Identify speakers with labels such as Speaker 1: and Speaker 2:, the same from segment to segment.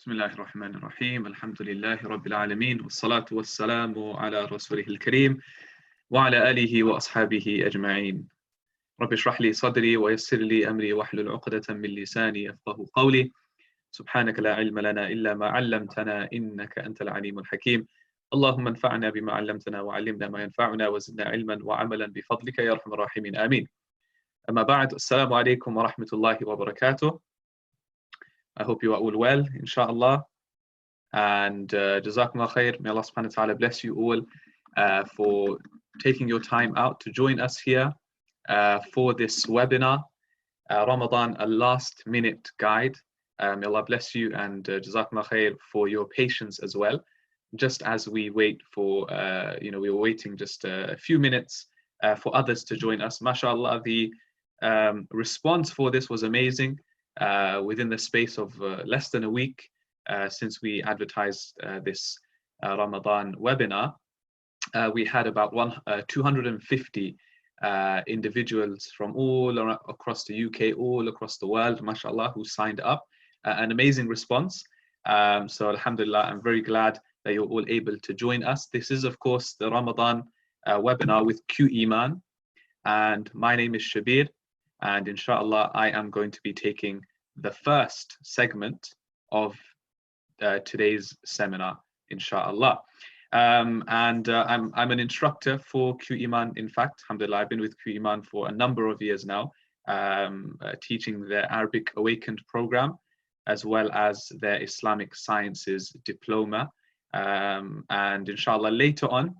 Speaker 1: بسم الله الرحمن الرحيم الحمد لله رب العالمين والصلاة والسلام على رسوله الكريم وعلى آله وأصحابه أجمعين رب اشرح لي صدري ويسر لي أمري واحلل عقدة من لساني يفقه قولي سبحانك لا علم لنا إلا ما علمتنا إنك أنت العليم الحكيم اللهم انفعنا بما علمتنا وعلمنا ما ينفعنا وزدنا علما وعملا بفضلك يا أرحم الراحمين آمين أما بعد السلام عليكم ورحمة الله وبركاته. I hope you are all well, inshallah. And Jazakumullah khair. May Allah subhanahu wa ta'ala bless you all for taking your time out to join us here for this webinar, Ramadan, a last minute guide. May Allah bless you and Jazakumullah khair for your patience as well. Just as we wait for, we were waiting just a few minutes for others to join us. MashaAllah, the response for this was amazing. Within the space of less than a week since we advertised this Ramadan webinar, we had about 250 individuals from all across the UK, all across the world, mashallah, who signed up. An amazing response. So alhamdulillah, I'm very glad that you're all able to join us. This is, of course, the Ramadan webinar with Q-Iman. And my name is Shabbir. And inshallah, I am going to be taking the first segment of today's seminar, inshallah. I'm an instructor for Q-Iman. In fact, alhamdulillah, I've been with Q-Iman for a number of years now, teaching the Arabic Awakened program, as well as their Islamic Sciences diploma. And inshallah, later on,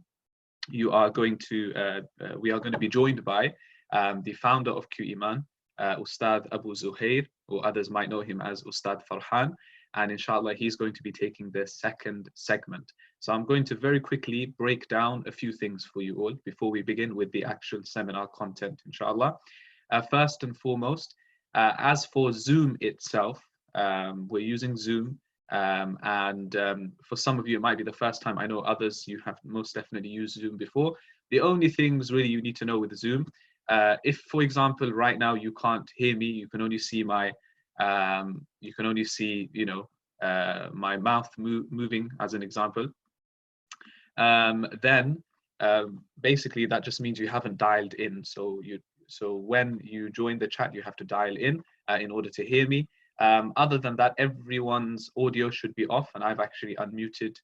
Speaker 1: we are going to be joined by the founder of Q-Iman, Ustadh Abu Zuhair, or others might know him as Ustadh Farhan, and inshallah he's going to be taking the second segment. So I'm going to very quickly break down a few things for you all before we begin with the actual seminar content, inshallah. First and foremost, as for Zoom itself, we're using Zoom, and for some of you it might be the first time. I know others, you have most definitely used Zoom before. The only things really you need to know with Zoom, if, for example, right now you can't hear me, you can only see my, my mouth moving, as an example. Then basically that just means you haven't dialed in. So when you join the chat, you have to dial in order to hear me. Other than that, everyone's audio should be off, and I've actually muted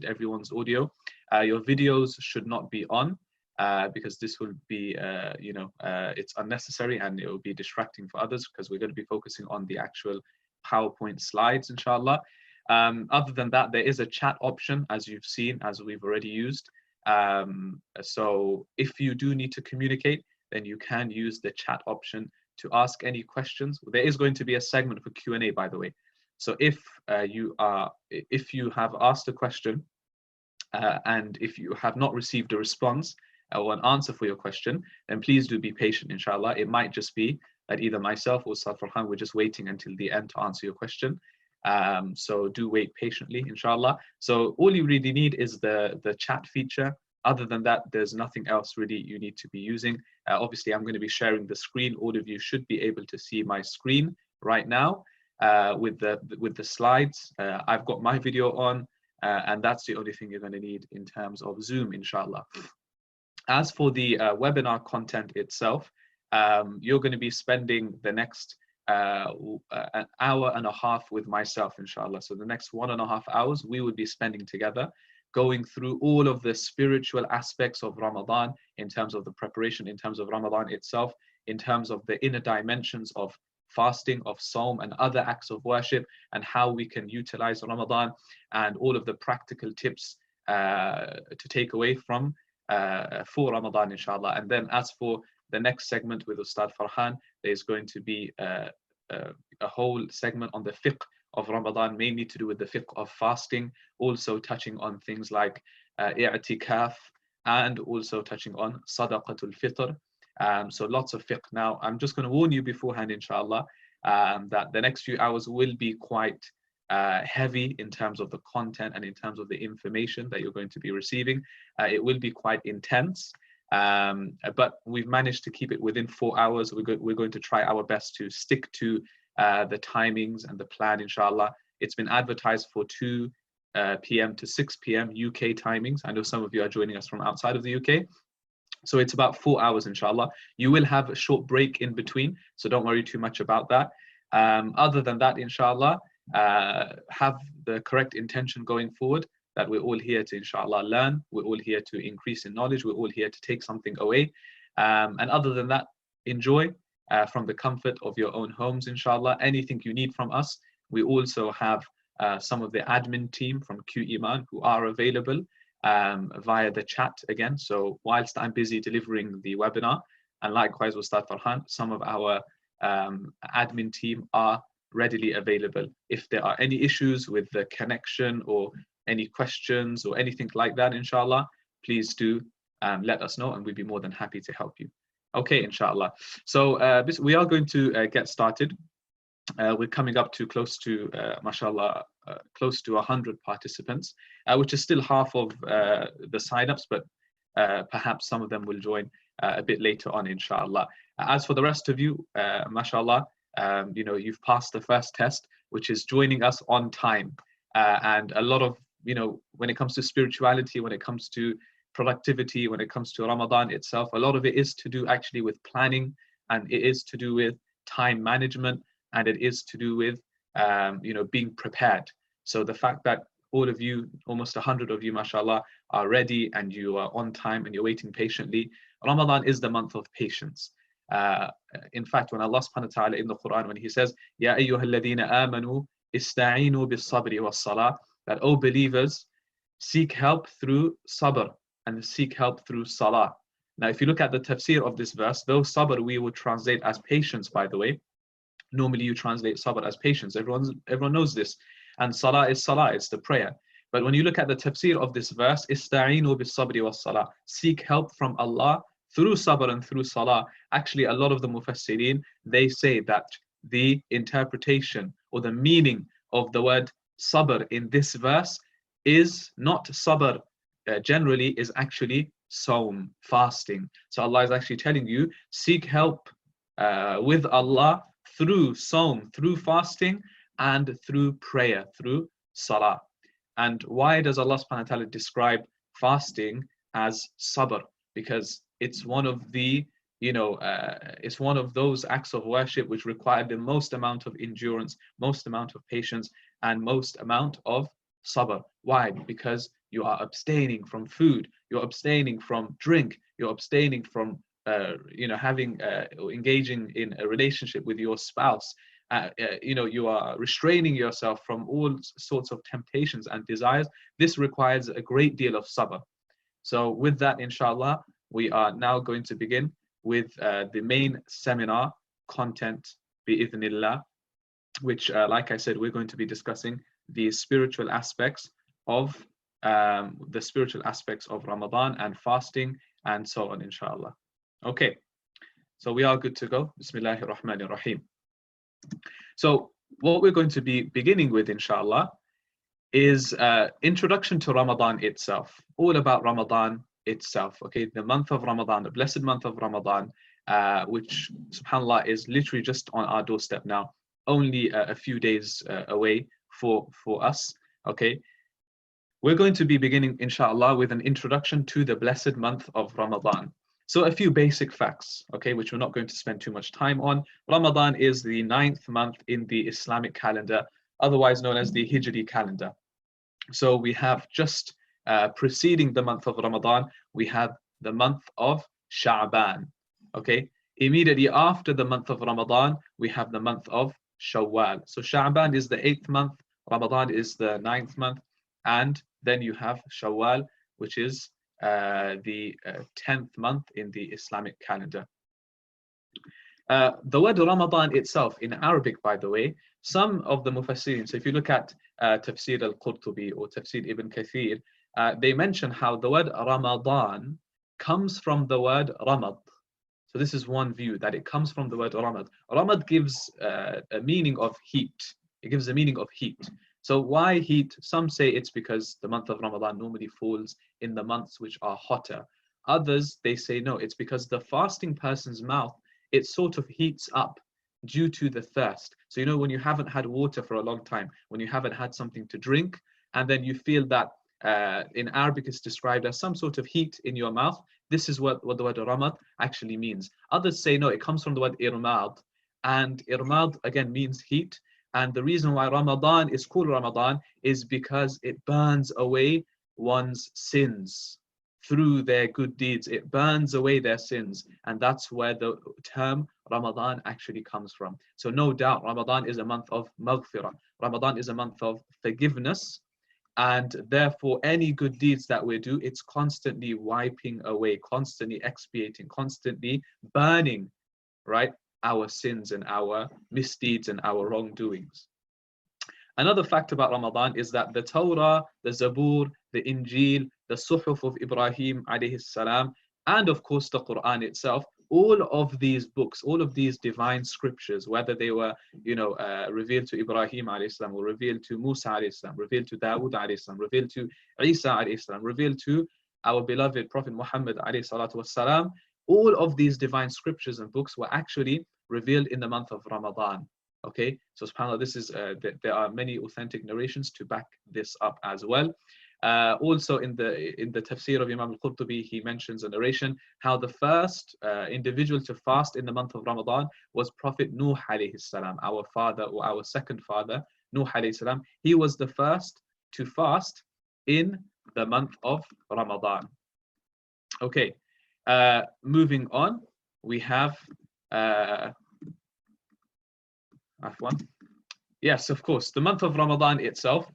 Speaker 1: everyone's audio. Your videos should not be on. Because this will be, it's unnecessary and it will be distracting for others, because we're going to be focusing on the actual PowerPoint slides, inshallah. Other than that, there is a chat option, as you've seen, as we've already used. So if you do need to communicate, then you can use the chat option to ask any questions. There is going to be a segment for Q&A, by the way. So if you have asked a question and if you have not received a response, or an answer for your question, then please do be patient, inshallah. It might just be that either myself or Ustadh Farhan, we're just waiting until the end to answer your question. So do wait patiently, inshallah. So all you really need is the chat feature. Other than that, there's nothing else really you need to be using. Obviously, I'm going to be sharing the screen. All of you should be able to see my screen right now with the slides. I've got my video on, and that's the only thing you're going to need in terms of Zoom, inshallah. As for the webinar content itself, you're going to be spending the next an hour and a half with myself, inshallah. So the next 1.5 hours we will be spending together, going through all of the spiritual aspects of Ramadan, in terms of the preparation, in terms of Ramadan itself, in terms of the inner dimensions of fasting, of Saum and other acts of worship, and how we can utilize Ramadan, and all of the practical tips to take away from for Ramadan, inshallah. And then as for the next segment with Ustadh Farhan, there's going to be a whole segment on the fiqh of Ramadan, mainly to do with the fiqh of fasting, also touching on things like i'tikaf, and also touching on sadaqatul fitr. So lots of fiqh. Now, I'm just going to warn you beforehand, inshallah, that the next few hours will be quite heavy in terms of the content and in terms of the information that you're going to be receiving. It will be quite intense, but we've managed to keep it within 4 hours. We're going to try our best to stick to the timings and the plan, inshallah, It's been advertised for 2 p.m. to 6 p.m. UK timings. I know some of you are joining us from outside of the UK. So it's about 4 hours, inshallah. You will have a short break in between, so don't worry too much about that. Other than that, inshallah, have the correct intention going forward, that we're all here to, inshallah, learn. We're all here to increase in knowledge. We're all here to take something away. And other than that, enjoy from the comfort of your own homes, inshallah. Anything you need from us, we also have some of the admin team from Q-Iman who are available via the chat again. So whilst I'm busy delivering the webinar, and likewise with Ustadh Farhan, some of our admin team are readily available. If there are any issues with the connection or any questions or anything like that, inshallah, please do let us know, and we'd be more than happy to help you. Okay, inshallah. So we are going to get started. We're coming up to close to, mashallah, close to 100 participants, which is still half of the signups, but perhaps some of them will join a bit later on, inshallah. As for the rest of you, mashallah, you know, you've passed the first test, which is joining us on time. And a lot of, you know, when it comes to spirituality, when it comes to productivity, when it comes to Ramadan itself, a lot of it is to do actually with planning, and it is to do with time management, and it is to do with, you know, being prepared. So the fact that all of you, almost 100 of you, mashallah, are ready and you are on time and you're waiting patiently. Ramadan is the month of patience. In fact, when Allah subhanahu wa ta'ala in the Quran, when he says, Ya ayyuhalladhina amanu ista'inu bis sabri was salah, that, oh believers, seek help through sabr and seek help through salah. Now, if you look at the tafsir of this verse, though sabr we would translate as patience, by the way. Normally you translate sabr as patience. Everyone knows this. And salah is salah, it's the prayer. But when you look at the tafsir of this verse, ista'inu bis sabri was salah, seek help from Allah through sabr and through salah. Actually, a lot of the mufassirin, they say that the interpretation or the meaning of the word sabr in this verse is not sabr generally, is actually saum, fasting. So Allah is actually telling you, seek help with Allah through saum, through fasting, and through prayer, through salah. And why does Allah subhanahu wa ta'ala describe fasting as sabr? Because it's one of the, you know, it's one of those acts of worship which require the most amount of endurance, most amount of patience, and most amount of sabr. Why? Because you are abstaining from food, you're abstaining from drink, you're abstaining from you know, having engaging in a relationship with your spouse. You know, you are restraining yourself from all sorts of temptations and desires. This requires a great deal of sabr. So with that, inshallah, we are now going to begin with the main seminar content, bi'idhnillah, which, like I said, we're going to be discussing the spiritual aspects of Ramadan and fasting and so on, inshallah. Okay, so we are good to go. Bismillahir Rahmanir Rahim. So what we're going to be beginning with, inshallah, is introduction to Ramadan itself, all about Ramadan itself. Okay, the month of Ramadan, the blessed month of Ramadan, which, subhanAllah, is literally just on our doorstep now, only a few days away for us. Okay, we're going to be beginning, inshallah, with an introduction to the blessed month of Ramadan. So a few basic facts, okay, which we're not going to spend too much time on. Ramadan is the 9th month in the Islamic calendar, otherwise known as the Hijri calendar. So we have just preceding the month of Ramadan, we have the month of Sha'ban, okay? Immediately after the month of Ramadan, we have the month of Shawwal. So Sha'ban is the 8th month, Ramadan is the 9th month, and then you have Shawwal, which is the 10th month in the Islamic calendar. The word Ramadan itself in Arabic, by the way, some of the mufassirin, so if you look at Tafsir al-Qurtubi or Tafsir Ibn Kathir, they mention how the word Ramadan comes from the word Ramad. So this is one view, that it comes from the word Ramad. Ramad gives a meaning of heat. It gives a meaning of heat. So why heat? Some say it's because the month of Ramadan normally falls in the months which are hotter. Others, they say no, it's because the fasting person's mouth, it sort of heats up due to the thirst. So, when you haven't had water for a long time, when you haven't had something to drink, and then you feel that in Arabic it's described as some sort of heat in your mouth, this is what the word ramad actually means. Others say no, it comes from the word irmad, and irmad again means heat. And the reason why Ramadan is called Ramadan is because it burns away one's sins through their good deeds. It burns away their sins, and that's where the term Ramadan actually comes from. So no doubt Ramadan is a month of maghfirah. Ramadan is a month of forgiveness, and therefore any good deeds that we do, it's constantly wiping away, constantly expiating, constantly burning, right, our sins and our misdeeds and our wrongdoings. Another fact about Ramadan is that the Torah, the Zabur, the Injil, the Suhuf of Ibrahim alayhi salam, and of course the Quran itself, all of these books, all of these divine scriptures, whether they were, revealed to Ibrahim alayhi salam, or revealed to Musa alayhi salam, revealed to Dawood alayhi salam, revealed to Isa alayhi salam, revealed to our beloved Prophet Muhammad alayhi salatu wassalam, all of these divine scriptures and books were actually revealed in the month of Ramadan. Okay, so subhanAllah, this is there are many authentic narrations to back this up as well. Also in the tafsir of Imam al-Qurtubi, he mentions a narration how the first individual to fast in the month of Ramadan was Prophet Nuh alayhi salam, our father, or our second father, Nuh alayhi salam. He was the first to fast in the month of Ramadan. Okay, moving on, we have yes, of course, the month of Ramadan itself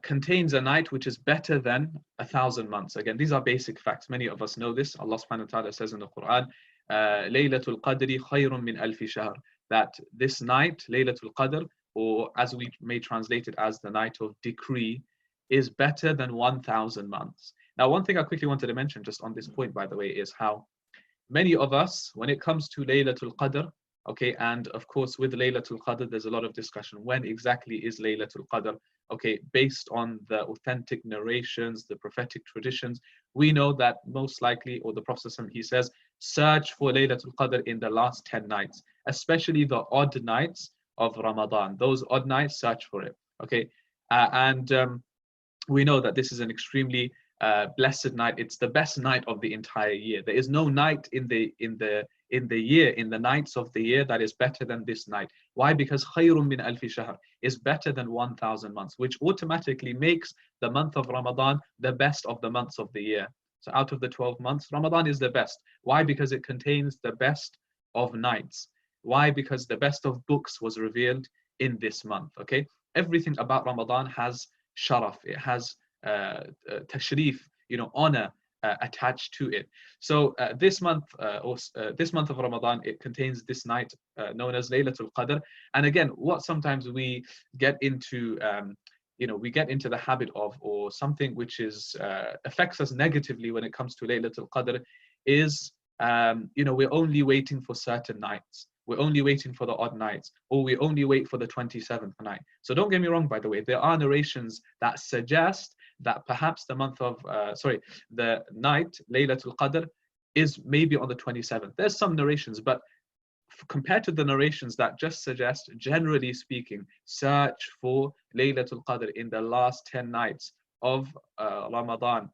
Speaker 1: contains a night which is better than 1,000 months. Again, these are basic facts. Many of us know this. Allah subhanahu wa ta'ala says in the Quran, Laylatul Qadri khayrun min alfi shahr, that this night, Laylatul Qadr, or as we may translate it as the night of decree, is better than 1,000 months. Now, one thing I quickly wanted to mention just on this point, by the way, is how many of us, when it comes to Laylatul Qadr, okay, and of course with Laylatul Qadr, there's a lot of discussion. When exactly is Laylatul Qadr? Okay, based on the authentic narrations, the prophetic traditions, we know that most likely, or the Prophet, he says, search for Laylatul Qadr in the last 10 nights, especially the odd nights of Ramadan. Those odd nights, search for it. Okay, and we know that this is an extremely blessed night. It's the best night of the entire year. There is no night in the year, in the nights of the year, that is better than this night. Why? Because khayrun min alfi shahr is better than 1,000 months, which automatically makes the month of Ramadan the best of the months of the year. So out of the 12 months, Ramadan is the best. Why? Because it contains the best of nights. Why? Because the best of books was revealed in this month. Okay, everything about Ramadan has sharaf, it has tashrif, honor attached to it. So this month of Ramadan, it contains this night known as Laylatul Qadr. And again, what sometimes we get into, we get into the habit of, or something which is affects us negatively when it comes to Laylatul Qadr, is we're only waiting for certain nights. We're only waiting for the odd nights, or we only wait for the 27th night. So don't get me wrong, by the way, there are narrations that suggest that perhaps the night, Laylatul Qadr, is maybe on the 27th. There's some narrations, but compared to the narrations that just suggest, generally speaking, search for Laylatul Qadr in the last 10 nights of Ramadan.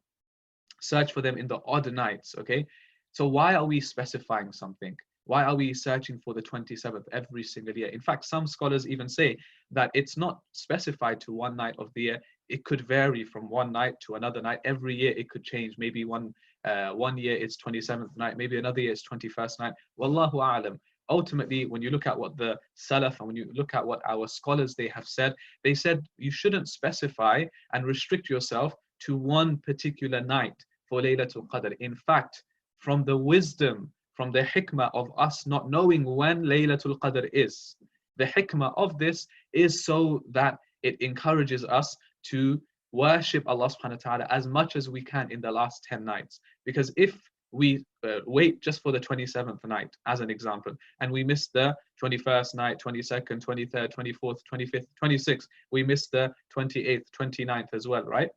Speaker 1: Search for them in the odd nights, okay? So why are we specifying something? Why are we searching for the 27th every single year? In fact, some scholars even say that it's not specified to one night of the year. It could vary from one night to another night. Every year it could change. Maybe one year it's 27th night, maybe another year it's 21st night. Wallahu a'lam. Ultimately, when you look at what the Salaf, and when you look at what our scholars they have said, they said you shouldn't specify and restrict yourself to one particular night for Laylatul Qadr. In fact, from the wisdom, from the hikmah of us not knowing when Laylatul Qadr is, the hikmah of this is so that it encourages us to worship Allah subhanahu wa ta'ala as much as we can in the last 10 nights. Because if we wait just for the 27th night, as an example, and we miss the 21st night, 22nd, 23rd, 24th, 25th, 26th, we miss the 28th, 29th as well, right?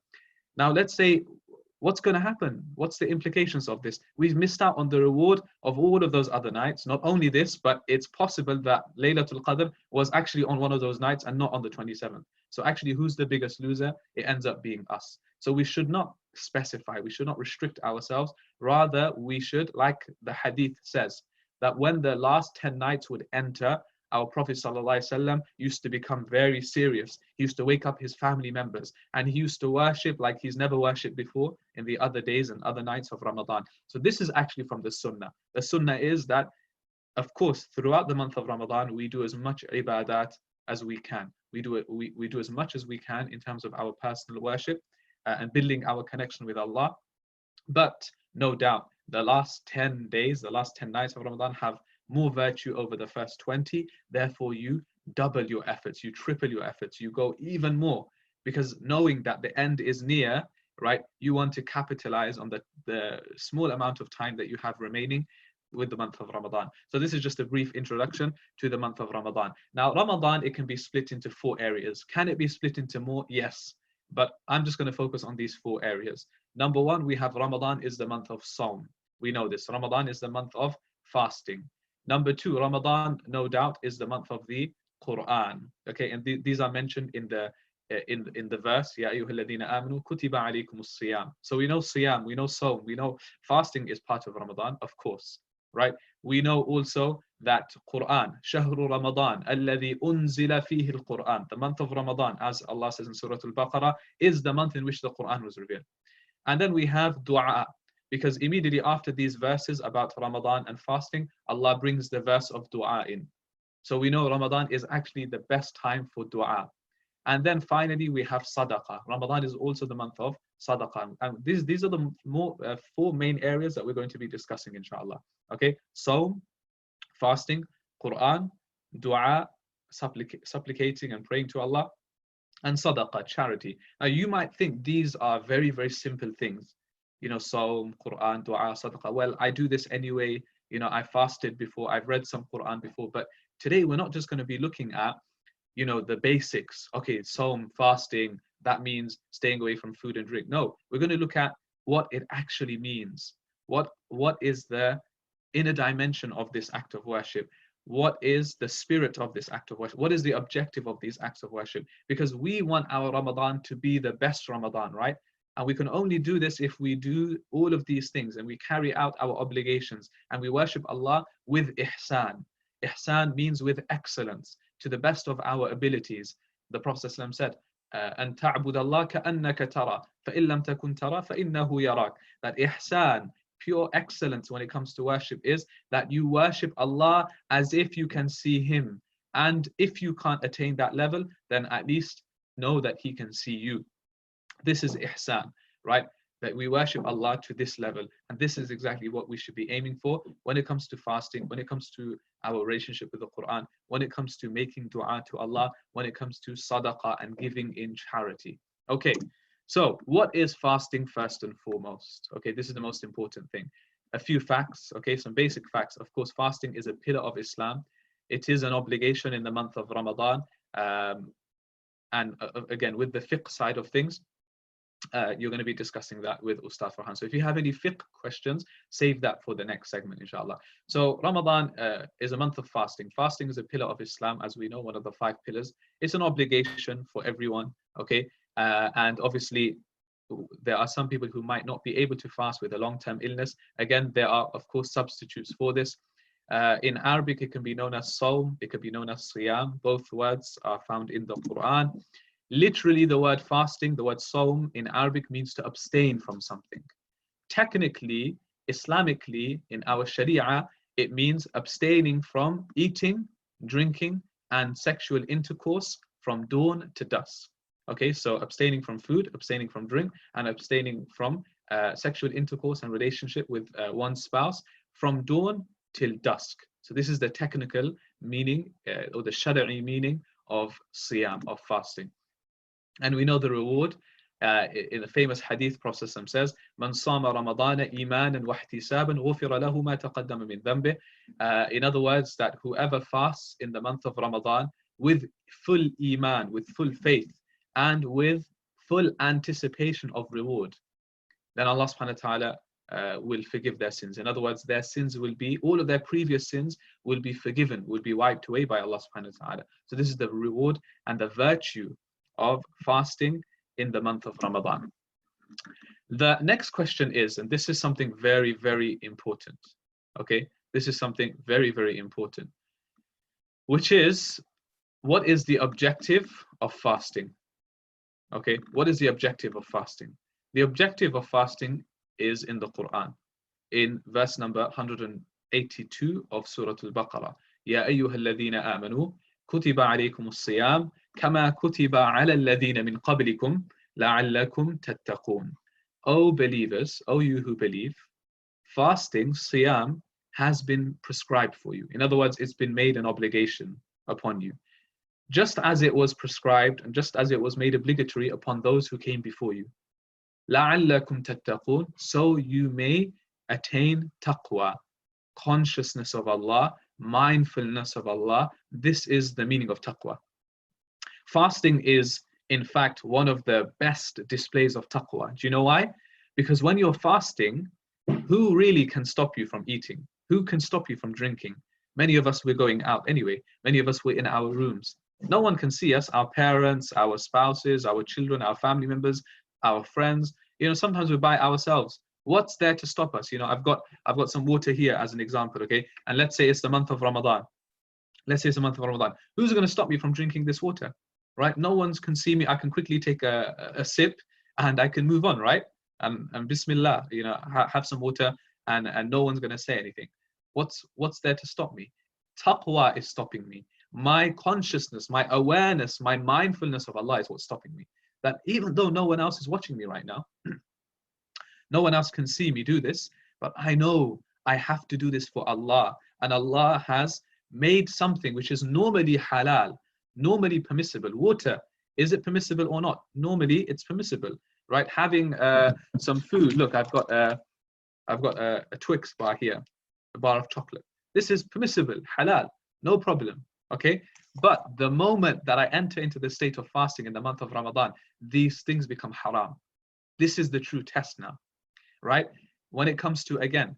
Speaker 1: Now, let's say what's going to happen? What's the implications of this? We've missed out on the reward of all of those other nights. Not only this, but it's possible that Laylatul Qadr was actually on one of those nights and not on the 27th. So actually, who's the biggest loser? It ends up being us. So we should not specify, we should not restrict ourselves. Rather, we should, like the hadith says, that when the last 10 nights would enter, our Prophet ﷺ used to become very serious. He used to wake up his family members and he used to worship like he's never worshipped before in the other days and other nights of Ramadan. So this is actually from the Sunnah. The Sunnah is that, of course, throughout the month of Ramadan, we do as much ibadat as we can. We do as much as we can in terms of our personal worship and building our connection with Allah. But no doubt, the last 10 days, the last 10 nights of Ramadan have more virtue over the first 20. Therefore, you double your efforts, you triple your efforts, you go even more, because knowing that the end is near, right, you want to capitalize on the small amount of time that you have remaining with the month of Ramadan. So this is just a brief introduction to the month of Ramadan. Now, Ramadan, it can be split into 4 areas. Can it be split into more? Yes. But I'm just going to focus on these 4 areas. Number 1, we have Ramadan is the month of Sawm. We know this. Ramadan is the month of fasting. Number 2, Ramadan, no doubt, is the month of the Quran. Okay, and these are mentioned in the verse, Ya ayyuhalladhina amanu kutiba alaykumus siyam. So we know siyam, we know Sawm, we know fasting is part of Ramadan, of course, right? We know also that Quran, Shahru Ramadan, alladhi unzila fihi al-Quran, the month of Ramadan, as Allah says in Surah Al-Baqarah, is the month in which the Quran was revealed. And then we have dua, because immediately after these verses about Ramadan and fasting, Allah brings the verse of dua in. So we know Ramadan is actually the best time for dua. And then finally, we have sadaqah. Ramadan is also the month of sadaqah. And these are the 4 main areas that we're going to be discussing, inshallah. Okay, so fasting, Quran, dua, supplicating and praying to Allah, and sadaqah, charity. Now, you might think these are very, very simple things. You know, Sawm, Quran, dua, sadaqah. Well, I do this anyway. You know, I fasted before, I've read some Quran before. But today, we're not just going to be looking at, you know, the basics. Okay, Sawm, fasting, that means staying away from food and drink. No, we're going to look at what it actually means. What is the inner dimension of this act of worship? What is the spirit of this act of worship? What is the objective of these acts of worship? Because we want our Ramadan to be the best Ramadan, right? And we can only do this if we do all of these things and we carry out our obligations and we worship Allah with ihsan. Ihsan means with excellence, to the best of our abilities. The Prophet ﷺ said, أن تعبد الله كأنك ترى فإن لم تكن ترى فإنه يراك. That ihsan, pure excellence when it comes to worship, is that you worship Allah as if you can see Him. And if you can't attain that level, then at least know that He can see you. This is ihsan, right? That we worship Allah to this level. And this is exactly what we should be aiming for when it comes to fasting, when it comes to our relationship with the Quran, when it comes to making dua to Allah, when it comes to sadaqah and giving in charity. Okay, so what is fasting first and foremost? Okay, this is the most important thing. A few facts, okay, some basic facts. Of course, fasting is a pillar of Islam. It is an obligation in the month of Ramadan. Again, with the fiqh side of things, you're going to be discussing that with Ustadh Farhan. So if you have any fiqh questions, save that for the next segment, inshallah. So Ramadan is a month of fasting. Fasting is a pillar of Islam, as we know, one of the 5 pillars. It's an obligation for everyone, okay? And obviously, there are some people who might not be able to fast with a long-term illness. Again, there are, of course, substitutes for this. In Arabic, it can be known as Sawm, it can be known as Siyam. Both words are found in the Quran. Literally, the word fasting, the word Sawm in Arabic means to abstain from something. Technically, Islamically, in our Sharia, it means abstaining from eating, drinking, and sexual intercourse from dawn to dusk. Okay, so abstaining from food, abstaining from drink, and abstaining from sexual intercourse and relationship with one's spouse from dawn till dusk. So this is the technical meaning or the Shari'i meaning of Siyam, of fasting. And we know the reward. In the famous hadith, Prophet says, "Man sama Ramadana imanan wa ihtisaban ghufira lahu ma taqaddama min dhanbih." In other words, that whoever fasts in the month of Ramadan with full iman, with full faith, and with full anticipation of reward, then Allah subhanahu wa ta'ala will forgive their sins. In other words, their sins will be, all of their previous sins will be forgiven, will be wiped away by Allah subhanahu wa ta'ala. So this is the reward and the virtue of fasting in the month of Ramadan. The next question is, and this is something very, very important, okay? This is something very, very important, which is, what is the objective of fasting? Okay, what is the objective of fasting? The objective of fasting is in the Quran, in verse number 182 of Surah Al-Baqarah. Ya ayyuha alladhina amanu, kutiba alaykum as-siyam, kama kutiba ala alladhina min qablikum, la'allakum tattaqun. O believers, O you who believe, fasting, siyam, has been prescribed for you. In other words, it's been made an obligation upon you, just as it was prescribed and just as it was made obligatory upon those who came before you. لَعَلَّكُمْ تَتَّقُونَ, so you may attain taqwa, consciousness of Allah, mindfulness of Allah. This is the meaning of taqwa. Fasting is, in fact, one of the best displays of taqwa. Do you know why? Because when you're fasting, who really can stop you from eating? Who can stop you from drinking? Many of us, we're going out anyway. Many of us, we're in our rooms. No one can see us, our parents, our spouses, our children, our family members, our friends. You know, sometimes we're by ourselves. What's there to stop us? You know, I've got some water here as an example, okay? And let's say it's the month of Ramadan. Let's say it's the month of Ramadan. Who's going to stop me from drinking this water, right? No one can see me. I can quickly take a sip and I can move on, right? And Bismillah, you know, have some water and no one's going to say anything. What's there to stop me? Taqwa is stopping me. My consciousness, my awareness, my mindfulness of Allah is what's stopping me. That even though no one else is watching me right now, no one else can see me do this, but I know I have to do this for Allah. And Allah has made something which is normally halal, normally permissible. Water, is it permissible or not? Normally it's permissible, right? Having some food. Look, I've got a Twix bar here, a bar of chocolate. This is permissible, halal, no problem. Okay, but the moment that I enter into the state of fasting in the month of Ramadan, these things become haram. This is the true test now, right? When it comes to, again,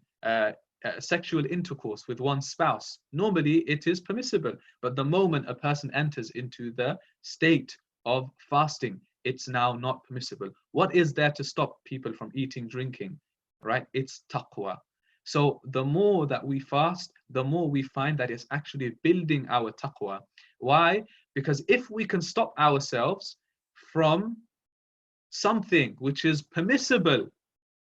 Speaker 1: sexual intercourse with one's spouse, normally it is permissible, but the moment a person enters into the state of fasting, it's now not permissible. What is there to stop people from eating, drinking, right? It's taqwa. So the more that we fast, the more we find that it's actually building our taqwa. Why? Because if we can stop ourselves from something which is permissible,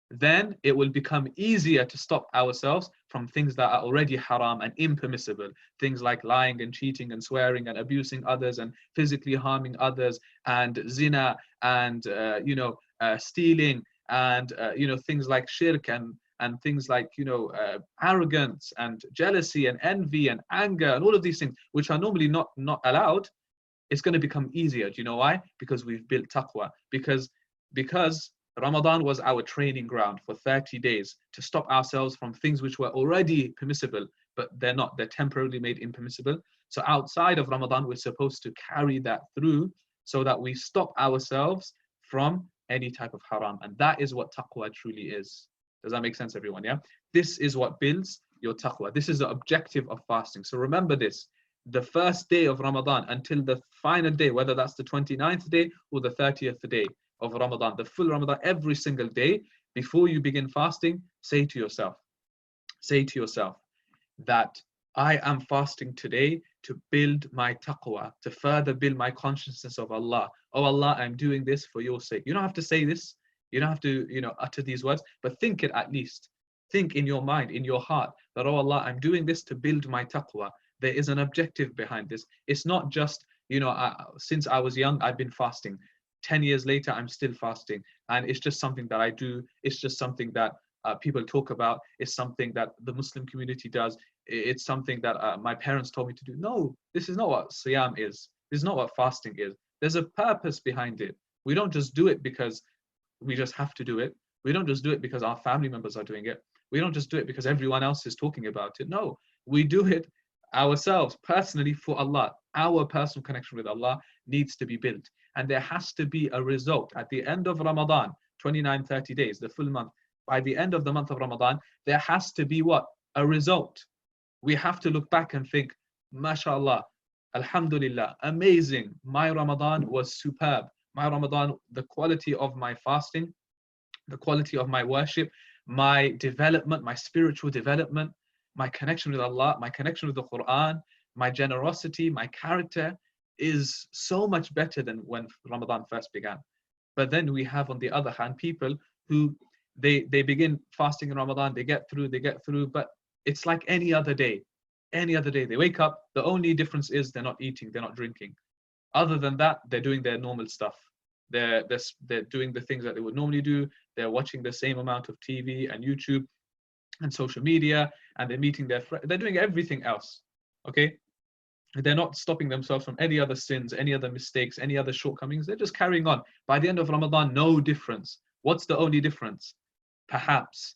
Speaker 1: then it will become easier to stop ourselves from things that are already haram and impermissible. Things like lying and cheating and swearing and abusing others and physically harming others and zina and stealing and things like shirk and things like arrogance and jealousy and envy and anger and all of these things which are normally not allowed. It's going to become easier. Do you know why? Because we've built taqwa. Because Ramadan was our training ground for 30 days to stop ourselves from things which were already permissible, but they're not. They're temporarily made impermissible. So outside of Ramadan, we're supposed to carry that through so that we stop ourselves from any type of haram. And that is what taqwa truly is. Does that make sense, everyone? Yeah. This is what builds your taqwa. This is the objective of fasting. So remember this: the first day of Ramadan until the final day, whether that's the 29th day or the 30th day of Ramadan, the full Ramadan, every single day, before you begin fasting, say to yourself that I am fasting today to build my taqwa, to further build my consciousness of Allah. Oh Allah, I'm doing this for your sake. You don't have to say this. You don't have to, utter these words, but think it at least. Think in your mind, in your heart, that, oh Allah, I'm doing this to build my taqwa. There is an objective behind this. It's not just, since I was young, I've been fasting. 10 years later, I'm still fasting. And it's just something that I do. It's just something that people talk about. It's something that the Muslim community does. It's something that my parents told me to do. No, this is not what siyam is. This is not what fasting is. There's a purpose behind it. We don't just do it because we just have to do it. We don't just do it because our family members are doing it. We don't just do it because everyone else is talking about it. No, we do it ourselves, personally, for Allah. Our personal connection with Allah needs to be built. And there has to be a result. At the end of Ramadan, 29, 30 days, the full month. By the end of the month of Ramadan, there has to be what? A result. We have to look back and think, MashaAllah, Alhamdulillah, amazing. My Ramadan was superb. My Ramadan, the quality of my fasting, the quality of my worship, my development, my spiritual development, my connection with Allah, my connection with the Quran, my generosity, my character is so much better than when Ramadan first began. But then we have, on the other hand, people who they begin fasting in Ramadan, they get through, but it's like any other day. Any other day, they wake up, the only difference is they're not eating, they're not drinking. Other than that, they're doing their normal stuff. They're doing the things that they would normally do. They're watching the same amount of TV and YouTube and social media, and they're meeting their friends. They're doing everything else, okay? They're not stopping themselves from any other sins, any other mistakes, any other shortcomings. They're just carrying on. By the end of Ramadan, no difference. What's the only difference? Perhaps,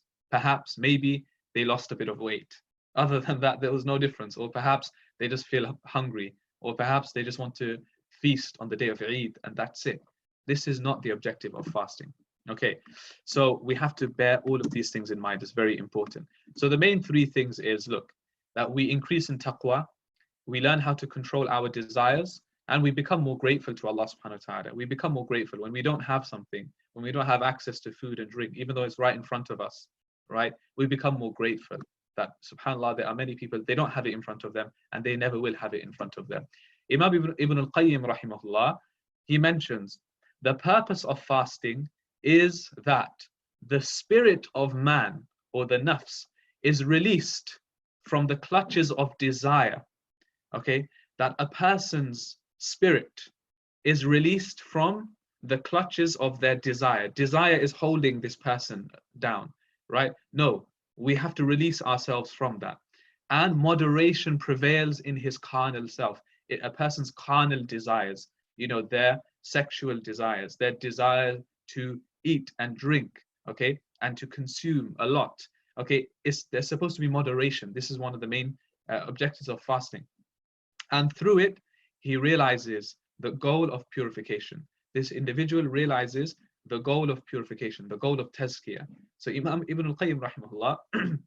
Speaker 1: maybe they lost a bit of weight. Other than that, there was no difference. Or perhaps they just feel hungry. Or perhaps they just want to feast on the day of Eid, and that's it. This is not the objective of fasting. Okay, so we have to bear all of these things in mind. It's very important. So the main three things is, look, that we increase in taqwa, we learn how to control our desires, and we become more grateful to Allah subhanahu wa ta'ala. We become more grateful when we don't have something, when we don't have access to food and drink, even though it's right in front of us, right? We become more grateful that, subhanAllah, there are many people, they don't have it in front of them, and they never will have it in front of them. Imam Ibn al-Qayyim, rahimahullah, he mentions, the purpose of fasting is that the spirit of man, or the nafs, is released from the clutches of desire. Okay, that a person's spirit is released from the clutches of their desire. Desire is holding this person down, right? No, we have to release ourselves from that. And moderation prevails in his carnal self. A person's carnal desires, you know, their sexual desires, their desire to eat and drink, okay, and to consume a lot, okay, there's supposed to be moderation. This is one of the main objectives of fasting. And through it, he realizes the goal of purification. This individual realizes the goal of purification, the goal of tazkiyah. So Imam Ibn al-Qayyim, rahimahullah,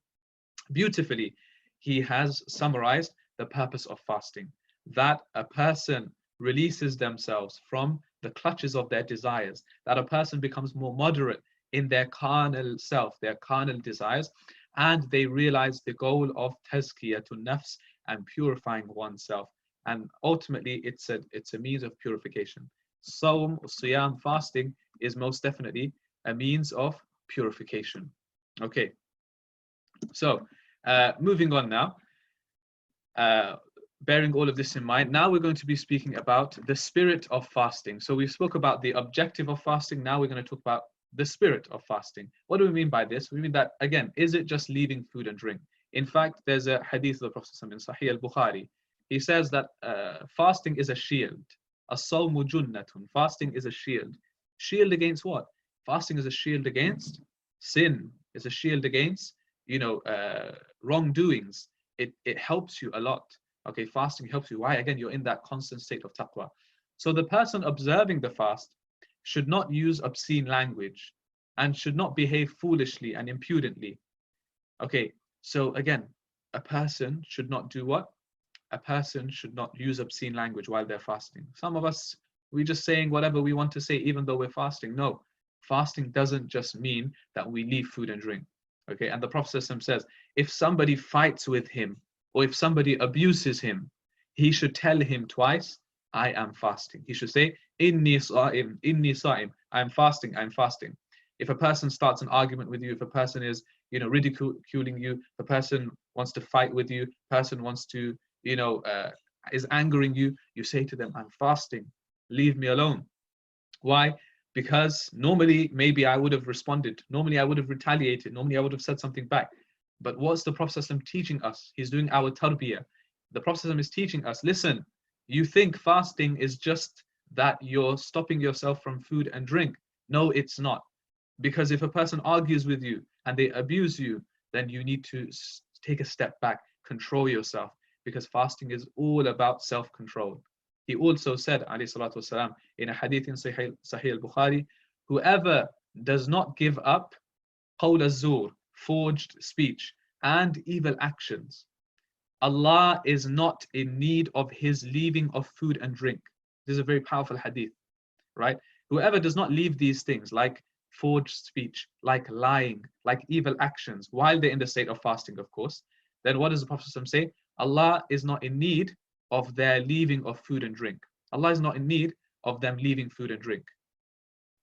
Speaker 1: beautifully, he has summarized the purpose of fasting, that a person releases themselves from the clutches of their desires, that a person becomes more moderate in their carnal self, their carnal desires, and they realize the goal of tazkiyah to nafs, and purifying oneself. And ultimately, it's a means of purification. Sawm, siyam, fasting is most definitely a means of purification. Okay, so moving on now, bearing all of this in mind, now we're going to be speaking about the spirit of fasting. So we spoke about the objective of fasting. Now we're going to talk about the spirit of fasting. What do we mean by this? We mean that, again, is it just leaving food and drink? In fact, there's a hadith of the Prophet in Sahih al-Bukhari. He says that fasting is a shield. As-sawmu junnatun. Fasting is a shield. Shield against what? Fasting is a shield against sin. It's a shield against, you know, wrongdoings. It helps you a lot. Okay, fasting helps you. Why? Again, you're in that constant state of taqwa. So the person observing the fast should not use obscene language and should not behave foolishly and impudently. Okay, so again, a person should not do what? A person should not use obscene language while they're fasting. Some of us, we're just saying whatever we want to say even though we're fasting. No, fasting doesn't just mean that we leave food and drink. Okay, and the Prophet says, if somebody fights with him or if somebody abuses him, he should tell him twice, I am fasting. He should say, Inni sa'im, I am fasting, I am fasting. If a person starts an argument with you, if a person is, you know, ridiculing you, if a person wants to fight with you, person wants to, you know, is angering you, you say to them, I'm fasting, leave me alone. Why? Because normally, maybe I would have responded. Normally, I would have retaliated. Normally, I would have said something back. But what's the Prophet teaching us? He's doing our tarbiyah. The Prophet is teaching us, listen, you think fasting is just that you're stopping yourself from food and drink. No, it's not. Because if a person argues with you and they abuse you, then you need to take a step back, control yourself, because fasting is all about self-control. He also said, alayhi salatu wasalam, in a hadith in Sahih al-Bukhari, whoever does not give up qawl az-zur, forged speech, and evil actions, Allah is not in need of his leaving of food and drink. This is a very powerful hadith, right? Whoever does not leave these things, like forged speech, like lying, like evil actions, while they're in the state of fasting, of course, then what does the Prophet say? Allah is not in need of their leaving of food and drink. Allah is not in need of them leaving food and drink.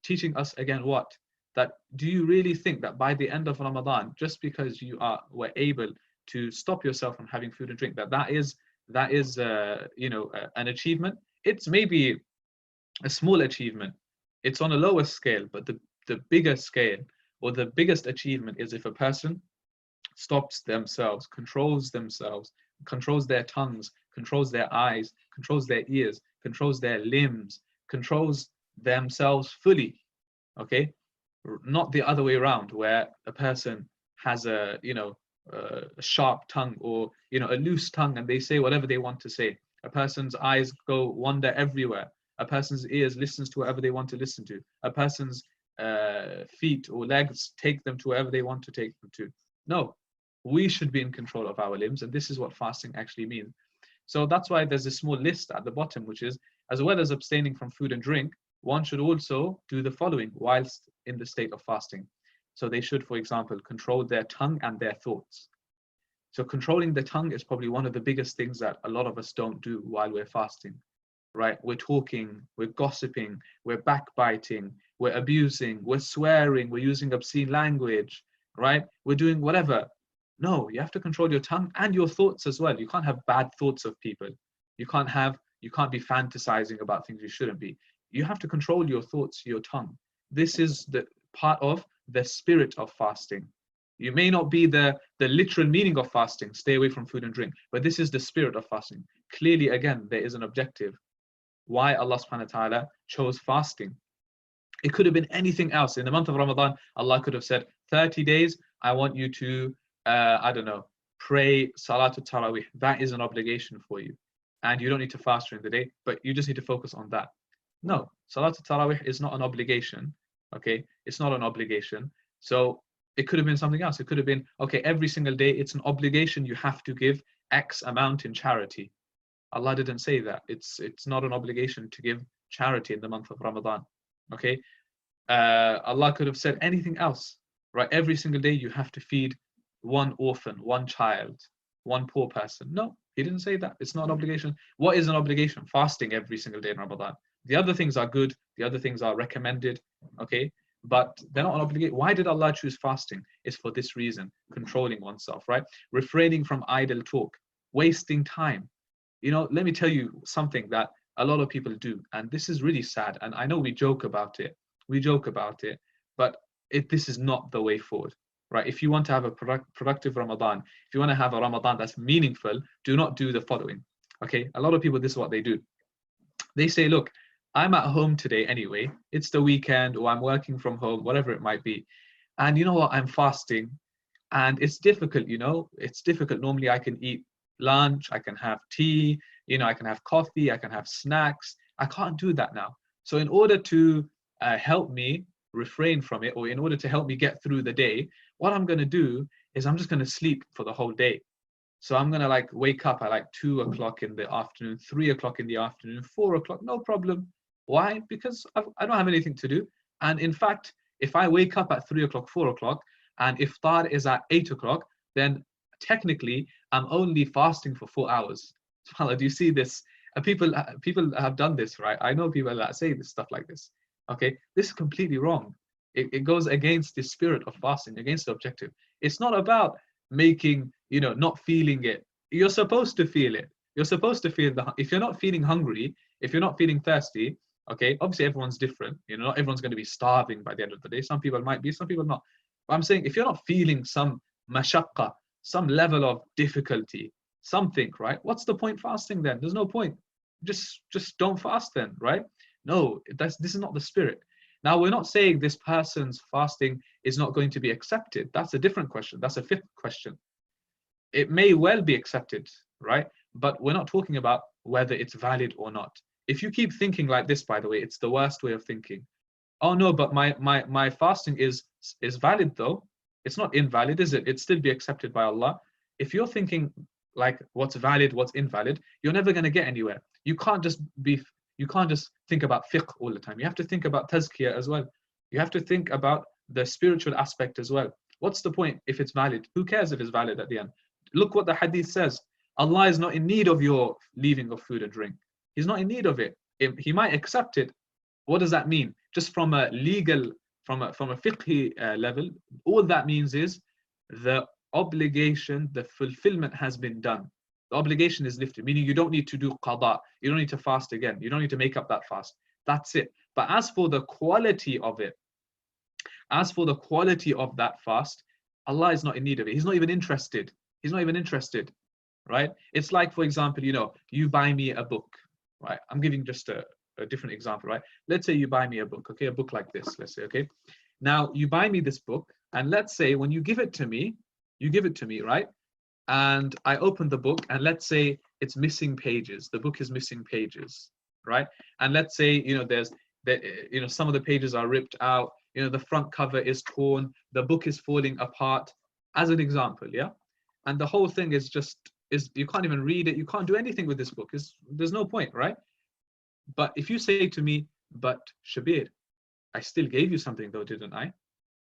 Speaker 1: Teaching us again what? That do you really think that by the end of Ramadan, just because were able to stop yourself from having food and drink, that is an achievement? It's maybe a small achievement. It's on a lower scale, but the bigger scale or the biggest achievement is if a person stops themselves, controls their tongues, controls their eyes, controls their ears, controls their limbs, controls themselves fully. Okay, not the other way around, where a person has a sharp tongue or a loose tongue, and they say whatever they want to say. A person's eyes wander everywhere. A person's ears listens to whatever they want to listen to. A person's feet or legs take them to wherever they want to take them to. No, we should be in control of our limbs, and this is what fasting actually means. So that's why there's a small list at the bottom, which is, as well as abstaining from food and drink, one should also do the following whilst in the state of fasting. So they should, for example, control their tongue and their thoughts. So controlling the tongue is probably one of the biggest things that a lot of us don't do while we're fasting, right? We're talking, we're gossiping, we're backbiting, we're abusing, we're swearing, we're using obscene language, right? We're doing whatever. No, you have to control your tongue and your thoughts as well. You can't have bad thoughts of people. You can't be fantasizing about things you shouldn't be. You have to control your thoughts, your tongue. This is the part of the spirit of fasting. You may not be the literal meaning of fasting, stay away from food and drink, but this is the spirit of fasting. Clearly, again, there is an objective. Why Allah subhanahu wa ta'ala chose fasting. It could have been anything else. In the month of Ramadan, Allah could have said, 30 days, I want you to, pray Salatul Tarawih. That is an obligation for you. And you don't need to fast during the day, but you just need to focus on that. No, Salatul Tarawih is not an obligation. Okay, it's not an obligation. So it could have been something else. It could have been, okay, every single day, it's an obligation. You have to give X amount in charity. Allah didn't say that. It's not an obligation to give charity in the month of Ramadan. Okay, Allah could have said anything else, right? Every single day you have to feed one orphan, one child, one poor person. No, He didn't say that. It's not an obligation. What is an obligation? Fasting every single day in Ramadan. The other things are good. The other things are recommended. Okay, but they're not an obligation. Why did Allah choose fasting? It's for this reason: controlling oneself, right? Refraining from idle talk, wasting time. Let me tell you something that a lot of people do, and this is really sad. And I know we joke about it. But this is not the way forward, right? If you want to have a productive Ramadan, if you want to have a Ramadan that's meaningful, do not do the following. Okay, a lot of people, this is what they do. They say, look, I'm at home today anyway. It's the weekend, or I'm working from home, whatever it might be. And you know what? I'm fasting, and it's difficult. It's difficult. Normally, I can eat lunch, I can have tea, I can have coffee, I can have snacks. I can't do that now. So in order to help me refrain from it, or in order to help me get through the day, what I'm going to do is I'm just going to sleep for the whole day. So I'm going to wake up at 2 o'clock in the afternoon, 3 o'clock in the afternoon, 4 o'clock, no problem. Why? Because I don't have anything to do. And in fact, if I wake up at 3 o'clock, 4 o'clock, and iftar is at 8 o'clock, then technically I'm only fasting for 4 hours. SubhanAllah, do you see this? People have done this, right? I know people that say this stuff like this. Okay, this is completely wrong. It goes against the spirit of fasting, against the objective. It's not about making, not feeling it. You're supposed to feel it. You're supposed to feel if you're not feeling hungry, if you're not feeling thirsty, okay, obviously everyone's different. Not everyone's going to be starving by the end of the day. Some people might be, some people not. But I'm saying if you're not feeling some mashaqqa, some level of difficulty, something, right? What's the point fasting then? There's no point. Just don't fast then, right? No, this is not the spirit. Now, we're not saying this person's fasting is not going to be accepted. That's a different question. That's a fifth question. It may well be accepted, right? But we're not talking about whether it's valid or not. If you keep thinking like this, by the way, it's the worst way of thinking. Oh no, but my fasting is valid though. It's not invalid, is it? It'd still be accepted by Allah. If you're thinking like what's valid, what's invalid, you're never going to get anywhere. You can't just think about fiqh all the time. You have to think about tazkiyah as well. You have to think about the spiritual aspect as well. What's the point if it's valid? Who cares if it's valid at the end? Look what the hadith says. Allah is not in need of your leaving of food and drink. He's not in need of it. He might accept it. What does that mean? Just from a legal, from a fiqhi level, all that means is the obligation, the fulfillment has been done. The obligation is lifted, meaning you don't need to do qada. You don't need to fast again. You don't need to make up that fast. That's it. But as for the quality of it, as for the quality of that fast, Allah is not in need of it. He's not even interested. He's not even interested, right? It's like, for example, you buy me a book, right? I'm giving just a different example, right? Let's say you buy me a book, okay? A book like this, let's say, okay? Now, you buy me this book, and let's say when you give it to me, right? And I open the book, and let's say it's missing pages. The book is missing pages, right? And let's say, some of the pages are ripped out, the front cover is torn, the book is falling apart, as an example, yeah? And the whole thing is you can't even read it, you can't do anything with this book. There's no point, right? But if you say to me, but Shabbir, I still gave you something though, didn't I?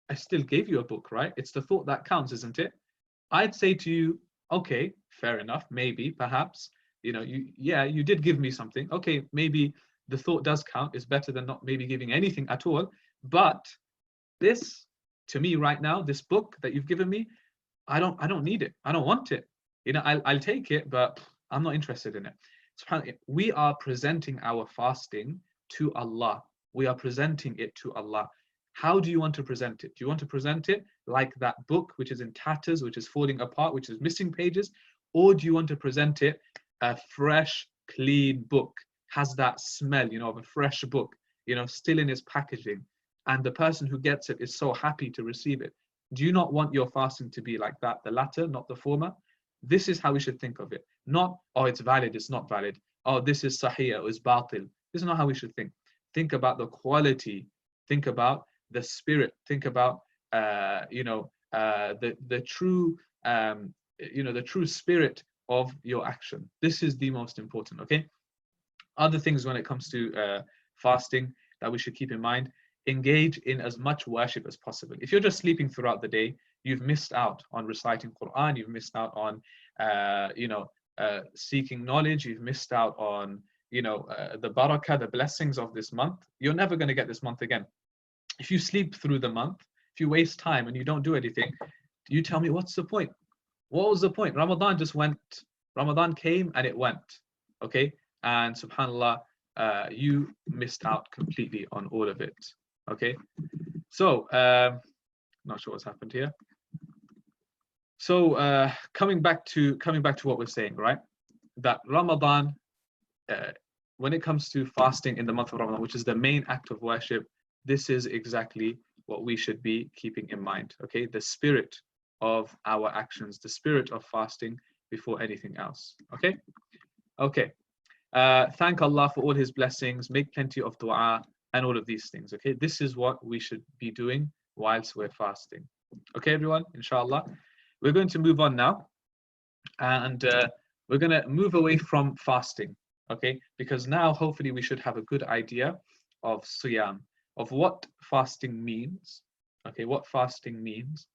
Speaker 1: I still gave you a book, right? It's the thought that counts, isn't it? I'd say to you, okay, fair enough, maybe, perhaps, you did give me something. Okay, maybe the thought does count. It's better than not maybe giving anything at all. But this, to me right now, this book that you've given me, I don't need it. I don't want it. I'll take it, but I'm not interested in it. We are presenting our fasting to Allah. We are presenting it to Allah. How do you want to present it? Do you want to present it like that book, which is in tatters, which is falling apart, which is missing pages? Or do you want to present it a fresh, clean book, has that smell, of a fresh book, still in its packaging, and the person who gets it is so happy to receive it? Do you not want your fasting to be like that, the latter, not the former? This is how we should think of it. Not, oh, it's valid, it's not valid. Oh, this is sahih, or it's batil. This is not how we should think. Think about the quality. Think about the spirit. Think about, the true, the true spirit of your action. This is the most important, okay? Other things when it comes to fasting that we should keep in mind: engage in as much worship as possible. If you're just sleeping throughout the day, you've missed out on reciting Quran, you've missed out on, seeking knowledge, you've missed out on, the barakah, the blessings of this month. You're never going to get this month again. If you sleep through the month, if you waste time and you don't do anything, you tell me, what's the point? What was the point? Ramadan just went. Ramadan came and it went, okay? And subhanAllah, you missed out completely on all of it. Okay, so not sure what's happened here. So coming back to what we're saying, right? That Ramadan, when it comes to fasting in the month of Ramadan, which is the main act of worship, this is exactly what we should be keeping in mind. Okay, the spirit of our actions, the spirit of fasting before anything else. Okay, okay. Thank Allah for all His blessings. Make plenty of dua. And all of these things, okay? This is what we should be doing whilst we're fasting. Okay, everyone, inshallah. We're going to move on now. And we're going to move away from fasting, okay? Because now, hopefully, we should have a good idea of siyam, of what fasting means, okay? What fasting means,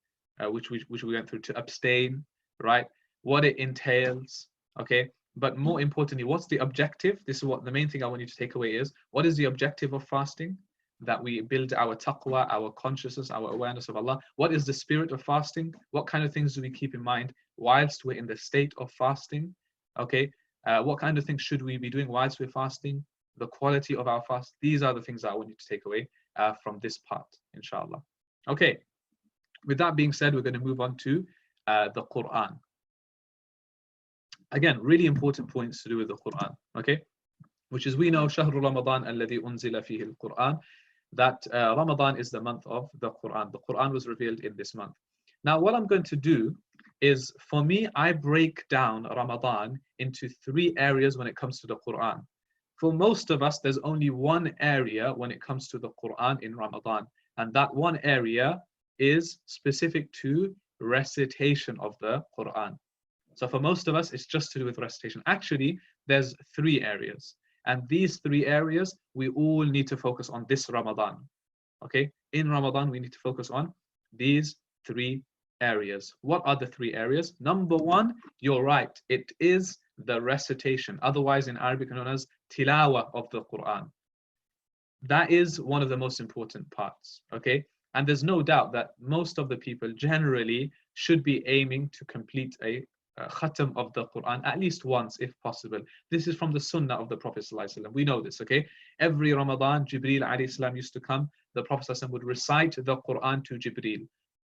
Speaker 1: which we went through, to abstain, right? What it entails, okay? But more importantly, what's the objective? This is what the main thing I want you to take away is, what is the objective of fasting? That we build our taqwa, our consciousness, our awareness of Allah. What is the spirit of fasting? What kind of things do we keep in mind whilst we're in the state of fasting? Okay, what kind of things should we be doing whilst we're fasting? The quality of our fast. These are the things that I want you to take away from this part, inshallah. Okay, with that being said, we're going to move on to the Quran. Again, really important points to do with the Quran, okay? Which is, we know, شهر رمضان الذي أنزل فيه القرآن, that Ramadan is the month of the Quran. The Quran was revealed in this month. Now, what I'm going to do is, for me, I break down Ramadan into 3 areas when it comes to the Quran. For most of us, there's only one area when it comes to the Quran in Ramadan, and that one area is specific to recitation of the Quran. So for most of us, it's just to do with recitation. Actually, there's 3 areas, and these 3 areas we all need to focus on this Ramadan. Okay, in Ramadan, we need to focus on these 3 areas. What are the 3 areas? Number 1, you're right, it is the recitation, otherwise in Arabic known as tilawa of the Quran. That is one of the most important parts, okay? And there's no doubt that most of the people generally should be aiming to complete a khatam of the Quran at least once if possible. This is from the sunnah of the Prophet ﷺ. We know this, okay? Every Ramadan, Jibreel alayhi salam used to come. The Prophet ﷺ would recite the Quran to Jibreel.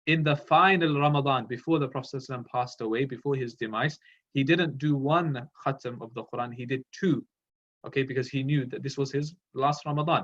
Speaker 1: In the final Ramadan, before the Prophet ﷺ passed away, before his demise, he didn't do 1 khatam of the Quran, he did 2, okay? Because he knew that this was his last Ramadan.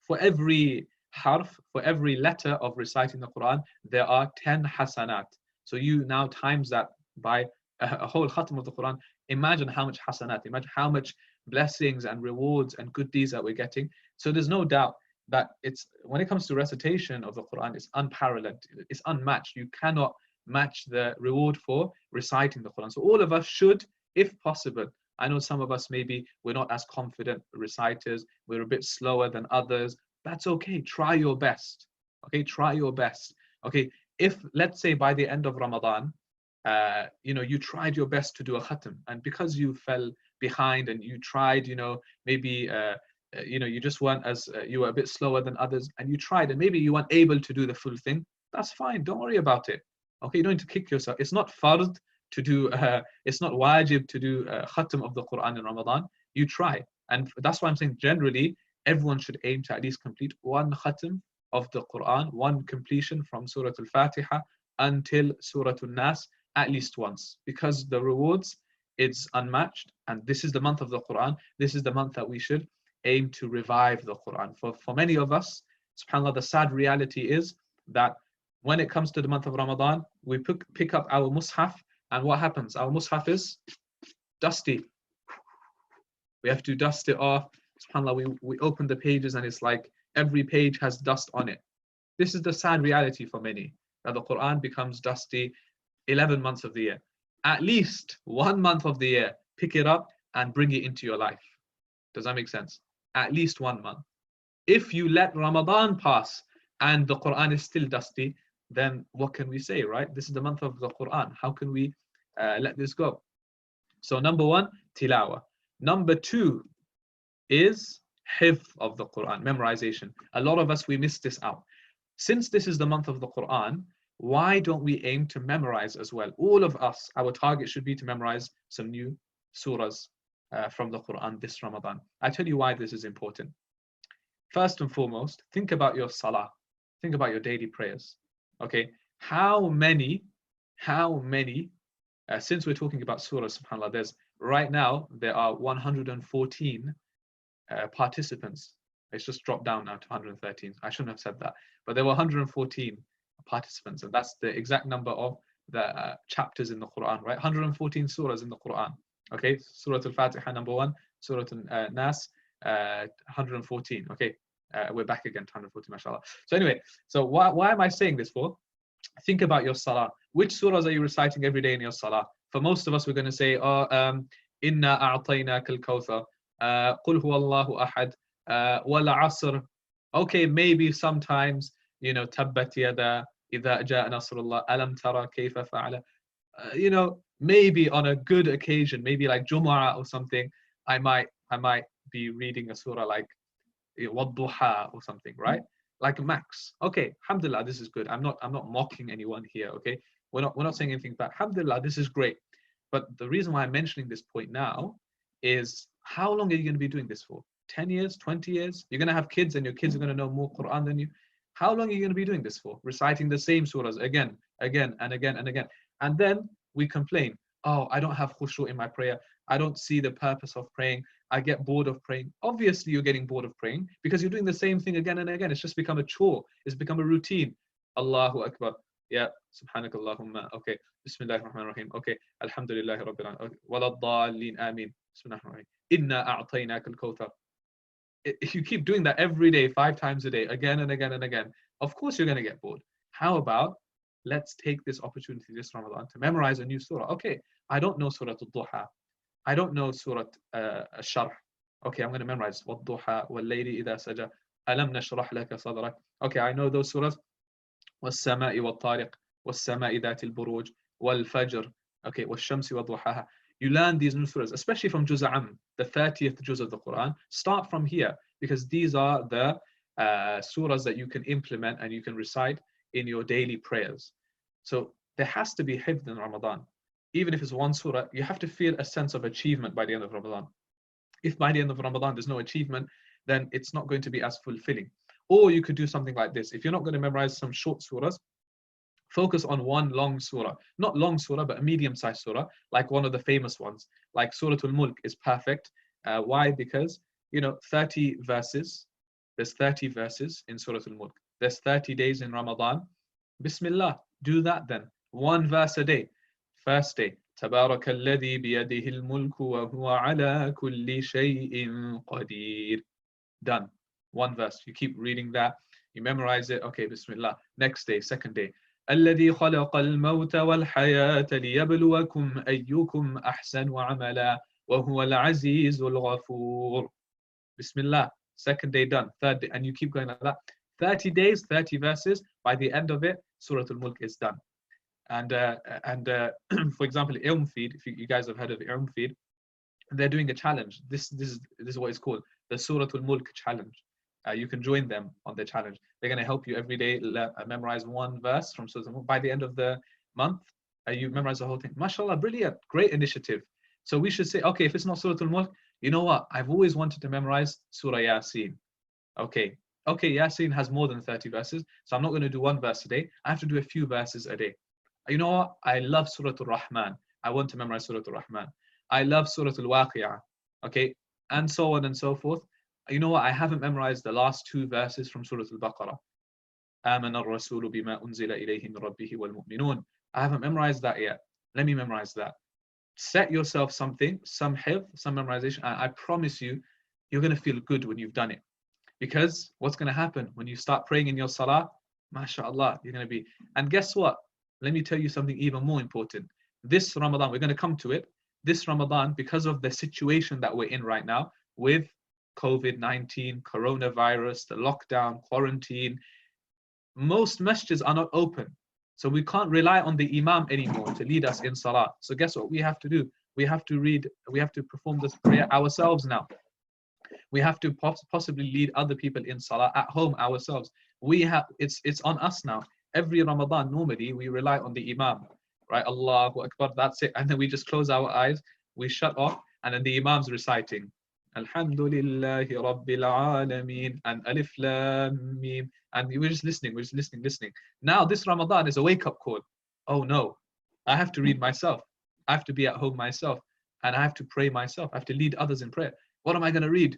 Speaker 1: For every harf, for every letter of reciting the Quran, there are 10 hasanat. So you now times that by a whole khatam of the Quran. Imagine how much hasanat, imagine how much blessings and rewards and good deeds that we're getting. So there's no doubt that it's, when it comes to recitation of the Quran, it's unparalleled, it's unmatched. You cannot match the reward for reciting the Quran. So all of us should, if possible, I know some of us maybe we're not as confident reciters, we're a bit slower than others. That's okay, try your best. Okay, try your best. Okay, if let's say by the end of Ramadan, you tried your best to do a khatam, and because you fell behind and you tried, maybe you just weren't as you were a bit slower than others, and you tried and maybe you weren't able to do the full thing, that's fine, don't worry about it. Okay, you don't need to kick yourself. It's not fard to do, it's not wajib to do khatam of the Quran in Ramadan. You try, and that's why I'm saying generally everyone should aim to at least complete 1 khatam of the Quran, 1 completion from Surah Al-Fatiha until Surah Al-Nas at least once, because the rewards, it's unmatched. And this is the month of the Quran. This is the month that we should aim to revive the Quran. For many of us, subhanAllah, the sad reality is that when it comes to the month of Ramadan, we pick up our mushaf, and what happens? Our mushaf is dusty. We have to dust it off. SubhanAllah, we open the pages and it's like every page has dust on it. This is the sad reality for many, that the Quran becomes dusty 11 months of the year. At least 1 month of the year, pick it up and bring it into your life. Does that make sense? At least 1 month. If you let Ramadan pass and the Quran is still dusty, then what can we say, right? This is the month of the Quran. How can we let this go? So number 1, tilawa. Number 2 is hifz of the Quran, memorization. A lot of us, we miss this out. Since this is the month of the Quran, why don't we aim to memorize as well? All of us, our target should be to memorize some new surahs from the Quran this Ramadan. I tell you why this is important. First and foremost, think about your salah. Think about your daily prayers. Okay, how many, since we're talking about surahs, subhanAllah, right now, there are 114 participants. It's just dropped down now to 113. I shouldn't have said that, but there were 114 participants, and that's the exact number of the chapters in the Quran, right? 114 surahs in the Quran. Okay, Surah Al-Fatiha number 1, Surah Al-Nas 114. Okay, we're back again to 114, mashallah. So anyway, so why am I saying this for? Think about your salah. Which surahs are you reciting every day in your salah? For most of us, we're going to say, Inna a'tainaka al-kawthar, Qul huwa Allahu ahad, wal asr. Okay, maybe sometimes, tabbat yada idha ja'a nasrullah, alam tara kayfa fa'ala. Maybe on a good occasion, maybe like Jumu'ah or something, I might be reading a surah like Wadduha or something, right? Like max. Okay, alhamdulillah, this is good. I'm not mocking anyone here, okay? We're not saying anything bad. Alhamdulillah, this is great. But the reason why I'm mentioning this point now is, how long are you going to be doing this for? 10 years, 20 years? You're going to have kids and your kids are going to know more Quran than you. How long are you going to be doing this for? Reciting the same surahs again and again and again. And then we complain, oh, I don't have khushu' in my prayer. I don't see the purpose of praying. I get bored of praying. Obviously, you're getting bored of praying because you're doing the same thing again and again. It's just become a chore. It's become a routine. Allahu Akbar. Yeah, subhanakallahumma. Okay, Bismillahir Rahmanir Rahim. Okay, Alhamdulillahi Rabbil Alamin. Waladdallin. Ameen. Bismillahir Rahmanir Rahim. Inna a'tainaka al-kawthar. If you keep doing that every day, 5 times a day, again and again and again, of course you're going to get bored. How about let's take this opportunity this Ramadan to memorize a new surah. Okay, I don't know Surah Al-Duha. I don't know Surah Al-Sharh. Okay, I'm going to memorize Wal-Duha, Wal-Layli Idha Saja, Alam Nashrah Laka Sadrak. Okay, I know those surahs. Was-Sama'i Wal-Tariq, Was-Sama'i Dhati Al-Buruj, Wal-Fajr. Okay, Was-Shamsi Wal-Duhaha. You learn these new surahs, especially from Juz Am, the 30th juz of the Quran. Start from here, because these are the surahs that you can implement and you can recite in your daily prayers. So there has to be hifd in Ramadan. Even if it's one surah, you have to feel a sense of achievement by the end of Ramadan. If by the end of Ramadan there's no achievement, then it's not going to be as fulfilling. Or you could do something like this. If you're not going to memorize some short surahs, focus on one long surah. Not long surah, but a medium-sized surah, like one of the famous ones. Like Surah Al-Mulk is perfect. Why? Because, 30 verses. There's 30 verses in Surah Al-Mulk. There's 30 days in Ramadan. Bismillah, do that then. One verse a day. First day. تبارك الذي بيده الملك وهو على كل شيء قدير. Done. One verse. You keep reading that. You memorize it. Okay, Bismillah. Next day, second day. الذي خلق الموت والحياة ليبلوكم أيكم أحسن عملا وهو العزيز الغفور. Bismillah. Second day done. Third day. And you keep going like that. 30 days, 30 verses. By the end of it, Surah Al-Mulk is done. And for example, Feed, if you guys have heard of Feed, they're doing a challenge. This is what it's called, the Surah Al-Mulk challenge. You can join them on the challenge. They're going to help you every day memorize one verse from Surah Al-Mulk. By the end of the month, you memorize the whole thing. MashaAllah, brilliant, great initiative. So we should say, okay, if it's not Surah Al-Mulk, you know what? I've always wanted to memorize Surah Yasin. Okay, Yasin has more than 30 verses, so I'm not going to do one verse a day. I have to do a few verses a day. You know what? I love Surah Al-Rahman. I want to memorize Surah Al-Rahman. I love Surah Al-Waqi'ah. Okay, and so on and so forth. You know what? I haven't memorized the last 2 verses from Surah Al-Baqarah. آمن الرسول بما أنزل إليه من ربه والمؤمنون. I haven't memorized that yet. Let me memorize that. Set yourself something, some hifz, some memorization. I promise you, you're going to feel good when you've done it. Because what's going to happen when you start praying in your salah? MashaAllah, you're going to be. And guess what? Let me tell you something even more important. This Ramadan, we're going to come to it. This Ramadan, because of the situation that we're in right now with COVID-19, coronavirus, the lockdown, quarantine, most masjids are not open. So we can't rely on the imam anymore to lead us in salah. So guess what we have to do? We have to perform this prayer ourselves now. We have to possibly lead other people in salah at home ourselves. It's on us now. Every Ramadan, normally we rely on the imam, right? Allahu Akbar, that's it. And then we just close our eyes, we shut off, and then the imam's reciting Alhamdulillahi Rabbil Alameen and Alif Lam Mim. And we're just listening. Now this Ramadan is a wake-up call. Oh no, I have to read myself. I have to be at home myself. And I have to pray myself. I have to lead others in prayer. What am I going to read?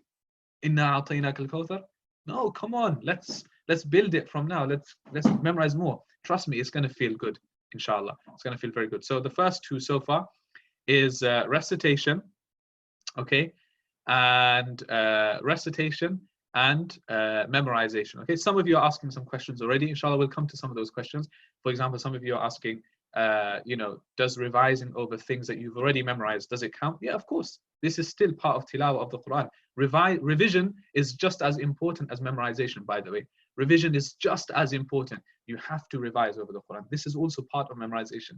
Speaker 1: Inna a'tainaka al-kawthar? No, come on. Let's build it from now. Let's memorize more. Trust me, it's going to feel good, inshallah. It's going to feel very good. So the first 2 so far is recitation, okay, and recitation and memorization. Okay, some of you are asking some questions already. Inshallah, we'll come to some of those questions. For example, some of you are asking, does revising over things that you've already memorized, does it count? Yeah, of course. This is still part of tilawah of the Quran. Revision is just as important as memorization, by the way. Revision is just as important. You have to revise over the Quran. This is also part of memorization.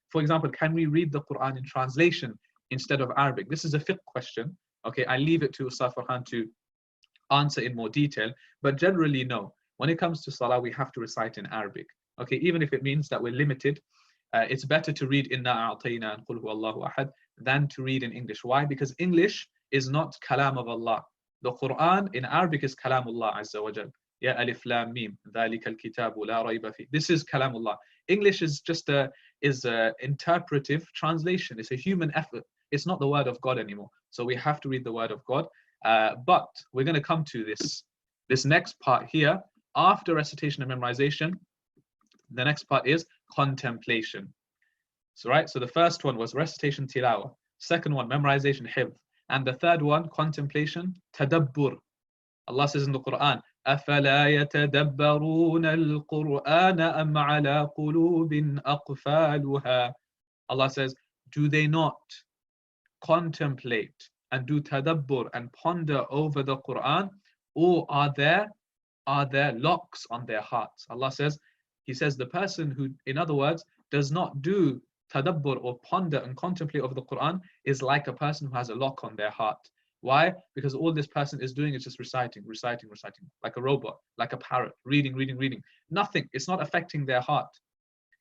Speaker 1: For example, can we read the Quran in translation instead of Arabic? This is a fiqh question. Okay, I leave it to Ustadh Farhan to answer in more detail, but generally no. When it comes to salah, we have to recite in Arabic. Okay, even if it means that we're limited, it's better to read Inna a'tayna and Qul huwallahu ahad than to read in English. Why? Because English is not kalam of Allah. The Quran in Arabic is kalamullah azza wa jal. Ya alif lam mim, dhalika al-kitabu la rayba fi. This is kalamullah. English is just a interpretive translation. It's a human effort. It's not the word of God anymore. So we have to read the word of God. But we're going to come to this next part here. After recitation and memorization, the next part is contemplation. So the first one was recitation tilawah. Second one, memorization hifz. And the third one, contemplation, tadabbur. Allah says in the Quran, أَفَلَا يَتَدَبَّرُونَ الْقُرْآنَ أَمْ عَلَى قُلُوبٍ أَقْفَالُهَا. Allah says, do they not contemplate and do tadabbur and ponder over the Quran, or are there locks on their hearts? Allah says, He says the person who, in other words, does not do tadabbur or ponder and contemplate over the Quran is like a person who has a lock on their heart. Why? Because all this person is doing is just reciting, like a robot, like a parrot, reading. Nothing. It's not affecting their heart.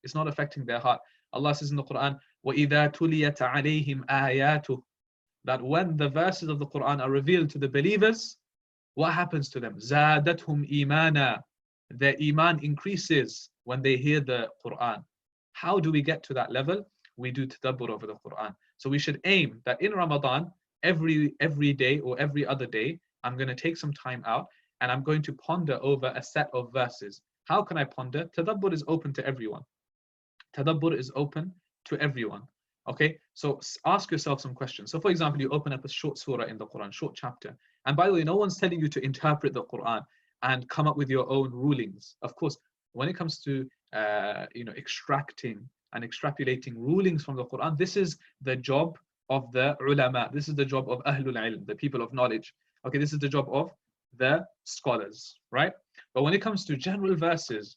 Speaker 1: It's not affecting their heart. Allah says in the Quran, وَإِذَا تُلِيَتْ عَلَيْهِمْ آيَاتُهُ, that when the verses of the Quran are revealed to the believers, what happens to them? زَادَتْهُمْ إِيمَانًا, their iman increases when they hear the Quran. How do we get to that level? We do tadabbur over the Quran. So we should aim that in Ramadan, every day or every other day, I'm going to take some time out and I'm going to ponder over a set of verses. How can I ponder? Tadabbur is open to everyone. Tadabbur is open to everyone. Okay, so ask yourself some questions. So for example, you open up a short surah in the Quran, short chapter. And by the way, no one's telling you to interpret the Quran and come up with your own rulings. Of course, when it comes to extracting and extrapolating rulings from the Quran, this is the job of the ulama. This is the job of ahlul ilm, the people of knowledge. Okay, this is the job of the scholars, right? But when it comes to general verses,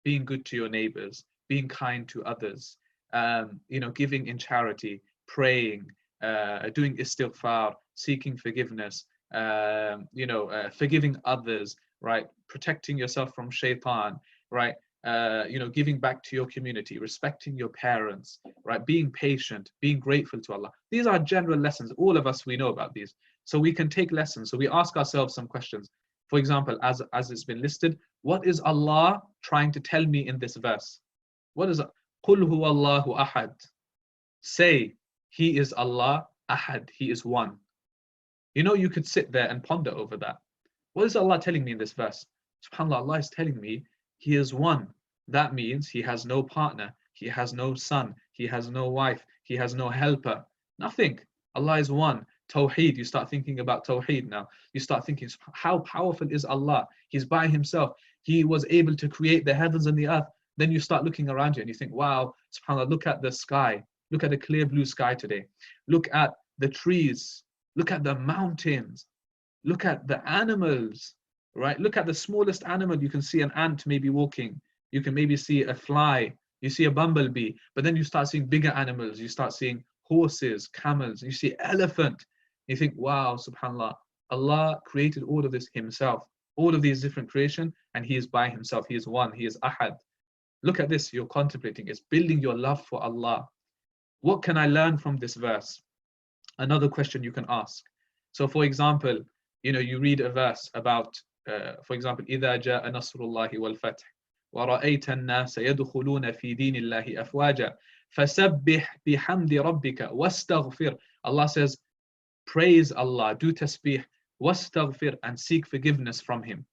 Speaker 1: being good to your neighbors, being kind to others, giving in charity, praying, doing istighfar, seeking forgiveness, forgiving others, right? Protecting yourself from shaitan, right? Giving back to your community, respecting your parents, right? Being patient, being grateful to Allah. These are general lessons. All of us, we know about these. So we can take lessons. So we ask ourselves some questions. For example, as it's been listed, what is Allah trying to tell me in this verse? What is it? قُلْ هُوَ اللَّهُ أَحَدٌ. Say, He is Allah, Ahad, He is one. You could sit there and ponder over that. What is Allah telling me in this verse? SubhanAllah, Allah is telling me He is one. That means He has no partner, He has no son, He has no wife, He has no helper, nothing. Allah is one. Tawheed, you start thinking about Tawheed now. You start thinking, how powerful is Allah? He's by Himself. He was able to create the heavens and the earth. Then you start looking around you and you think, wow, subhanAllah, look at the sky. Look at the clear blue sky today. Look at the trees. Look at the mountains. Look at the animals, right? Look at the smallest animal. You can see an ant maybe walking. You can maybe see a fly. You see a bumblebee. But then you start seeing bigger animals. You start seeing horses, camels. You see elephant. You think, wow, subhanAllah, Allah created all of this Himself. All of these different creation, and He is by Himself. He is one. He is Ahad. Look at this, you're contemplating. It's building your love for Allah. What can I learn from this verse? Another question you can ask. So for example, you read a verse about, for example, إِذَا جَاءَ نَصْرُ اللَّهِ وَالْفَتْحِ وَرَأَيْتَ النَّاسَ يَدْخُلُونَ فِي دِينِ اللَّهِ أَفْوَاجًا فَسَبِّحْ بِحَمْدِ رَبِّكَ وَاسْتَغْفِرْ. Allah says, praise Allah, do tasbih, وَاسْتَغْفِرْ, and seek forgiveness from Him.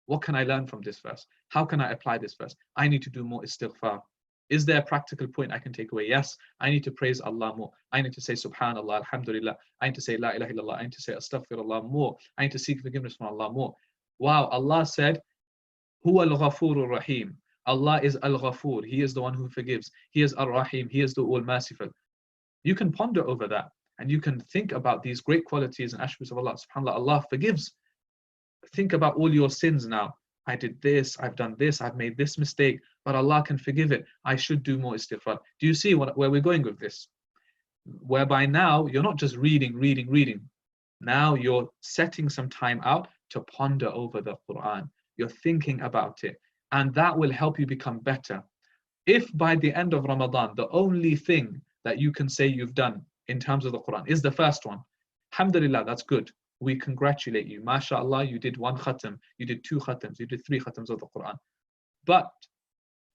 Speaker 1: What can I learn from this verse? How can I apply this verse? I need to do more istighfar. Is there a practical point I can take away? Yes, I need to praise Allah more. I need to say Subhanallah, Alhamdulillah. I need to say La ilaha illallah. I need to say Astaghfirullah more. I need to seek forgiveness from Allah more. Wow, Allah said, Huwa al-Ghafur rahim. Allah is al-Ghafur. He is the one who forgives. He is al-Rahim. He is the all-merciful. You can ponder over that and you can think about these great qualities and attributes of Allah. SubhanAllah, Allah forgives. Think about all your sins now. I did this, I've done this, I've made this mistake, but Allah can forgive it. I should do more istighfar. Do you see where we're going with this? Whereby now you're not just reading. Now you're setting some time out to ponder over the Quran. You're thinking about it, and that will help you become better. If by the end of Ramadan, the only thing that you can say you've done in terms of the Quran is the first one, alhamdulillah, that's good. We congratulate you. MashaAllah, you did 1 khatam, you did 2 khatams, you did 3 khatams of the Quran. But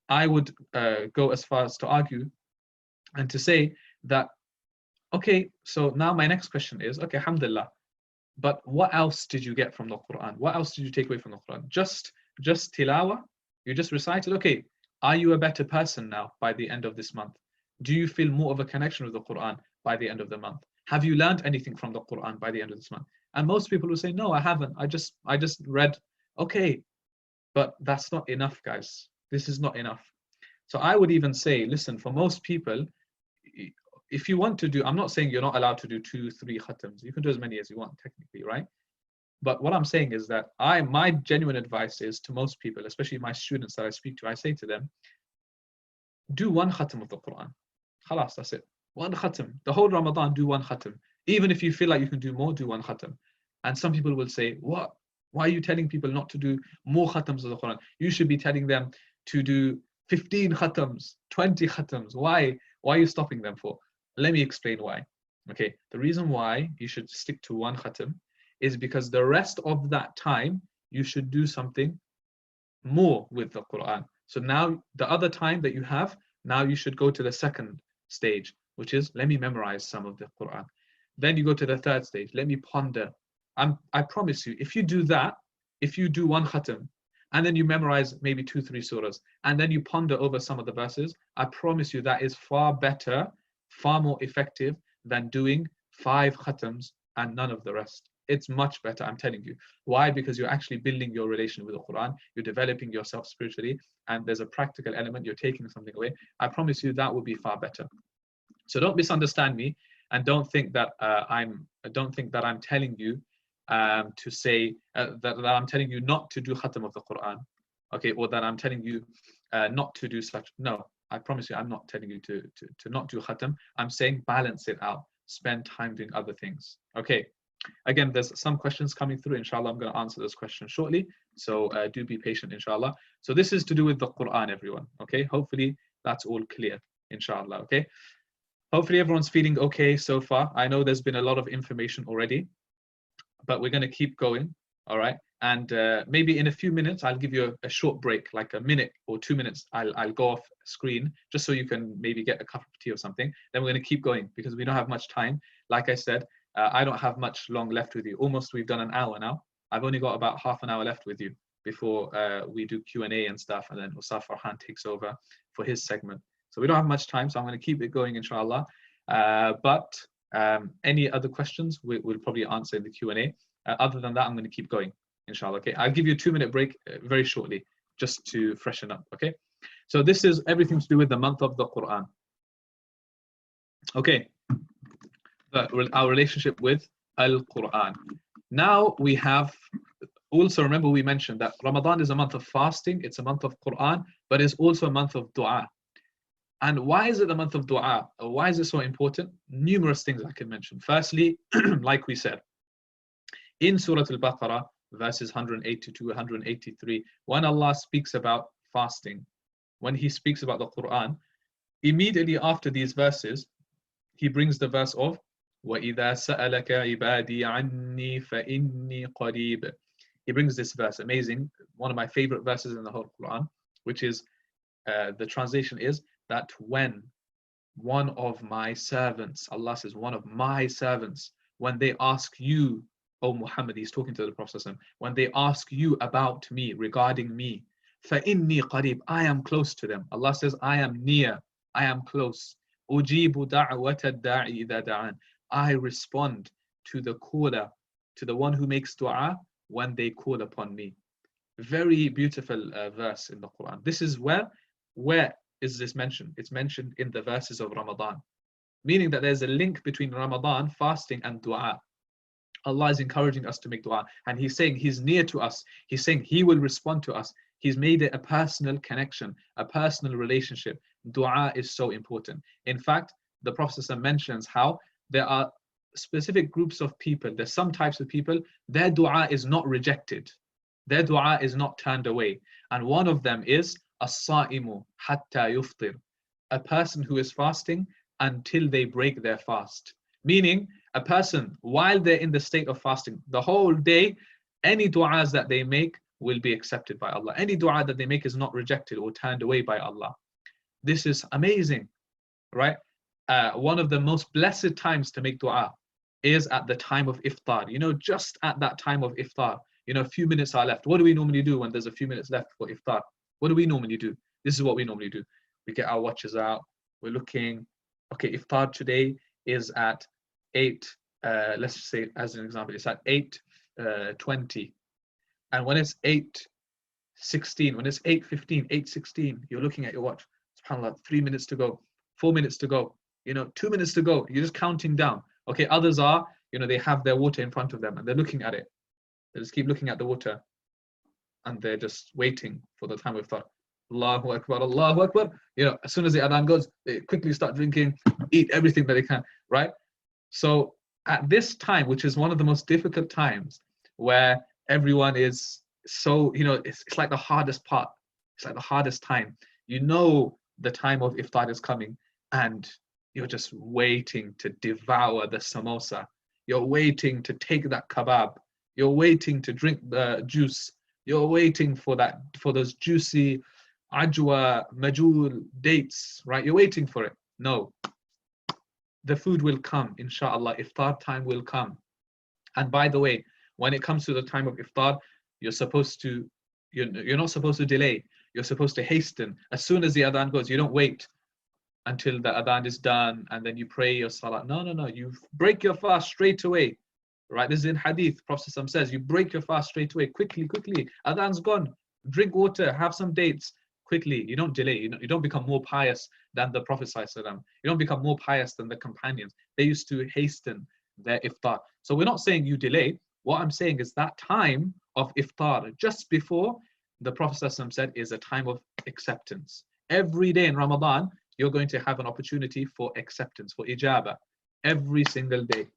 Speaker 1: I would go as far as to argue and to say that, okay, so now my next question is, okay, alhamdulillah, but what else did you get from the Quran? What else did you take away from the Quran? Just tilawa? You just recited? Okay, are you a better person now by the end of this month? Do you feel more of a connection with the Quran by the end of the month? Have you learned anything from the Quran by the end of this month? And most people will say, no, I haven't. I just read. Okay, but that's not enough, guys. This is not enough. So I would even say, listen, for most people, if you want to do, I'm not saying you're not allowed to do 2, 3 khatams. You can do as many as you want, technically, right? But what I'm saying is that my genuine advice is to most people, especially my students that I speak to, I say to them, do 1 khatam of the Quran. Khalas, that's it. 1 khatam. The whole Ramadan, do 1 khatam. Even if you feel like you can do more, do 1 khatam. And some people will say, what? Why are you telling people not to do more khatams of the Quran? You should be telling them to do 15 khatams, 20 khatams. Why? Why are you stopping them for? Let me explain why. Okay, the reason why you should stick to 1 khatam is because the rest of that time, you should do something more with the Quran. So now the other time that you have, now you should go to the second stage, which is, let me memorize some of the Quran. Then you go to the third stage, let me ponder. I promise you, if you do that, if you do 1 khatam, and then you memorize maybe 2, 3 surahs, and then you ponder over some of the verses, I promise you that is far better, far more effective than doing 5 khatams and none of the rest. It's much better, I'm telling you. Why? Because you're actually building your relation with the Quran, you're developing yourself spiritually, and there's a practical element, you're taking something away. I promise you that will be far better. So don't misunderstand me, and don't think that I'm telling you to say that I'm telling you not to do khatam of the Quran, okay, or that I'm telling you not to do such. No, I promise you, I'm not telling you to not do khatam. I'm saying balance it out, spend time doing other things. Okay. Again, there's some questions coming through. Inshallah, I'm going to answer those questions shortly. So do be patient, inshallah. So this is to do with the Quran, everyone. Okay. Hopefully that's all clear, inshallah. Okay. Hopefully everyone's feeling okay so far. I know there's been a lot of information already, but we're going to keep going. All right. And maybe in a few minutes, I'll give you a short break, like a minute or 2 minutes. I'll go off screen just so you can maybe get a cup of tea or something. Then we're going to keep going because we don't have much time. Like I said, I don't have much long left with you. Almost we've done an hour now. I've only got about half an hour left with you before we do Q&A and stuff. And then Ustadh Farhan takes over for his segment. So we don't have much time. So I'm going to keep it going, inshallah. But any other questions, we'll probably answer in the Q&A. Other than that, I'm going to keep going, inshallah. Okay, I'll give you a 2-minute break very shortly, just to freshen up. Okay, so this is everything to do with the month of the Quran. Okay, our relationship with Al-Quran. Now we have, also remember we mentioned that Ramadan is a month of fasting, it's a month of Quran, but it's also a month of dua. And why is it the month of dua? Why is it so important? Numerous things I can mention. Firstly, like we said, in Surah Al-Baqarah, verses 182, 183, when Allah speaks about fasting, when He speaks about the Quran, immediately after these verses, He brings the verse of وَإِذَا سَأَلَكَ عِبَادِي عَنِّي فَإِنِّي قَرِيبٌ. He brings this verse, amazing, one of my favorite verses in the whole Quran, which is, the translation is that when one of my servants, Allah says, one of my servants, when they ask you, O Muhammad, he's talking to the Prophet, when they ask you about me, regarding me, فَإِنِّي قَرِيبٌ, I am close to them. Allah says, I am near, I am close. أُجِيبُ دَعْوَةَ الدَّاعِ إِذَا دَعَانِ, I respond to the caller, to the one who makes dua when they call upon me. Very beautiful verse in the Quran. This is where is this mentioned? It's mentioned in the verses of Ramadan, meaning that there's a link between Ramadan, fasting, and dua. Allah is encouraging us to make dua, and He's saying He's near to us. He's saying He will respond to us. He's made it a personal connection, a personal relationship. Dua is so important. In fact, the Prophet mentions how there are specific groups of people, there's some types of people, their dua is not rejected. Their dua is not turned away. And one of them is as-sa'imu hatta yuftir, a person who is fasting until they break their fast. Meaning, a person, while they're in the state of fasting, the whole day, any du'as that they make will be accepted by Allah. Any dua that they make is not rejected or turned away by Allah. This is amazing, right? One of the most blessed times to make dua is at the time of iftar. You know, just at that time of iftar, you know, a few minutes are left. What do we normally do when there's a few minutes left for iftar? What do we normally do? This is what we normally do. We get our watches out. We're looking, okay, iftar today is at 8, let's just say as an example, it's at 8:20, and when it's 8:16, when it's 8:15, 8:16, you're looking at your watch. SubhanAllah, 3 minutes to go, 4 minutes to go, 2 minutes to go. You're just counting down. Okay, others are, they have their water in front of them and they're looking at it. They just keep looking at the water and they're just waiting for the time of iftar. Allahu Akbar, Allahu Akbar. As soon as the adhan goes, they quickly start drinking, eat everything that they can, right? So at this time, which is one of the most difficult times, where everyone is so, it's like the hardest part. It's like the hardest time. The time of iftar is coming and you're just waiting to devour the samosa. You're waiting to take that kebab. You're waiting to drink the juice. You're waiting for those juicy ajwa, majul, dates, right? You're waiting for it. No. The food will come, inshallah. Iftar time will come. And by the way, when it comes to the time of iftar, you're not supposed to delay. You're supposed to hasten. As soon as the adhan goes, you don't wait until the adhan is done and then you pray your salah. No. You break your fast straight away. Right? This is in hadith. Prophet says, you break your fast straight away. Quickly. Adhan's gone. Drink water. Have some dates. Quickly. You don't delay. You don't become more pious than the Prophet ﷺ. You don't become more pious than the companions. They used to hasten their iftar. So we're not saying you delay. What I'm saying is that time of iftar, just before, the Prophet ﷺ said, is a time of acceptance. Every day in Ramadan, you're going to have an opportunity for acceptance, for ijabah, every single day.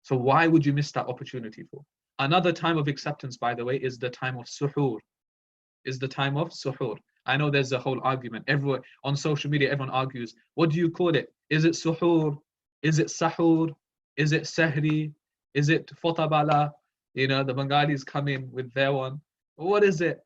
Speaker 1: So why would you miss that opportunity for? Another time of acceptance, by the way, is the time of suhoor. I know there's a whole argument. Everyone on social media, everyone argues. What do you call it? Is it suhoor? Is it sahur? Is it sahri? Is it fotabala? The Bengalis come in with their one. What is it?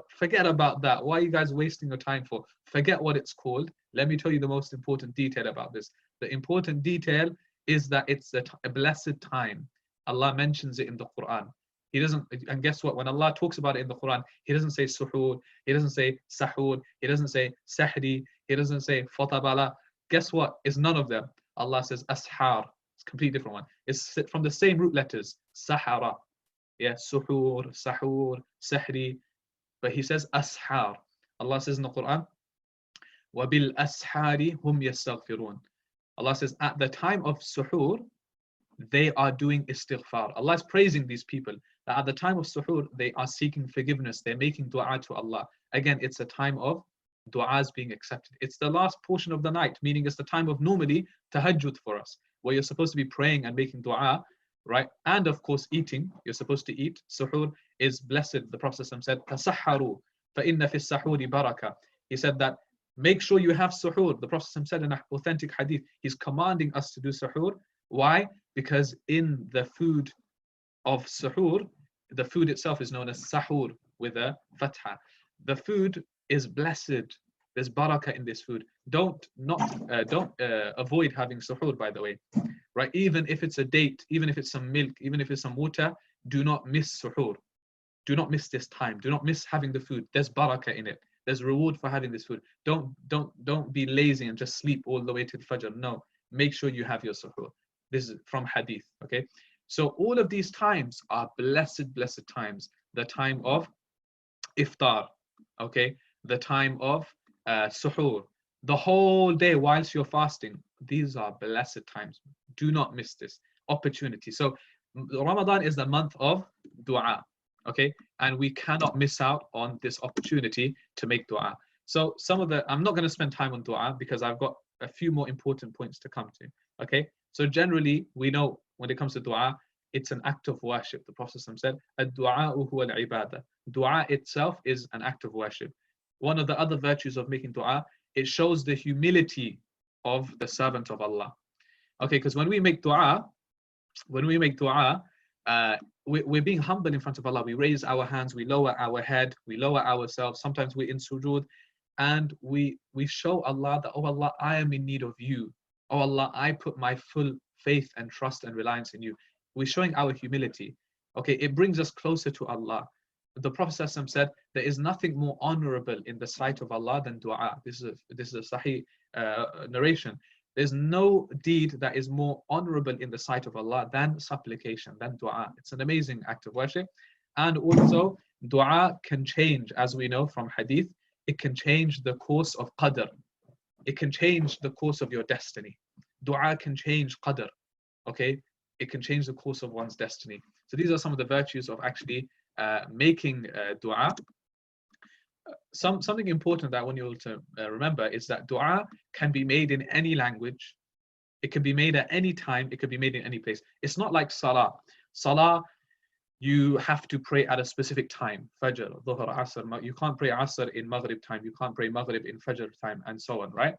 Speaker 1: Forget about that. Why are you guys wasting your time for? Forget what it's called. Let me tell you the most important detail about this. The important detail is that it's a blessed time. Allah mentions it in the Quran. He doesn't, and guess what? When Allah talks about it in the Quran, He doesn't say suhoor, He doesn't say sahur, He doesn't say sahri, He doesn't say fotabala. Guess what? It's none of them. Allah says ashar. It's a completely different one. It's from the same root letters. Sahara. Yeah, suhoor, sahur, sahri. But He says ashar. Allah says in the Quran, وَبِالْأَسْحَارِ هُمْ يَسْتَغْفِرُونَ. Allah says at the time of suhoor, they are doing istighfar. Allah is praising these people that at the time of suhoor, they are seeking forgiveness. They're making dua to Allah. Again, it's a time of du'as being accepted. It's the last portion of the night, meaning it's the time of normally tahajjud for us, where you're supposed to be praying and making dua, right? And of course, eating. You're supposed to eat. Suhoor is blessed. The Prophet said, "Tasahharu, fa inna fi sahuri baraka." He said that make sure you have suhoor. The Prophet said in an authentic hadith, he's commanding us to do suhoor. Why? Because in the food of suhoor, the food itself is known as sahur with a fatha. The food is blessed. There's barakah in this food. Don't avoid having suhoor, by the way, right? Even if it's a date, even if it's some milk, even if it's some water, do not miss suhoor. Do not miss this time. Do not miss having the food. There's barakah in it. There's reward for having this food. Don't be lazy and just sleep all the way to the fajr. No, make sure you have your suhoor. This is from hadith, okay? So all of these times are blessed times. The time of iftar, okay? The time of suhoor. The whole day whilst you're fasting. These are blessed times. Do not miss this opportunity. So Ramadan is the month of dua, okay? And we cannot miss out on this opportunity to make dua. So I'm not going to spend time on dua because I've got a few more important points to come to, okay? So generally, we know when it comes to dua, it's an act of worship. The Prophet said, "Ad-du'a'u huwa al-ibadah." Dua itself is an act of worship. One of the other virtues of making dua, it shows the humility of the servant of Allah. Okay, because when we make dua, we're being humble in front of Allah. We raise our hands, we lower our head, we lower ourselves. Sometimes we're in sujood, and we show Allah that, oh Allah, I am in need of you. Oh Allah, I put my full faith and trust and reliance in you. We're showing our humility. Okay, it brings us closer to Allah. The Prophet ﷺ said, there is nothing more honorable in the sight of Allah than dua. This is a sahih narration. There's no deed that is more honorable in the sight of Allah than supplication, than dua. It's an amazing act of worship. And also, dua can change, as we know from hadith, it can change the course of qadr. It can change the course of your destiny. Dua can change qadr, okay? It can change the course of one's destiny. So these are some of the virtues of actually making dua. Something important that I want you all to remember is that dua can be made in any language. It can be made at any time. It can be made in any place. It's not like salah. Salah, you have to pray at a specific time. Fajr, Dhuhr, Asr. You can't pray Asr in Maghrib time. You can't pray Maghrib in Fajr time, and so on, right?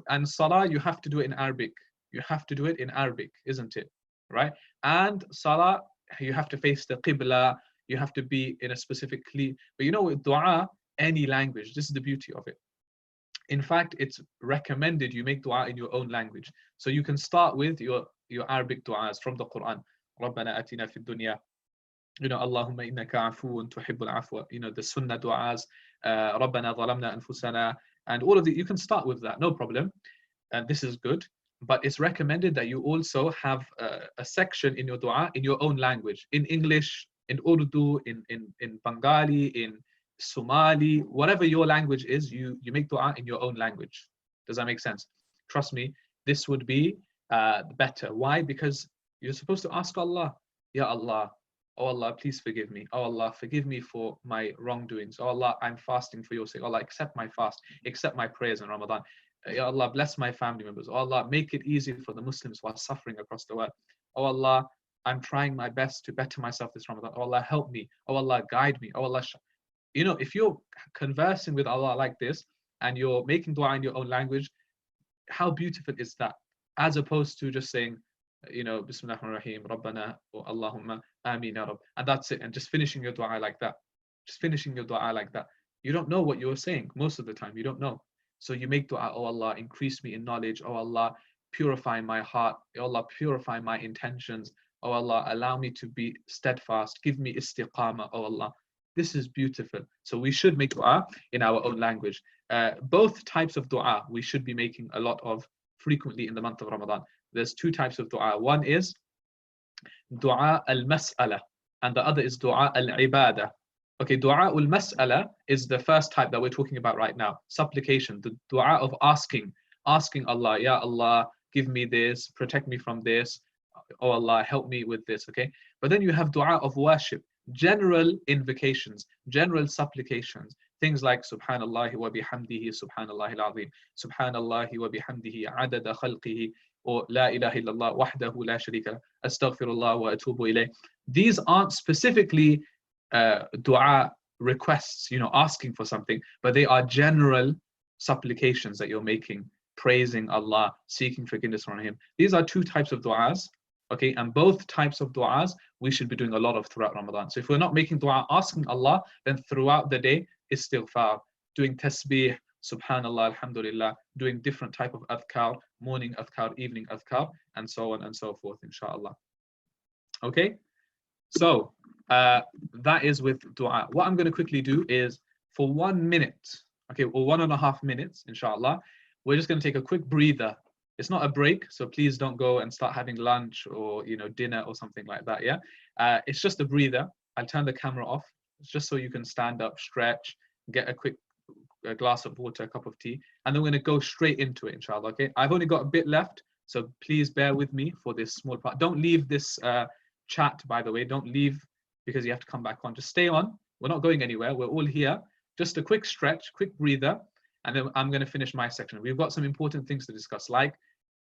Speaker 1: And Salah, you have to do it in Arabic. You have to do it in Arabic, isn't it? Right? And Salah, you have to face the Qibla. You have to be in a specifically. But you know, with dua, any language. This is the beauty of it. In fact, it's recommended you make dua in your own language. So you can start with your Arabic duas from the Quran. رَبَّنَا أَتِنَا فِي الدُّنْيَا, you know, Allahumma innaka afuun tuhibbul afwa, you know, the sunnah du'as, Rabbana zalamna anfusana, and all of the, you can start with that, no problem. And this is good. But it's recommended that you also have a section in your dua in your own language, in English, in Urdu, in Bengali, in Somali, whatever your language is, you make dua in your own language. Does that make sense? Trust me, this would be better. Why? Because you're supposed to ask Allah, Ya Allah, oh Allah, please forgive me. Oh Allah, forgive me for my wrongdoings. Oh Allah, I'm fasting for your sake. Oh Allah, accept my fast, accept my prayers in Ramadan. Ya Allah, bless my family members. Oh Allah, make it easy for the Muslims who are suffering across the world. Oh Allah, I'm trying my best to better myself this Ramadan. Oh Allah, help me. Oh Allah, guide me. Oh Allah, you know, if you're conversing with Allah like this and you're making dua in your own language, how beautiful is that? As opposed to just saying, you know, Bismillah ar-Rahim, Rabbana, or Allahumma, Ameen, Ya Rabb, and that's it, and just finishing your dua like that. Just finishing your dua like that. You don't know what you're saying most of the time. You don't know. So you make dua, oh Allah, increase me in knowledge. Oh Allah, purify my heart. Oh Allah, purify my intentions. Oh Allah, allow me to be steadfast. Give me istiqamah, oh Allah. This is beautiful. So we should make dua in our own language. Both types of dua we should be making a lot of frequently in the month of Ramadan. There's two types of dua. One is dua al-mas'ala, and the other is dua al-ibadah. Okay, dua al-mas'ala is the first type that we're talking about right now. Supplication, the dua of asking Allah, Ya Allah, give me this, protect me from this. Oh Allah, help me with this, okay? But then you have dua of worship, general invocations, general supplications, things like Subhanallah wa bihamdihi, Subhanallah al-azim, Subhanallah wa bihamdihi, adada khalqihi, or La ilaha illallah wahdahu la sharika, astaghfirullah wa atubu ilayh. These aren't specifically dua requests, you know, asking for something, but they are general supplications that you're making, praising Allah, seeking forgiveness from Him. These are two types of du'as, okay, and both types of du'as we should be doing a lot of throughout Ramadan. So if we're not making du'a asking Allah, then throughout the day, istighfar, doing tasbih, subhanallah, alhamdulillah, doing different type of adhkar, morning adhkar, evening adhkar, and so on and so forth, inshallah. Okay, so that is with dua. What I'm going to quickly do is for 1 minute, okay, or 1.5 minutes, inshallah, we're just going to take a quick breather. It's not a break, so please don't go and start having lunch or, you know, dinner or something like that, yeah? It's just a breather. I'll turn the camera off, just so you can stand up, stretch, get a quick glass of water, a cup of tea, and then we're going to go straight into it, inshallah, okay? I've only got a bit left, so please bear with me for this small part. Don't leave this chat, by the way. Don't leave because you have to come back on. Just stay on. We're not going anywhere. We're all here. Just a quick stretch, quick breather, and then I'm going to finish my section. We've got some important things to discuss, like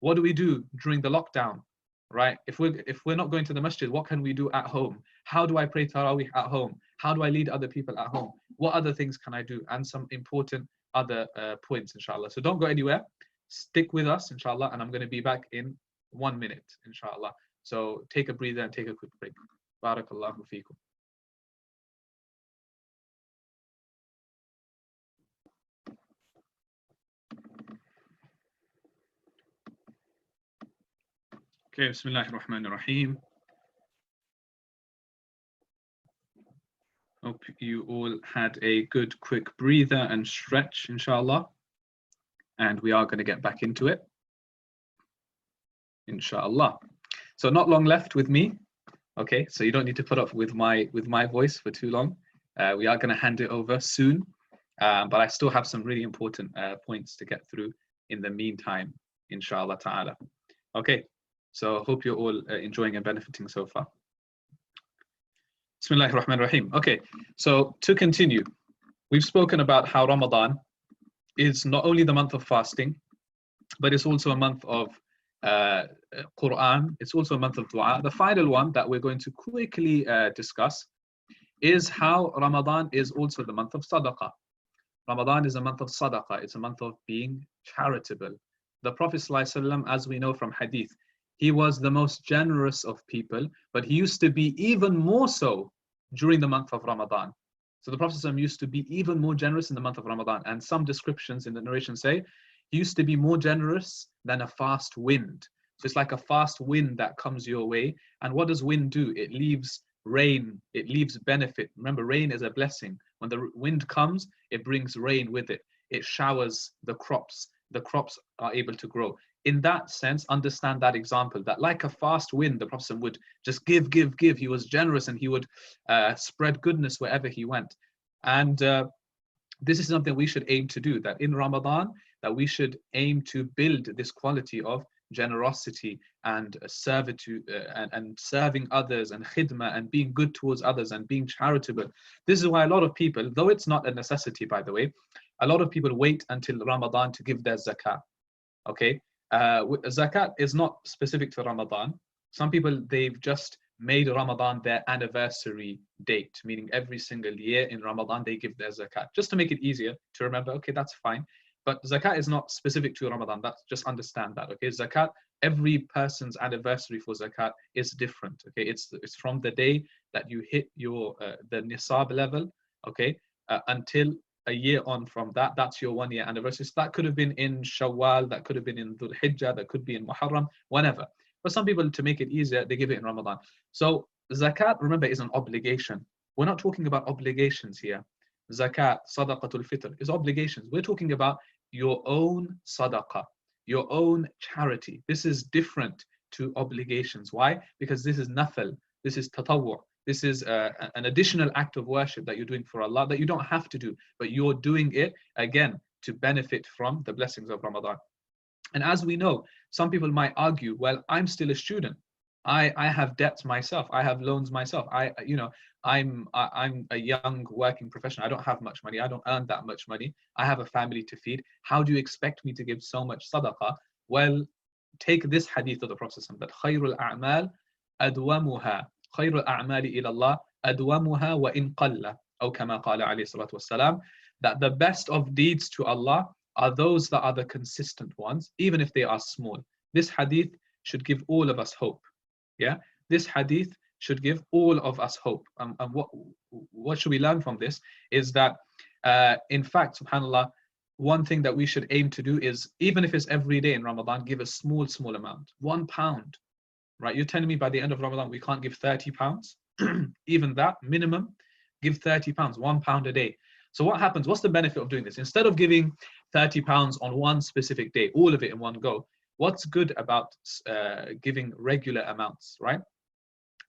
Speaker 1: what do we do during the lockdown, right? If we're not going to the masjid, what can we do at home? How do I pray Taraweeh at home? How do I lead other people at home? What other things can I do? And some important other points, inshallah. So don't go anywhere. Stick with us, inshallah, and I'm going to be back in 1 minute, inshallah. So take a breather and take a quick break. Barakallahu feekum. Okay, Bismillahir Rahmanir Rahim. Hope you all had a good quick breather and stretch, inshallah. And we are going to get back into it. inshallah. So not long left with me. Okay, so you don't need to put up with my voice for too long. We are going to hand it over soon, but I still have some really important points to get through in the meantime, inshallah ta'ala. Okay, so hope you're all enjoying and benefiting so far. Bismillahir Rahmanir Rahim. Okay, so to continue, we've spoken about how Ramadan is not only the month of fasting, but it's also a month of Quran. It's also a month of dua. The final one that we're going to quickly discuss is how Ramadan is also the month of sadaqah. Ramadan is a month of sadaqah. It's a month of being charitable. The Prophet ﷺ, as we know from hadith, he was the most generous of people, but he used to be even more so during the month of Ramadan. So the Prophet ﷺ used to be even more generous in the month of Ramadan. And some descriptions in the narration say, he used to be more generous than a fast wind. So it's like a fast wind that comes your way. And what does wind do? It leaves rain, it leaves benefit. Remember, rain is a blessing. When the wind comes, it brings rain with it. It showers the crops. The crops are able to grow. In that sense, understand that example, that like a fast wind, the Prophet would just give. He was generous and he would spread goodness wherever he went. And this is something we should aim to do, that in Ramadan, that we should aim to build this quality of generosity and servitude and serving others and khidmah and being good towards others and being charitable. This is why a lot of people, though it's not a necessity, by the way, a lot of people wait until Ramadan to give their zakat. Okay, zakat is not specific to Ramadan. Some people, they've just made Ramadan their anniversary date, meaning every single year in Ramadan they give their zakat, just to make it easier to remember. Okay, that's fine. But zakat is not specific to Ramadan. That's just understand that. Okay, zakat, every person's anniversary for zakat is different. Okay, it's from the day that you hit your the nisab level. Okay, until a year on from that, that's your 1 year anniversary. So that could have been in Shawwal, that could have been in Dhul Hijjah, that could be in Muharram, whenever. But some people, to make it easier, they give it in Ramadan. So zakat, remember, is an obligation. We're not talking about obligations here. Zakat, sadaqatul fitr is obligations. We're talking about your own sadaqah, your own charity. This is different to obligations. Why? Because this is nafil, this is tatawwu'. This is an additional act of worship that you're doing for Allah that you don't have to do, but you're doing it, again, to benefit from the blessings of Ramadan. And as we know, some people might argue, well, I'm still a student. I have debts myself. I have loans myself. I'm a young working professional. I don't have much money. I don't earn that much money. I have a family to feed. How do you expect me to give so much sadaqah? Well, take this hadith of the Prophet that khayrul a'mal adwamuha. Khayrul a'mali ila Allah adwamuha wa in qalla. Aw kama qala alayhi salatu wassalam. That the best of deeds to Allah are those that are the consistent ones, even if they are small. This hadith should give all of us hope. Yeah, this hadith should give all of us hope. And what should we learn from this is that, in fact, subhanAllah, one thing that we should aim to do is, even if it's every day in Ramadan, give a small amount, £1, right? You're telling me by the end of Ramadan, we can't give £30? Even that, minimum, give £30, £1 a day. So what happens? What's the benefit of doing this? Instead of giving £30 on one specific day, all of it in one go, what's good about giving regular amounts, right?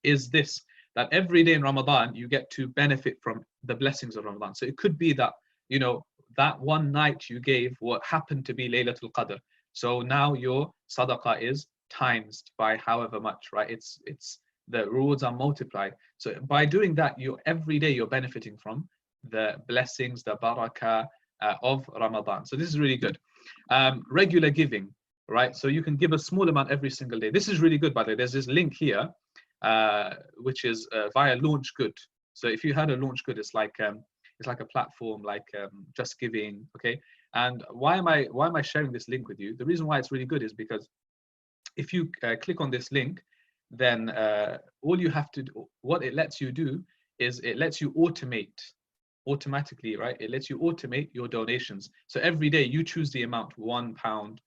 Speaker 1: Is this, that every day in Ramadan, you get to benefit from the blessings of Ramadan. So it could be that, you know, that one night you gave what happened to be Laylatul Qadr. So now your sadaqah is times by however much, right? It's the rewards are multiplied. So by doing that, every day you're benefiting from the blessings, the barakah of Ramadan. So this is really good. Regular giving, right? So you can give a small amount every single day. This is really good, by the way. There's this link here, which is via Launch Good. So if you had a Launch Good, it's like a platform like Just Giving, okay? And why am I sharing this link with you? The reason why it's really good is because if you click on this link, then all you have to do, what it lets you do is it lets you automatically, right? It lets you automate your donations. So every day you choose the amount, £1, £3,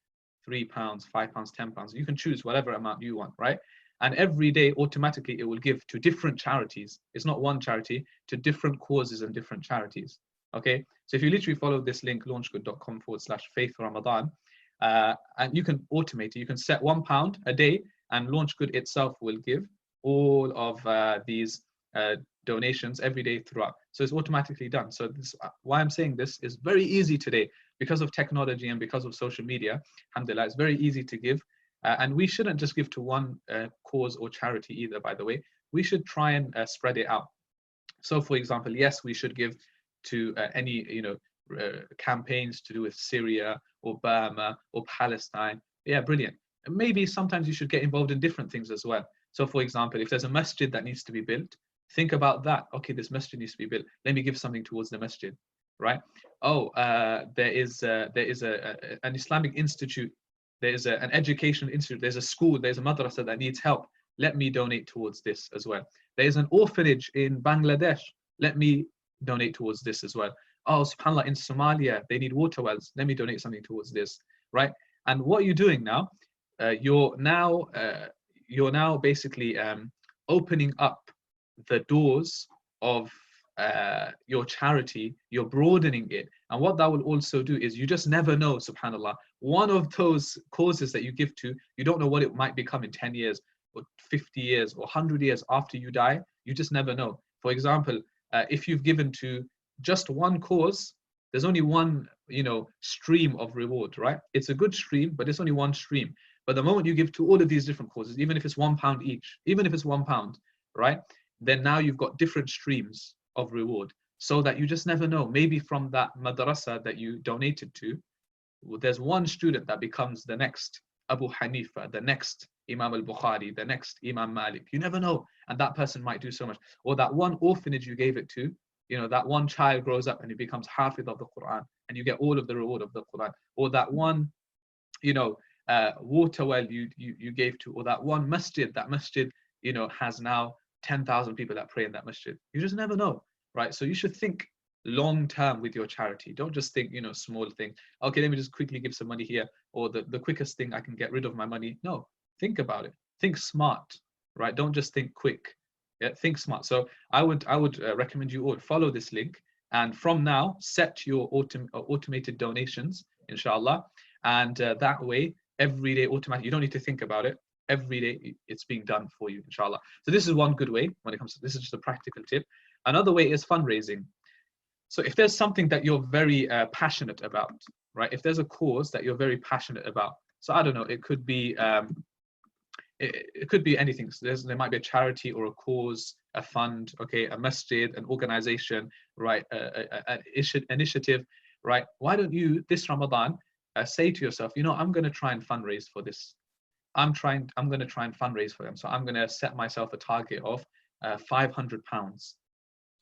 Speaker 1: £5, £10. You can choose whatever amount you want, right? And every day automatically it will give to different charities. It's not one charity, to different causes and different charities. Okay, so if you literally follow this link, launchgood.com/faith Ramadan, And you can automate it. You can set £1 a day, and Launch Good itself will give all of these donations every day throughout. So it's automatically done. So this, why I'm saying this is very easy today because of technology and because of social media. Alhamdulillah, it's very easy to give. And we shouldn't just give to one cause or charity either, by the way. We should try and spread it out. So for example, yes, we should give to any, campaigns to do with Syria or Burma or Palestine. Yeah, brilliant. And maybe sometimes you should get involved in different things as well. So for example, if there's a masjid that needs to be built, think about that. Okay, this masjid needs to be built. Let me give something towards the masjid, right? Oh, there is an Islamic institute. There is an educational institute. There's a school. There's a madrasa that needs help. Let me donate towards this as well. There is an orphanage in Bangladesh. Let me donate towards this as well. Oh, subhanAllah, in Somalia, they need water wells. Let me donate something towards this, right? And what are you doing now? You're now basically opening up the doors of your charity. You're broadening it. And what that will also do is you just never know, subhanAllah, one of those causes that you give to, you don't know what it might become in 10 years or 50 years or 100 years after you die. You just never know. For example, if you've given to just one cause, there's only one, stream of reward, right? It's a good stream, but it's only one stream. But the moment you give to all of these different causes, even if it's £1 each, even if it's £1, right? Then now you've got different streams of reward, so that you just never know. Maybe from that madrasa that you donated to, there's one student that becomes the next Abu Hanifa, the next Imam al-Bukhari, the next Imam Malik. You never know. And that person might do so much. Or that one orphanage you gave it to, that one child grows up and he becomes Hafid of the Quran, and you get all of the reward of the Quran. Or that one, water well you gave to, or that one masjid, has now 10,000 people that pray in that masjid. You just never know, right? So you should think long term with your charity. Don't just think, small things. Okay, let me just quickly give some money here, or the quickest thing I can get rid of my money. No, think about it. Think smart, right? Don't just think quick. Yeah, think smart. So I would recommend you all follow this link, and from now set your automated donations, inshallah, and that way every day automatic. You don't need to think about it. Every day it's being done for you, inshallah. So this is one good way when it comes to this. Is just a practical tip. Another way is fundraising. So if there's something that you're very passionate about, right? If there's a cause that you're very passionate about, so I don't know, it could be it could be anything. So there might be a charity or a cause, a fund, okay, a masjid, an organization, right? An initiative, right? Why don't you this Ramadan say to yourself, I'm going to try and fundraise for this. I'm going to try and fundraise for them. So I'm going to set myself a target of £500,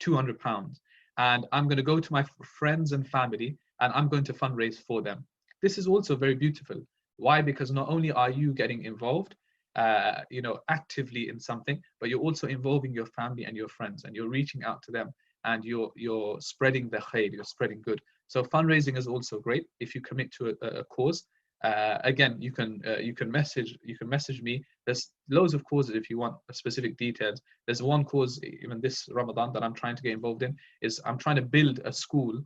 Speaker 1: £200, and I'm going to go to my friends and family, and I'm going to fundraise for them. This is also very beautiful. Why? Because not only are you getting involved, actively in something, but you're also involving your family and your friends, and you're reaching out to them, and you're spreading the khair, you're spreading good. So fundraising is also great if you commit to a cause. Again, you can message me. There's loads of causes if you want specific details. There's one cause even this Ramadan that I'm trying to get involved in, is I'm trying to build a school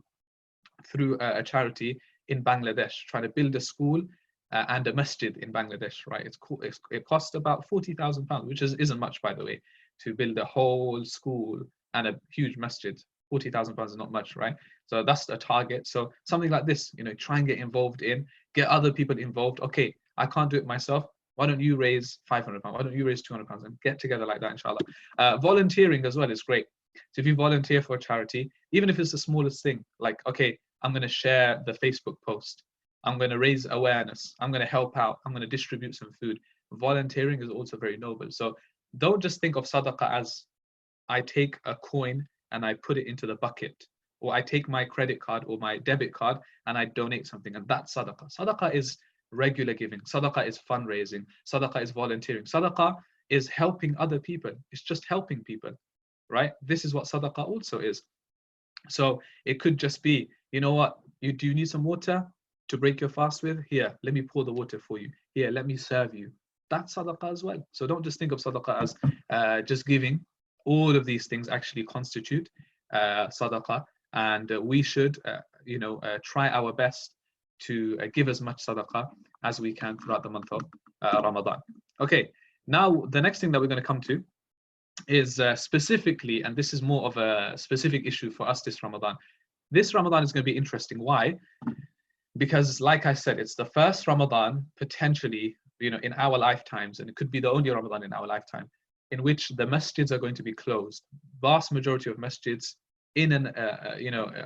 Speaker 1: through a charity in Bangladesh, trying to build a school and a masjid in Bangladesh, right? It costs about £40,000, which isn't much, by the way, to build a whole school and a huge masjid. £40,000 is not much, right? So that's a target. So something like this, try and get involved in, get other people involved. Okay, I can't do it myself. Why don't you raise £500? Why don't you raise £200 and get together like that, inshallah. Volunteering as well is great. So if you volunteer for a charity, even if it's the smallest thing, like, okay, I'm going to share the Facebook post. I'm going to raise awareness. I'm going to help out. I'm going to distribute some food. Volunteering is also very noble. So don't just think of sadaqah as I take a coin and I put it into the bucket, or I take my credit card or my debit card and I donate something, and that's sadaqah. Sadaqah is regular giving. Sadaqah is fundraising. Sadaqah is volunteering. Sadaqah is helping other people. It's just helping people, right? This is what sadaqah also is. So it could just be, do you need some water to break your fast with? Here, let me pour the water for you. Here, let me serve you. That's sadaqah as well. So don't just think of sadaqah as just giving. All of these things actually constitute sadaqah, and we should, try our best to give as much sadaqah as we can throughout the month of Ramadan. Okay, now the next thing that we're going to come to is specifically, and this is more of a specific issue for us this Ramadan. This Ramadan is going to be interesting. Why? Because like I said, it's the first Ramadan potentially, in our lifetimes, and it could be the only Ramadan in our lifetime, in which the masjids are going to be closed. Vast majority of masjids in and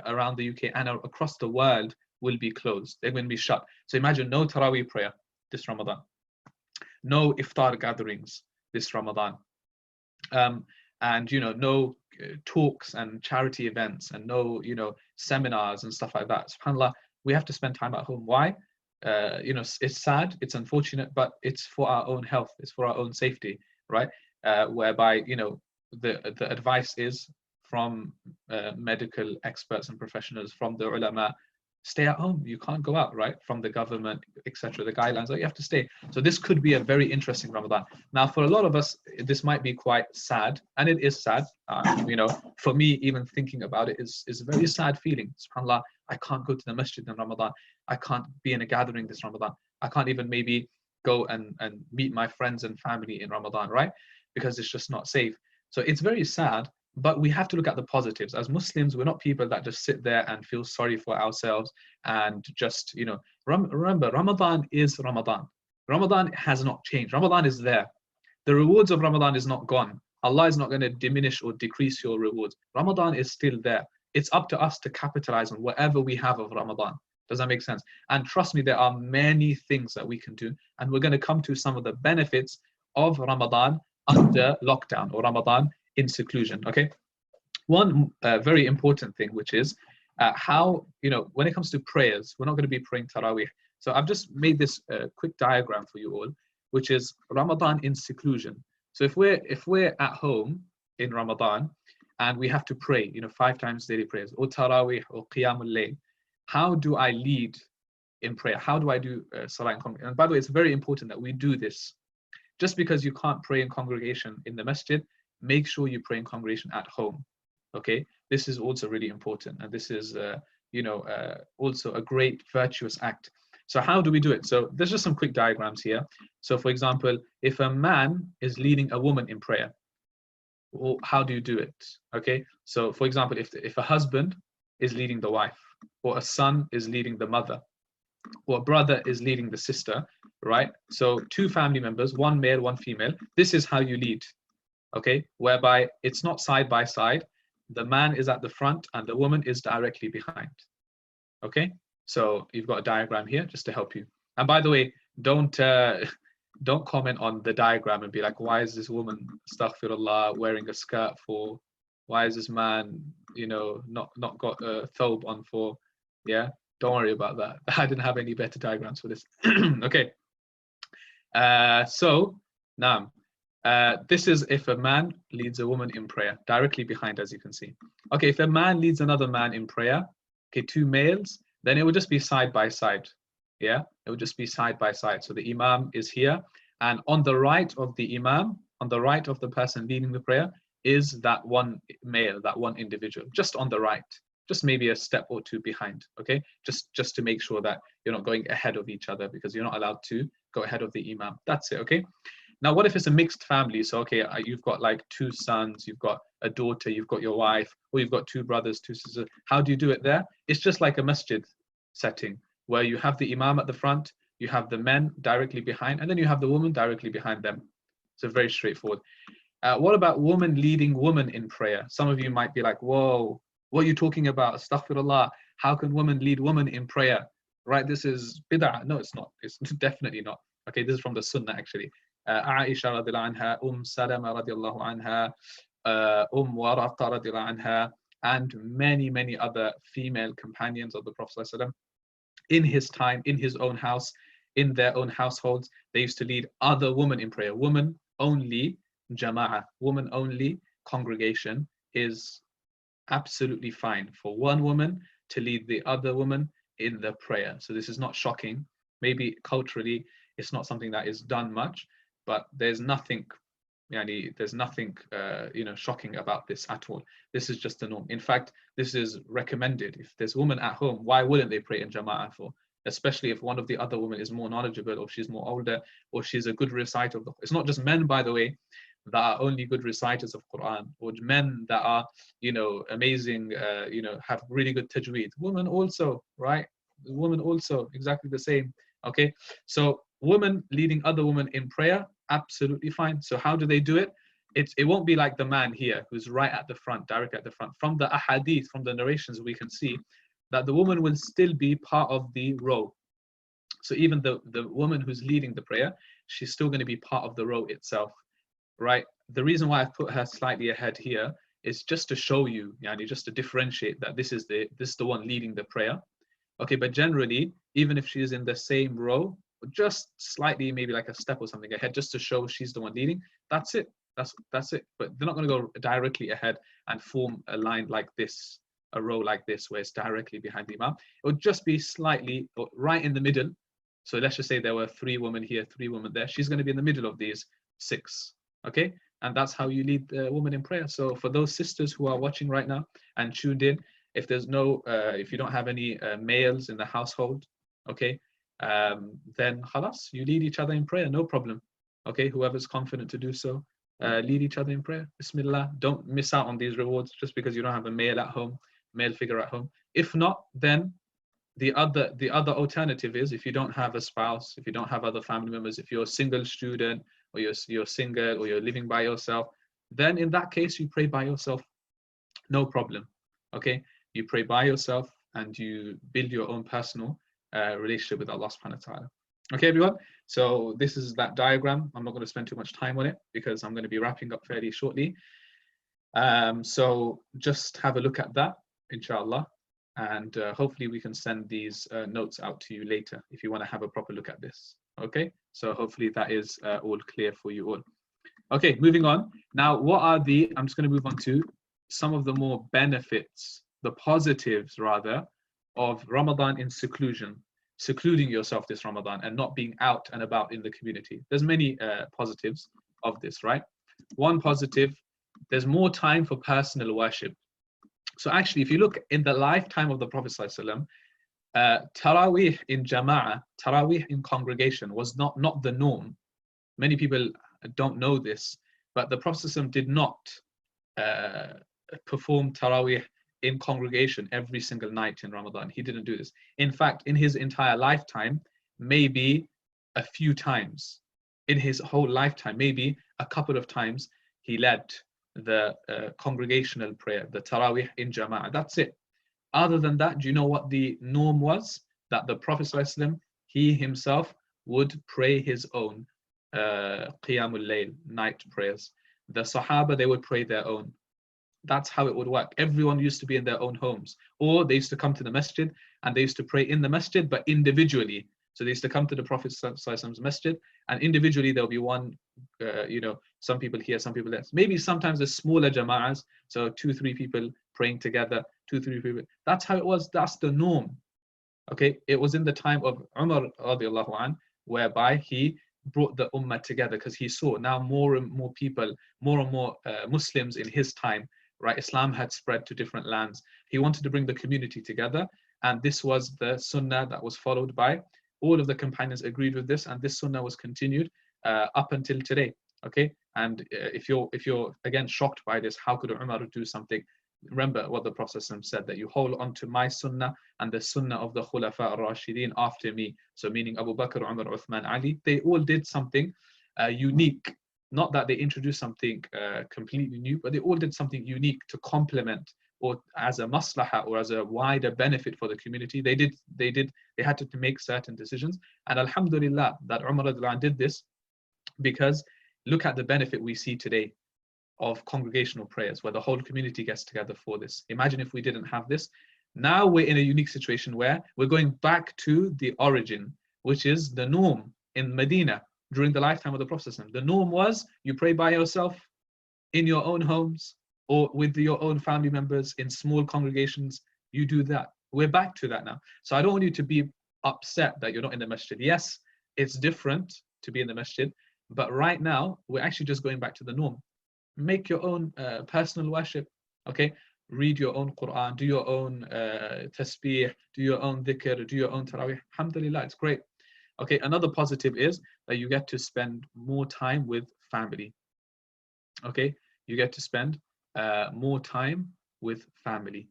Speaker 1: around the UK and across the world will be closed. They're going to be shut. So imagine no Taraweeh prayer this Ramadan, no iftar gatherings this Ramadan, and no talks and charity events, and no seminars and stuff like that. SubhanAllah, we have to spend time at home. Why? It's sad, it's unfortunate, but it's for our own health, it's for our own safety, right? Whereby the advice is from medical experts and professionals, from the ulama, stay at home, you can't go out, right? From the government, etc., the guidelines that you have to stay. So this could be a very interesting Ramadan. Now, for a lot of us, this might be quite sad, and it is sad. For me, even thinking about it is a very sad feeling. SubhanAllah, I can't go to the masjid in Ramadan. I can't be in a gathering this Ramadan. I can't even maybe go and meet my friends and family in Ramadan, right? Because it's just not safe. So it's very sad. But we have to look at the positives. As Muslims, we're not people that just sit there and feel sorry for ourselves and just, remember, Ramadan is Ramadan. Ramadan has not changed. Ramadan is there. The rewards of Ramadan is not gone. Allah is not going to diminish or decrease your rewards. Ramadan is still there. It's up to us to capitalize on whatever we have of Ramadan. Does that make sense? And trust me, there are many things that we can do. And we're going to come to some of the benefits of Ramadan under lockdown, or Ramadan in seclusion. Okay, one very important thing, which is how, when it comes to prayers, we're not going to be praying Taraweeh. So I've just made this quick diagram for you all, which is Ramadan in seclusion. So if we're at home in Ramadan and we have to pray, 5 times daily prayers, or Taraweeh or Qiyamul Layl, how do I lead in prayer? How do I do Salah in congregation? And by the way, it's very important that we do this. Just because you can't pray in congregation in the masjid, make sure you pray in congregation at home. Okay, this is also really important, and this is also a great virtuous act. So how do we do it? So there's just some quick diagrams here. So for example, if a man is leading a woman in prayer, well, how do you do it? Okay, so for example, if a husband is leading the wife, or a son is leading the mother, or a brother is leading the sister, right? So 2 family members, 1 male, 1 female, this is how you lead. Okay, whereby it's not side by side, the man is at the front and the woman is directly behind. Okay, so you've got a diagram here just to help you. And by the way, don't comment on the diagram and be like, why is this woman, astaghfirullah, wearing a skirt for? Why is this man, not got a thobe on for? Yeah, don't worry about that. I didn't have any better diagrams for this. Okay, so now. This is if a man leads a woman in prayer, directly behind, as you can see. Okay, if a man leads another man in prayer, okay, 2 males, then it would just be side by side. Yeah, it would just be side by side. So the imam is here, and on the right of the imam, on the right of the person leading the prayer, is that one male, that one individual, just on the right, just maybe a step or 2 behind. Okay, just to make sure that you're not going ahead of each other, because you're not allowed to go ahead of the imam. That's it. Okay. Now, what if it's a mixed family? So, okay, you've got like 2 sons, you've got a daughter, you've got your wife, or you've got 2 brothers, 2 sisters. How do you do it there? It's just like a masjid setting where you have the imam at the front, you have the men directly behind, and then you have the woman directly behind them. So very straightforward. What about woman leading woman in prayer? Some of you might be like, whoa, what are you talking about? Astaghfirullah. How can woman lead woman in prayer? Right, this is bid'ah. No, it's not. It's definitely not. Okay, this is from the Sunnah actually. Aisha radiallahu anha, Salama radiallahu anha, Waraqa radiallahu anha, and many other female companions of the Prophet ﷺ. In his time, in his own house, in their own households, they used to lead other women in prayer. Woman only jama'ah, woman only congregation is absolutely fine for one woman to lead the other woman in the prayer. So this is not shocking. Maybe culturally it's not something that is done much, but there's nothing shocking about this at all. This is just the norm. In fact, this is recommended. If there's a woman at home, why wouldn't they pray in jama'ah for? especially if one of the other women is more knowledgeable, or she's more older, or she's a good reciter of the Quran. It's not just men, by the way, that are only good reciters of Quran, or men that are, amazing, have really good tajweed. Women also, right? Women also, exactly the same. Okay, so women leading other women in prayer, absolutely fine. So how do they do it? It won't be like the man here who's right at the front, directly at the front. From the ahadith, from the narrations, we can see that the woman will still be part of the row. So even the woman who's leading the prayer, she's still going to be part of the row itself, right? The reason why I've put her slightly ahead here is just to show you, just to differentiate that this is the one leading the prayer. Okay, but generally, even if she is in the same row, just slightly, maybe like a step or something ahead, just to show she's the one leading, that's it. That's it. But they're not going to go directly ahead and form a line like this, a row like this, where it's directly behind the imam. It would just be slightly right in the middle. So let's just say there were 3 women here, 3 women there. She's going to be in the middle of these 6. Okay, and that's how you lead the woman in prayer. So for those sisters who are watching right now and tuned in, if there's no, if you don't have any males in the household, okay, then khalas, you lead each other in prayer, no problem. Okay, whoever's confident to do so, lead each other in prayer. Bismillah. Don't miss out on these rewards just because you don't have a male at home, male figure at home. If not, then the other alternative is, if you don't have a spouse, if you don't have other family members, if you're a single student, or you're single, or you're living by yourself, then in that case you pray by yourself, no problem. Okay, you pray by yourself and you build your own personal relationship with Allah subhanahu wa ta'ala. Okay, everyone, so this is that diagram. I'm not going to spend too much time on it because I'm going to be wrapping up fairly shortly. So just have a look at that, inshallah, and hopefully we can send these notes out to you later if you want to have a proper look at this. Okay, so hopefully that is all clear for you all. Okay, moving on. Now, what are I'm just going to move on to some of the more benefits, the positives rather, of Ramadan in secluding yourself this Ramadan and not being out and about in the community. There's many positives of this, right? One positive, there's more time for personal worship. So actually, if you look in the lifetime of the Prophet ﷺ, Taraweeh in Jama'ah, Taraweeh in congregation was not the norm. Many people don't know this, but the Prophet ﷺ did not perform Taraweeh in congregation every single night in Ramadan. He didn't do this. In fact, in his entire lifetime, maybe a few times, in his whole lifetime, maybe a couple of times, he led the congregational prayer, the Taraweeh in Jama'ah. That's it. Other than that, do you know what the norm was? That the Prophet ﷺ, he himself would pray his own Qiyamul Layl, night prayers. The Sahaba, they would pray their own. That's how it would work. Everyone used to be in their own homes, or they used to come to the masjid and they used to pray in the masjid, but individually. So they used to come to the Prophet ﷺ's masjid, and individually there'll be one, some people here, some people there. Maybe sometimes the smaller jama'as, so 2-3 people praying together, 2-3 people. That's how it was. That's the norm. Okay, it was in the time of Umar radiallahu anh, whereby he brought the ummah together because he saw now more and more people, more and more Muslims in his time, right? Islam had spread to different lands. He wanted to bring the community together, and this was the sunnah that was followed by all of the companions. Agreed with this, and this sunnah was continued up until today. Okay, and if you're again shocked by this, how could Umar do something? Remember what the Prophet said, that you hold on to my sunnah and the sunnah of the Khulafa al-Rashidin after me. So meaning Abu Bakr, Umar, Uthman, Ali, they all did something unique. Not that they introduced something completely new, but they all did something unique to complement or as a maslaha or as a wider benefit for the community. They had to make certain decisions. And alhamdulillah that Umar did this, because look at the benefit we see today of congregational prayers where the whole community gets together for this. Imagine if we didn't have this. Now we're in a unique situation where we're going back to the origin, which is the norm in Medina during the lifetime of the Prophet. The norm was you pray by yourself in your own homes or with your own family members in small congregations. You do that. We're back to that now. So I don't want you to be upset that you're not in the masjid. Yes, it's different to be in the masjid, but right now we're actually just going back to the norm. Make your own personal worship. Okay, read your own Quran, do your own tasbih, do your own dhikr, do your own tarawih. Alhamdulillah, it's great. Okay, another positive is that you get to spend more time with family. Okay, you get to spend more time with family,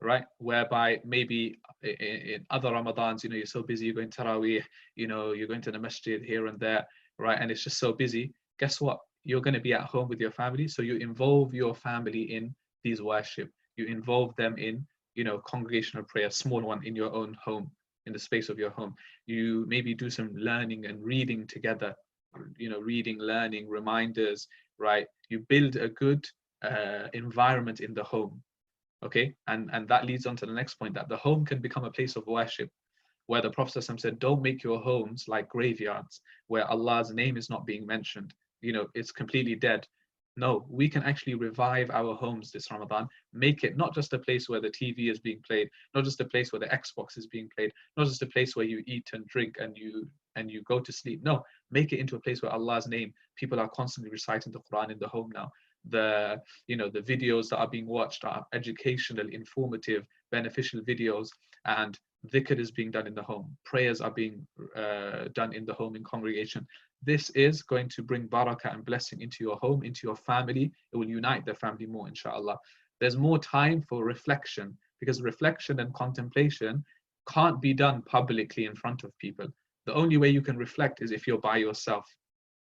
Speaker 1: right? Whereby maybe in other Ramadans, you know, you're so busy, you're going Taraweeh, you know, you're going to the masjid here and there, right? And it's just so busy. Guess what? You're going to be at home with your family. So you involve your family in these worship. You involve them in, you know, congregational prayer, small one in your own home, in the space of your home. You maybe do some learning and reading together, you know, reading, learning, reminders, right? You build a good environment in the home. Okay, and that leads on to the next point, that the home can become a place of worship, where the Prophet said, don't make your homes like graveyards where Allah's name is not being mentioned. You know, it's completely dead. No, we can actually revive our homes this Ramadan, make it not just a place where the TV is being played, not just a place where the Xbox is being played, not just a place where you eat and drink and you go to sleep. No, make it into a place where Allah's name, people are constantly reciting the Quran in the home now. The, you know, the videos that are being watched are educational, informative, beneficial videos, and dhikr is being done in the home. Prayers are being done in the home, in congregation. This is going to bring barakah and blessing into your home, into your family. It will unite the family more, inshallah. There's more time for reflection, because reflection and contemplation can't be done publicly in front of people. The only way you can reflect is if you're by yourself,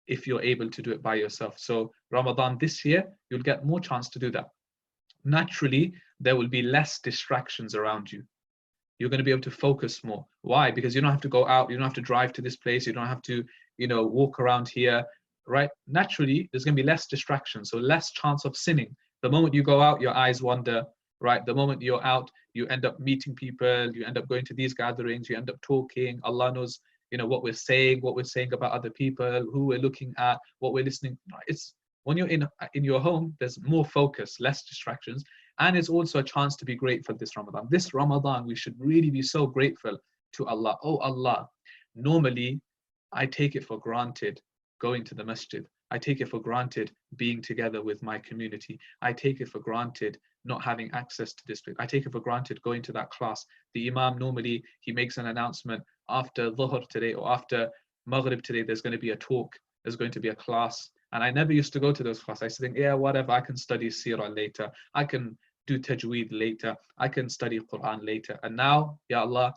Speaker 1: if you're able to do it by yourself. So Ramadan this year, you'll get more chance to do that. Naturally, there will be less distractions around you. You're going to be able to focus more. Why? Because you don't have to go out, you don't have to drive to this place, you don't have to, you know, walk around here, right? Naturally, there's going to be less distraction, so less chance of sinning. The moment you go out, your eyes wander, right? The moment you're out, you end up meeting people, you end up going to these gatherings, you end up talking. Allah knows, you know, what we're saying about other people, who we're looking at, what we're listening. It's when you're in your home, there's more focus, less distractions, and it's also a chance to be grateful this Ramadan. This Ramadan, we should really be so grateful to Allah. Oh Allah, normally I take it for granted going to the masjid. I take it for granted being together with my community. I take it for granted not having access to this place. I take it for granted going to that class. The Imam normally, he makes an announcement after Dhuhr today or after Maghrib today, there's going to be a talk, there's going to be a class. And I never used to go to those classes. I used to think, yeah, whatever, I can study Seerah later. I can do Tajweed later. I can study Quran later. And now, Ya Allah,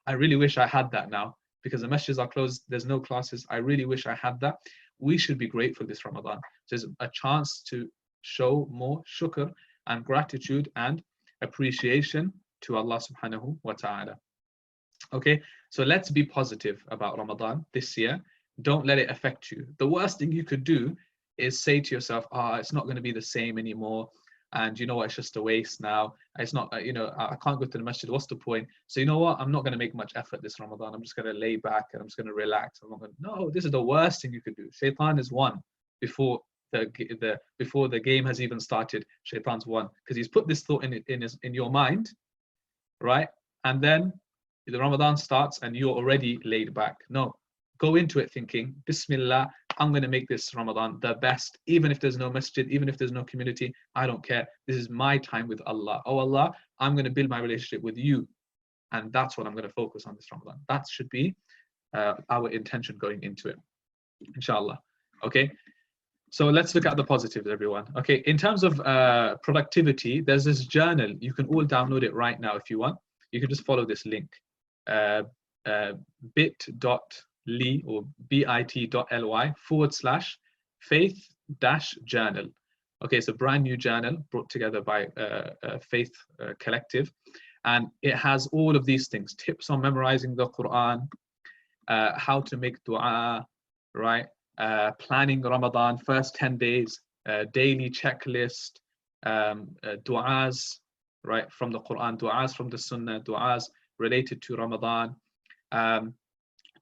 Speaker 1: I really wish I had that now, because the masjids are closed, there's no classes. I really wish I had that. We should be grateful this Ramadan. There's a chance to show more shukr and gratitude and appreciation to Allah subhanahu wa ta'ala. Okay, so let's be positive about Ramadan this year. Don't let it affect you. The worst thing you could do is say to yourself, it's not going to be the same anymore. And you know what, it's just a waste now. It's not, you know, I can't go to the masjid. What's the point? So you know what, I'm not going to make much effort this Ramadan. I'm just going to lay back and I'm just going to relax. No, this is the worst thing you could do. Shaitan is won before the game has even started. Shaitan's won because he's put this thought in your mind, right? And then the Ramadan starts and you're already laid back. No, go into it thinking, Bismillah, I'm going to make this Ramadan the best, even if there's no masjid, even if there's no community. I don't care. This is my time with Allah. Oh Allah, I'm going to build my relationship with you. And that's what I'm going to focus on this Ramadan. That should be our intention going into it, inshallah. Okay. So let's look at the positives, everyone. Okay. In terms of productivity, there's this journal. You can all download it right now if you want. You can just follow this link. bit.ly or bit.ly/faith-journal. Okay, it's a brand new journal brought together by Faith Collective, and it has all of these things: tips on memorizing the Quran, how to make dua, right? Planning Ramadan, first 10 days, daily checklist, du'as, right, from the Quran, du'as from the Sunnah, du'as related to Ramadan,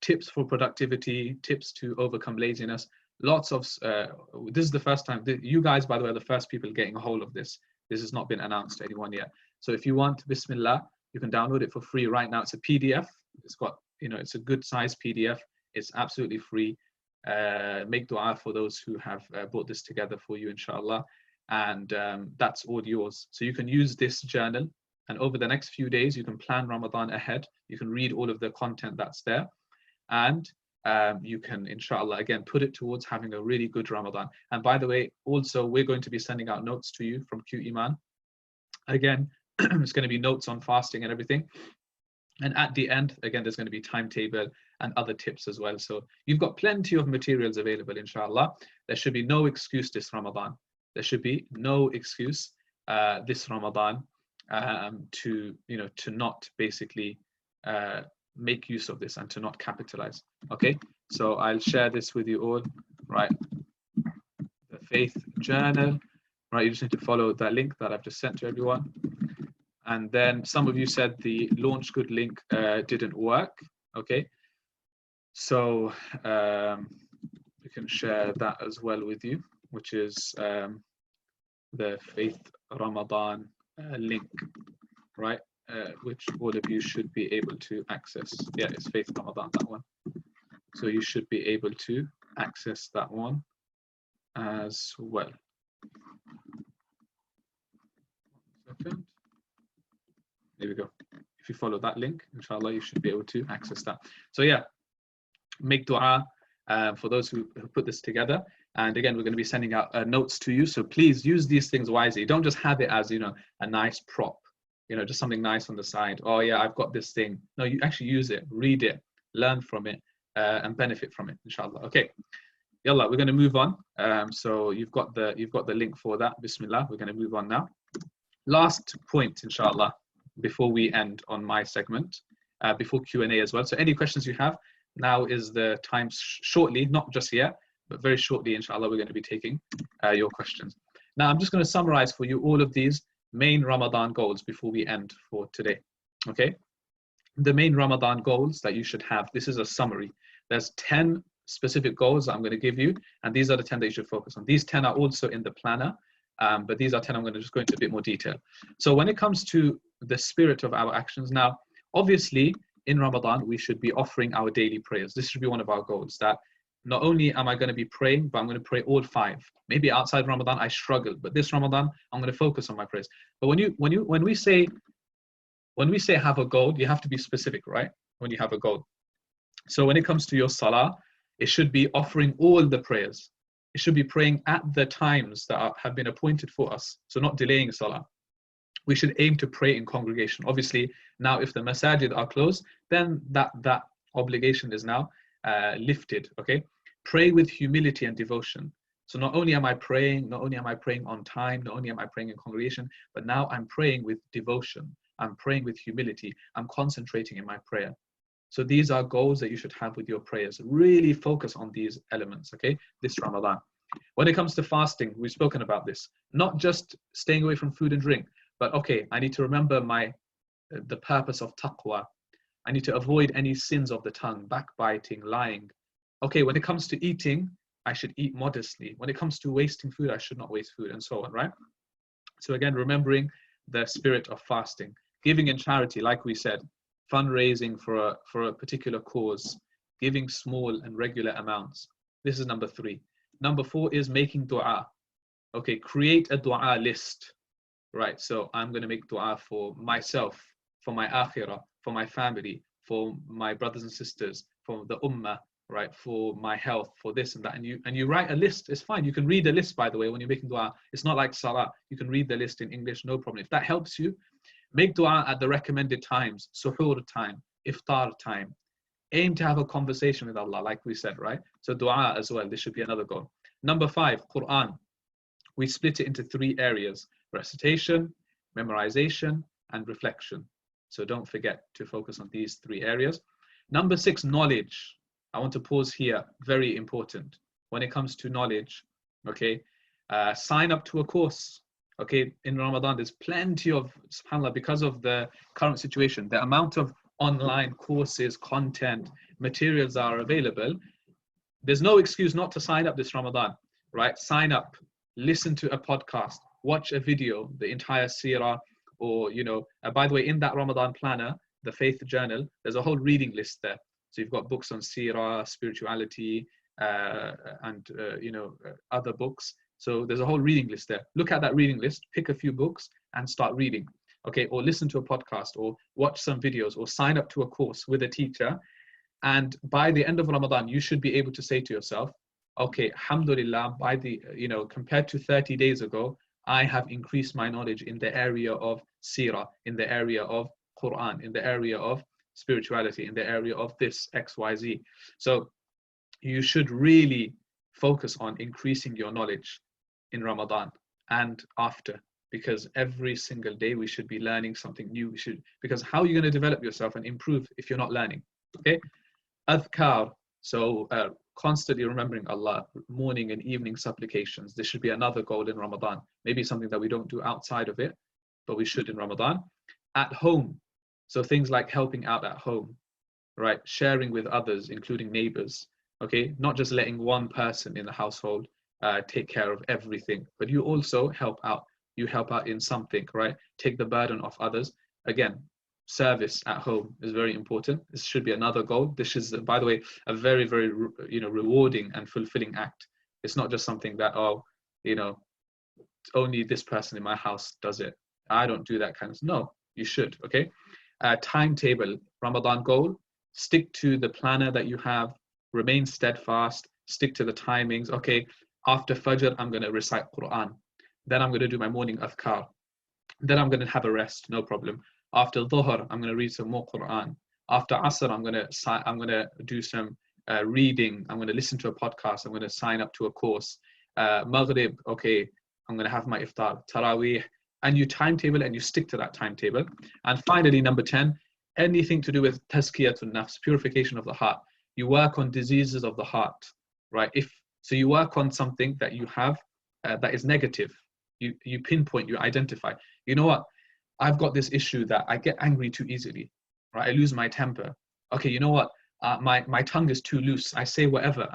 Speaker 1: tips for productivity, tips to overcome laziness. Lots of, this is the first time, you guys, by the way, are the first people getting a hold of this. This has not been announced to anyone yet. So if you want, Bismillah, you can download it for free right now. It's a PDF. It's got, you know, it's a good size PDF. It's absolutely free. Make dua for those who have brought this together for you, inshallah. and that's all yours. So you can use this journal, and over the next few days, you can plan Ramadan ahead. You can read all of the content that's there, and you can, inshallah, again, put it towards having a really good Ramadan. And by the way, also, we're going to be sending out notes to you from Q-Iman. Again, it's going to be notes on fasting and everything. And at the end, again, there's going to be timetable and other tips as well. So you've got plenty of materials available, inshallah. There should be no excuse this Ramadan. There should be no excuse this Ramadan to not basically make use of this and to not capitalize. Okay, so I'll share this with you all. Right, the faith journal. Right, you just need to follow that link that I've just sent to everyone. And then some of you said the launch good link didn't work. Okay, so we can share that as well with you, which is the Faith Ramadan link, right? Which all of you should be able to access. Yeah, it's Faith Ramadan, that one. So you should be able to access that one as well. 1 second. There we go. If you follow that link, inshallah, you should be able to access that. So yeah, make dua for those who put this together. And again, we're going to be sending out notes to you. So please use these things wisely. Don't just have it as, a nice prop, just something nice on the side. Oh yeah, I've got this thing. No, you actually use it, read it, learn from it, and benefit from it, inshallah. Okay, yalla, we're going to move on. So you've got the link for that. Bismillah, we're going to move on now. Last point, inshallah, before we end on my segment, before Q&A as well. So any questions you have, now is the time. Shortly, not just yet, but very shortly, inshallah, we're going to be taking your questions. Now, I'm just going to summarize for you all of these main Ramadan goals before we end for today. Okay, the main Ramadan goals that you should have. This is a summary. There's 10 specific goals that I'm going to give you, and these are the 10 that you should focus on. These 10 are also in the planner, but these are 10 I'm going to just go into a bit more detail. So when it comes to the spirit of our actions, now, obviously, in Ramadan, we should be offering our daily prayers. This should be one of our goals, that not only am I going to be praying, but I'm going to pray all 5. Maybe outside Ramadan, I struggle, but this Ramadan, I'm going to focus on my prayers. But when we say have a goal, you have to be specific, right? When you have a goal. So when it comes to your salah, it should be offering all the prayers. It should be praying at the times that have been appointed for us. So not delaying salah. We should aim to pray in congregation. Obviously, now if the masajid are closed, then that obligation is now lifted. Okay, pray with humility and devotion. So not only am I praying on time, not only am I praying in congregation, but now I'm praying with devotion. I'm praying with humility. I'm concentrating in my prayer. So these are goals that you should have with your prayers. Really focus on these elements, okay, this Ramadan. When it comes to fasting, we've spoken about this. Not just staying away from food and drink, but okay, I need to remember the purpose of taqwa. I need to avoid any sins of the tongue, backbiting, lying. Okay, when it comes to eating, I should eat modestly. When it comes to wasting food, I should not waste food, and so on, right? So again, remembering the spirit of fasting. Giving in charity, like we said, fundraising for a particular cause, giving small and regular amounts. This is number 3. Number 4 is making dua. Okay, create a dua list. Right, so I'm going to make dua for myself, for my akhirah, for my family, for my brothers and sisters, for the ummah, right, for my health, for this and that. And you write a list. It's fine. You can read the list, by the way, when you're making dua. It's not like salah. You can read the list in English, no problem. If that helps you, make dua at the recommended times, suhoor time, iftar time. Aim to have a conversation with Allah, like we said, right? So dua as well, this should be another goal. Number 5, Quran. We split it into 3 areas: recitation, memorization, and reflection. So don't forget to focus on these 3 areas. Number 6, knowledge. I want to pause here, very important. When it comes to knowledge, okay, sign up to a course. Okay, in Ramadan, there's plenty of, subhanAllah, because of the current situation, the amount of online courses, content, materials are available. There's no excuse not to sign up this Ramadan, right? Sign up, listen to a podcast, watch a video, the entire seerah, or, by the way, in that Ramadan planner, the faith journal, there's a whole reading list there. So you've got books on seerah, spirituality, and, other books. So there's a whole reading list there. Look at that reading list, pick a few books and start reading. Okay, or listen to a podcast or watch some videos or sign up to a course with a teacher. And by the end of Ramadan, you should be able to say to yourself, okay, alhamdulillah, by the, compared to 30 days ago, I have increased my knowledge in the area of seerah, in the area of Quran, in the area of spirituality, in the area of this XYZ. So you should really focus on increasing your knowledge in Ramadan and after, because every single day we should be learning something new. Because how are you going to develop yourself and improve if you're not learning? Okay, adhkar, so constantly remembering Allah, morning and evening supplications. This should be another goal in Ramadan. Maybe something that we don't do outside of it, but we should in Ramadan. At home, so things like helping out at home, right? Sharing with others, including neighbors. Okay, not just letting one person in the household take care of everything, but you also help out. You help out in something, right? Take the burden off others. Again, service at home is very important. This should be another goal. This is, by the way, a very, very, rewarding and fulfilling act. It's not just something that, only this person in my house does it. I don't do that kind of. No, you should. Okay, timetable, Ramadan goal. Stick to the planner that you have. Remain steadfast. Stick to the timings. Okay, after Fajr, I'm going to recite Quran. Then I'm going to do my morning adhkar. Then I'm going to have a rest, no problem. After Dhuhr, I'm going to read some more Quran. After Asr, I'm going to do some reading. I'm going to listen to a podcast. I'm going to sign up to a course. Maghrib, okay, I'm going to have my iftar. Taraweeh, and you timetable and you stick to that timetable. And finally, number 10, anything to do with tazkiyatun nafs, purification of the heart. You work on diseases of the heart, right? So you work on something that you have that is negative. You pinpoint, you identify. You know what? I've got this issue that I get angry too easily, right? I lose my temper. Okay, you know what? My tongue is too loose. I say whatever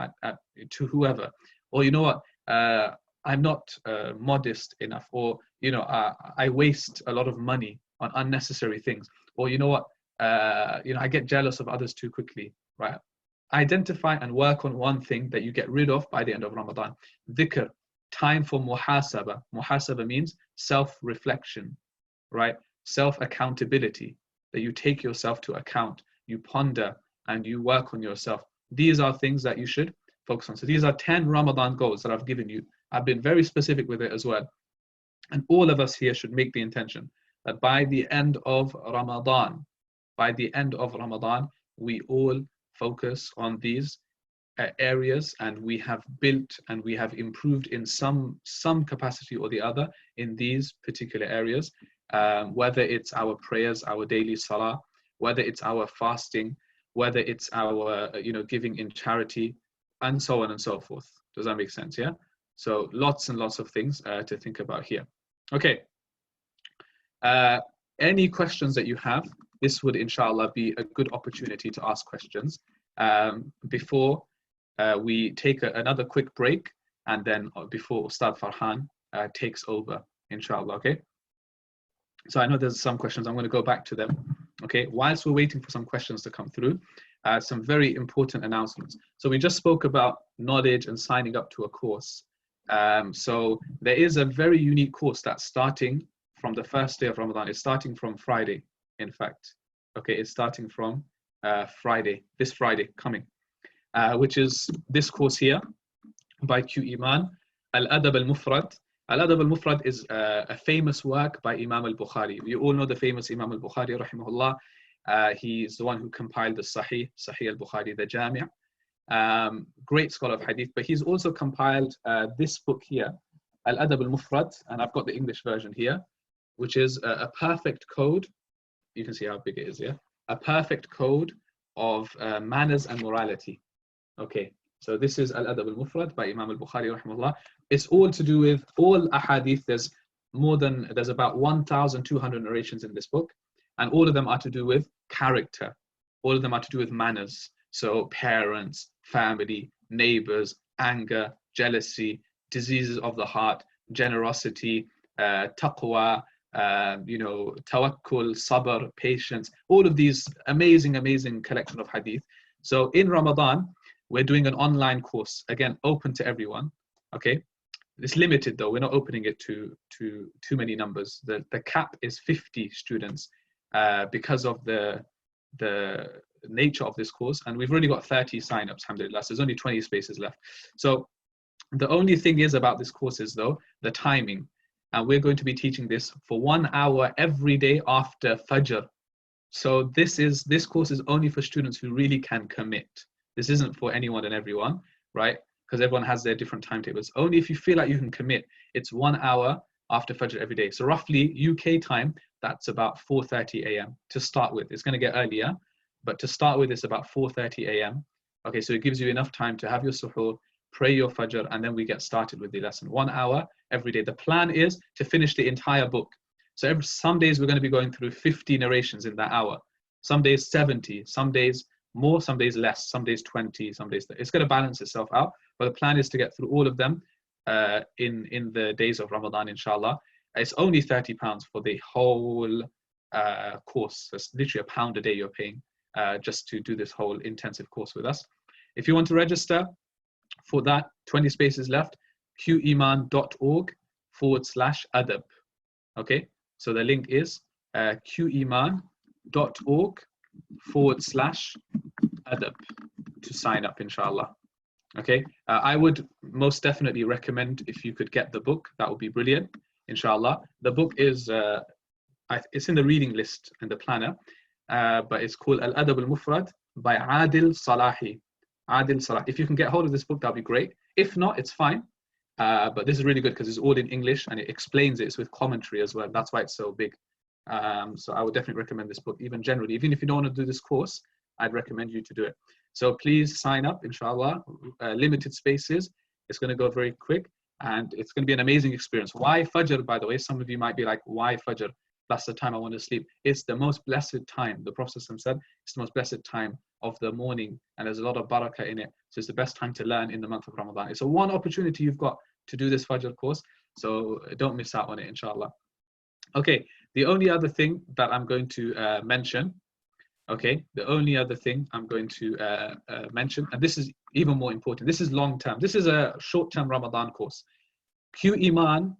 Speaker 1: to whoever. Or you know what? I'm not modest enough. Or I waste a lot of money on unnecessary things. Or you know what? I get jealous of others too quickly, right? Identify and work on one thing that you get rid of by the end of Ramadan. Dhikr, time for muhasaba. Muhasaba means self-reflection, right? Self-accountability, that you take yourself to account, you ponder and you work on yourself. These are things that you should focus on. So these are 10 Ramadan goals that I've given you. I've been very specific with it as well. And all of us here should make the intention that by the end of Ramadan, we all focus on these areas, and we have built and we have improved in some capacity or the other in these particular areas, whether it's our prayers, our daily salah, whether it's our fasting, whether it's our giving in charity, and so on and so forth. Does that make sense? Yeah, so lots and lots of things to think about here. Okay, any questions that you have, this would inshallah be a good opportunity to ask questions before we take another quick break, and then before Ustadh Farhan takes over, inshallah. Okay, so I know there's some questions. I'm going to go back to them. Okay, whilst we're waiting for some questions to come through, some very important announcements. So we just spoke about knowledge and signing up to a course. So there is a very unique course that's starting from the first day of Ramadan. It's starting from Friday, in fact. Okay, it's starting from Friday, this Friday coming, which is this course here by Q-Iman, Al-Adab al-Mufrad. Al-Adab al-Mufrad is a famous work by Imam al-Bukhari. You all know the famous Imam al-Bukhari, rahimahullah. He is the one who compiled the Sahih al-Bukhari, the Jami'. Great scholar of hadith, but he's also compiled this book here, Al-Adab al-Mufrad, and I've got the English version here, which is a perfect code. You can see how big it is, yeah? A perfect code of manners and morality. Okay, so this is Al-Adab al-Mufrad by Imam al-Bukhari, rahimahullah. It's all to do with all ahadith. There's about 1,200 narrations in this book, and all of them are to do with character. All of them are to do with manners. So parents, family, neighbors, anger, jealousy, diseases of the heart, generosity, taqwa, tawakkul, sabr, patience, all of these amazing collection of hadith. So in Ramadan, we're doing an online course, again, open to everyone, okay? It's limited though. We're not opening it to too many numbers. The cap is 50 students because of the nature of this course, and we've already got 30 sign-ups, alhamdulillah. So there's only 20 spaces left. So the only thing is about this course is though the timing, and we're going to be teaching this for 1 hour every day after Fajr. So this course is only for students who really can commit. This isn't for anyone and everyone, right? Because everyone has their different timetables. Only if you feel like you can commit. It's 1 hour after Fajr every day. So roughly UK time, that's about 4:30 a.m. to start with. It's going to get earlier, but to start with, it's about 4:30 a.m. Okay, so it gives you enough time to have your suhoor, pray your Fajr, and then we get started with the lesson. 1 hour every day. The plan is to finish the entire book. So some days we're going to be going through 50 narrations in that hour. Some days 70, some days more, some days less, some days 20, some days 30. It's going to balance itself out. But the plan is to get through all of them in the days of Ramadan, inshallah. It's only £30 for the whole course. So it's literally £1 a day you're paying just to do this whole intensive course with us. If you want to register for that, 20 spaces left, Q-Iman.org/adab. Okay, so the link is Q-Iman.org/adab to sign up, inshallah. Okay, I would most definitely recommend if you could get the book, that would be brilliant, inshallah. The book is, it's in the reading list and the planner, but it's called Al-Adab al-Mufrad by Adil Salahi. Adil Salahi. If you can get hold of this book, that'd be great. If not, it's fine. But this is really good because it's all in English and it explains it. It's with commentary as well. That's why it's so big. So I would definitely recommend this book, even generally. Even if you don't want to do this course, I'd recommend you to do it. So please sign up, inshallah. Limited spaces. It's going to go very quick and it's going to be an amazing experience. Why Fajr, by the way? Some of you might be like, why Fajr? That's the time I want to sleep. It's the most blessed time. The Prophet said it's the most blessed time of the morning and there's a lot of barakah in it. So it's the best time to learn in the month of Ramadan. It's a one opportunity you've got to do this Fajr course. So don't miss out on it, inshallah. Okay, the only other thing that I'm going to mention, okay, the only other thing I'm going to mention, and this is even more important, this is long term. This is a short term Ramadan course. Q-Iman,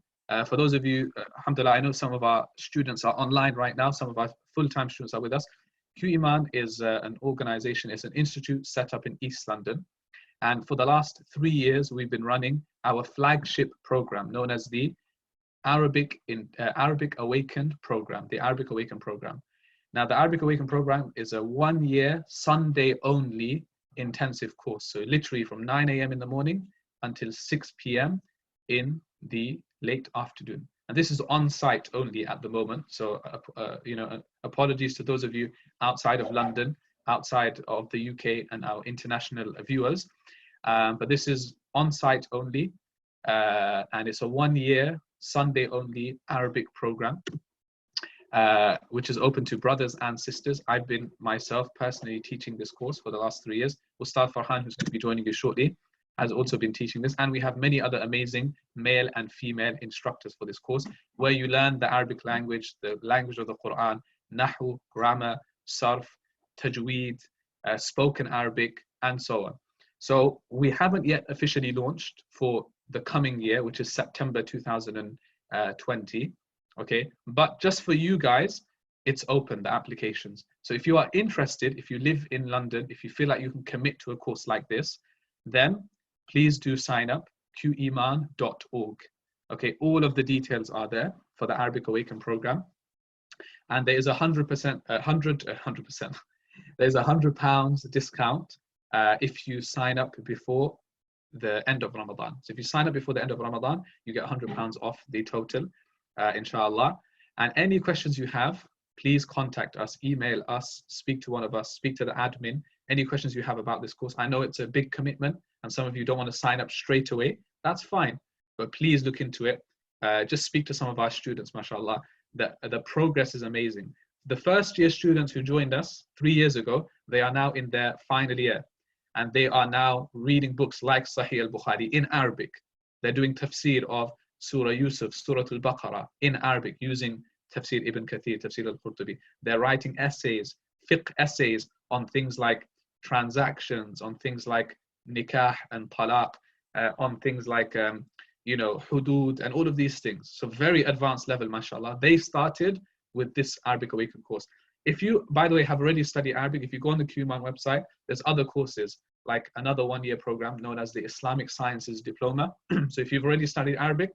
Speaker 1: for those of you, alhamdulillah, I know some of our students are online right now, some of our full-time students are with us. Q-Iman is an organization, it's an institute set up in East London. And for the last 3 years, we've been running our flagship program known as the Arabic Awakened program, the Arabic Awakened program. Now, the Arabic Awakened program is a 1-year, Sunday-only intensive course. So literally from 9 a.m. in the morning until 6 p.m. in the late afternoon. And this is on-site only at the moment. So, apologies to those of you outside of London, outside of the UK and our international viewers. But this is on-site only. And it's a 1-year, Sunday-only Arabic program, which is open to brothers and sisters. I've been myself personally teaching this course for the last 3 years. Ustadh Farhan, who's going to be joining you shortly, has also been teaching this. And we have many other amazing male and female instructors for this course, where you learn the Arabic language, the language of the Quran, Nahu, grammar, Sarf, Tajweed, spoken Arabic, and so on. So we haven't yet officially launched for the coming year, which is September 2020. Okay, but just for you guys, it's open, the applications. So if you are interested, if you live in London, if you feel like you can commit to a course like this, then please do sign up, Q-Iman.org. Okay, all of the details are there for the Arabic Awaken program. And there is 100%, there's £100 discount if you sign up before the end of Ramadan. So if you sign up before the end of Ramadan, you get £100 off the total, inshallah. And any questions you have, please contact us, email us, speak to one of us, speak to the admin. Any questions you have about this course. I know it's a big commitment and some of you don't want to sign up straight away. That's fine, but please look into it. Just speak to some of our students, mashallah. The progress is amazing. The first year students who joined us 3 years ago, they are now in their final year and they are now reading books like Sahih al-Bukhari in Arabic. They're doing tafsir of Surah Yusuf, Surah al-Baqarah in Arabic using Tafsir Ibn Kathir, Tafsir al-Qurtubi. They're writing essays, fiqh essays on things like transactions, on things like nikah and talaq, on things like hudud and all of these things. So very advanced level, mashallah. They started with this Arabic Awakened course. If you, by the way, have already studied Arabic, if you go on the Q-Iman website, there's other courses, like another one-year program known as the Islamic Sciences Diploma. So if you've already studied Arabic,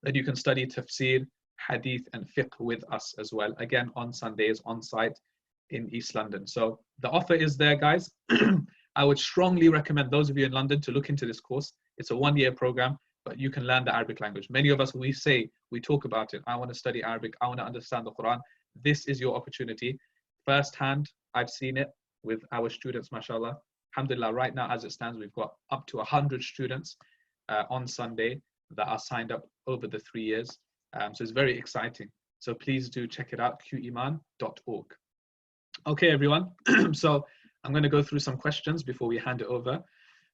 Speaker 1: then you can study tafsir, hadith, and fiqh with us as well. Again, on Sundays, on site in East London. So the offer is there, guys. I would strongly recommend those of you in London to look into this course. It's a one-year program, but you can learn the Arabic language. Many of us, we talk about it. I want to study Arabic. I want to understand the Quran. This is your opportunity. Firsthand, I've seen it with our students, mashallah. Alhamdulillah, right now, as it stands, we've got up to 100 students on Sunday that are signed up over the 3 years. So it's very exciting. So please do check it out, Q-Iman.org. Okay, everyone. So I'm going to go through some questions before we hand it over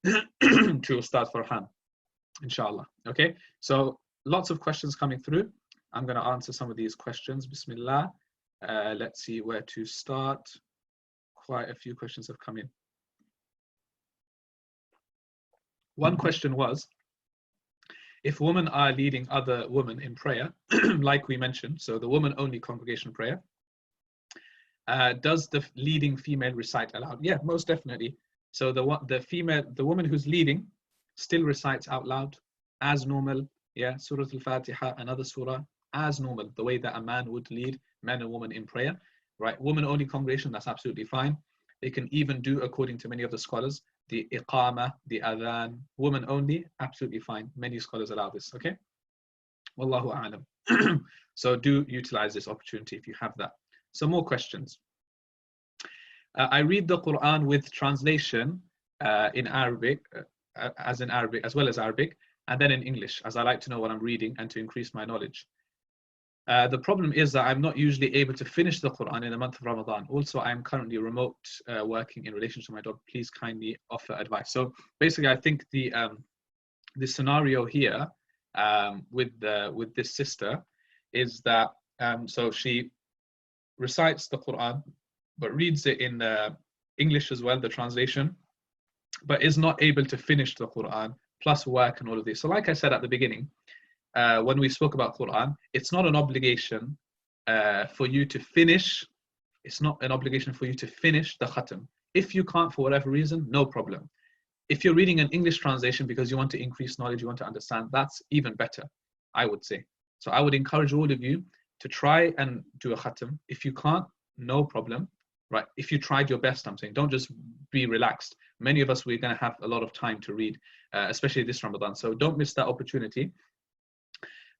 Speaker 1: to Ustadh Farhan, inshallah. Okay, so lots of questions coming through. I'm going to answer some of these questions. Bismillah. Let's see where to start. Quite a few questions have come in. One question was, if women are leading other women in prayer, like we mentioned, so the woman-only congregation prayer, does the leading female recite aloud? Yeah, most definitely. So the woman who's leading still recites out loud as normal. Yeah, Surah Al-Fatiha, another surah, as normal, the way that a man would lead men and women in prayer, right? Woman-only congregation, that's absolutely fine. They can even do, according to many of the scholars, the iqama, the adhan, woman only, absolutely fine. Many scholars allow this, okay? Wallahu a'lam. So do utilize this opportunity if you have that. Some more questions. I read the Quran with translation in Arabic, as well as Arabic, and then in English, as I like to know what I'm reading and to increase my knowledge. The problem is that I'm not usually able to finish the Quran in the month of Ramadan. Also, I'm currently remote working in relation to my dog. Please kindly offer advice. So basically, I think the scenario here with this sister is that so she recites the Quran, but reads it in English as well, the translation, but is not able to finish the Quran, plus work and all of this. So like I said at the beginning, when we spoke about Quran, it's not an obligation for you to finish. It's not an obligation for you to finish the khatam. If you can't for whatever reason, no problem. If you're reading an English translation because you want to increase knowledge, you want to understand, that's even better, I would say. So I would encourage all of you to try and do a khatam. If you can't, no problem, right? If you tried your best, I'm saying, don't just be relaxed. Many of us, we're going to have a lot of time to read, especially this Ramadan. So don't miss that opportunity.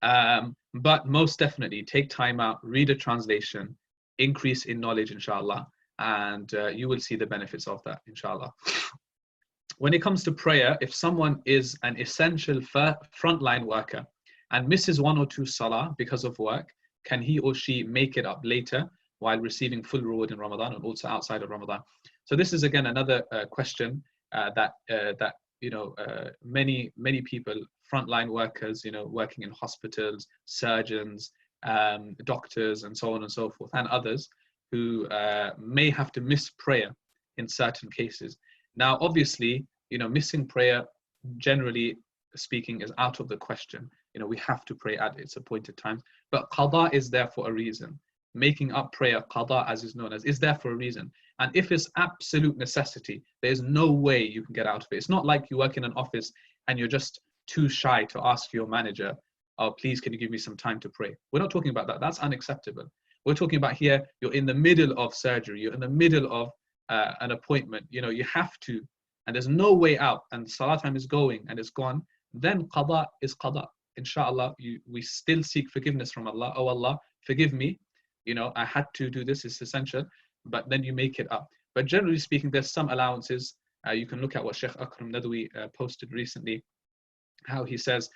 Speaker 1: But most definitely take time out, read a translation, increase in knowledge, inshallah, and you will see the benefits of that, inshallah. When it comes to prayer, if someone is an essential frontline worker and misses 1 or 2 salah because of work, can he or she make it up later while receiving full reward in Ramadan and also outside of Ramadan? So this is again another question that many people, frontline workers, working in hospitals, surgeons, doctors, and so on and so forth, and others who may have to miss prayer in certain cases. Now, obviously, missing prayer, generally speaking, is out of the question. We have to pray at its appointed times, but qada is there for a reason. Making up prayer, qada as is known as, is there for a reason. And if it's absolute necessity, there's no way you can get out of it. It's not like you work in an office and you're just too shy to ask your manager, oh, please, can you give me some time to pray? We're not talking about that. That's unacceptable. We're talking about here, you're in the middle of surgery, you're in the middle of an appointment, you have to, and there's no way out, and salah time is going and it's gone, then qada is qada. Inshallah, we still seek forgiveness from Allah. Oh Allah, forgive me. I had to do this, it's essential, but then you make it up. But generally speaking, there's some allowances. You can look at what Sheikh Akram Nadwi posted recently, how he says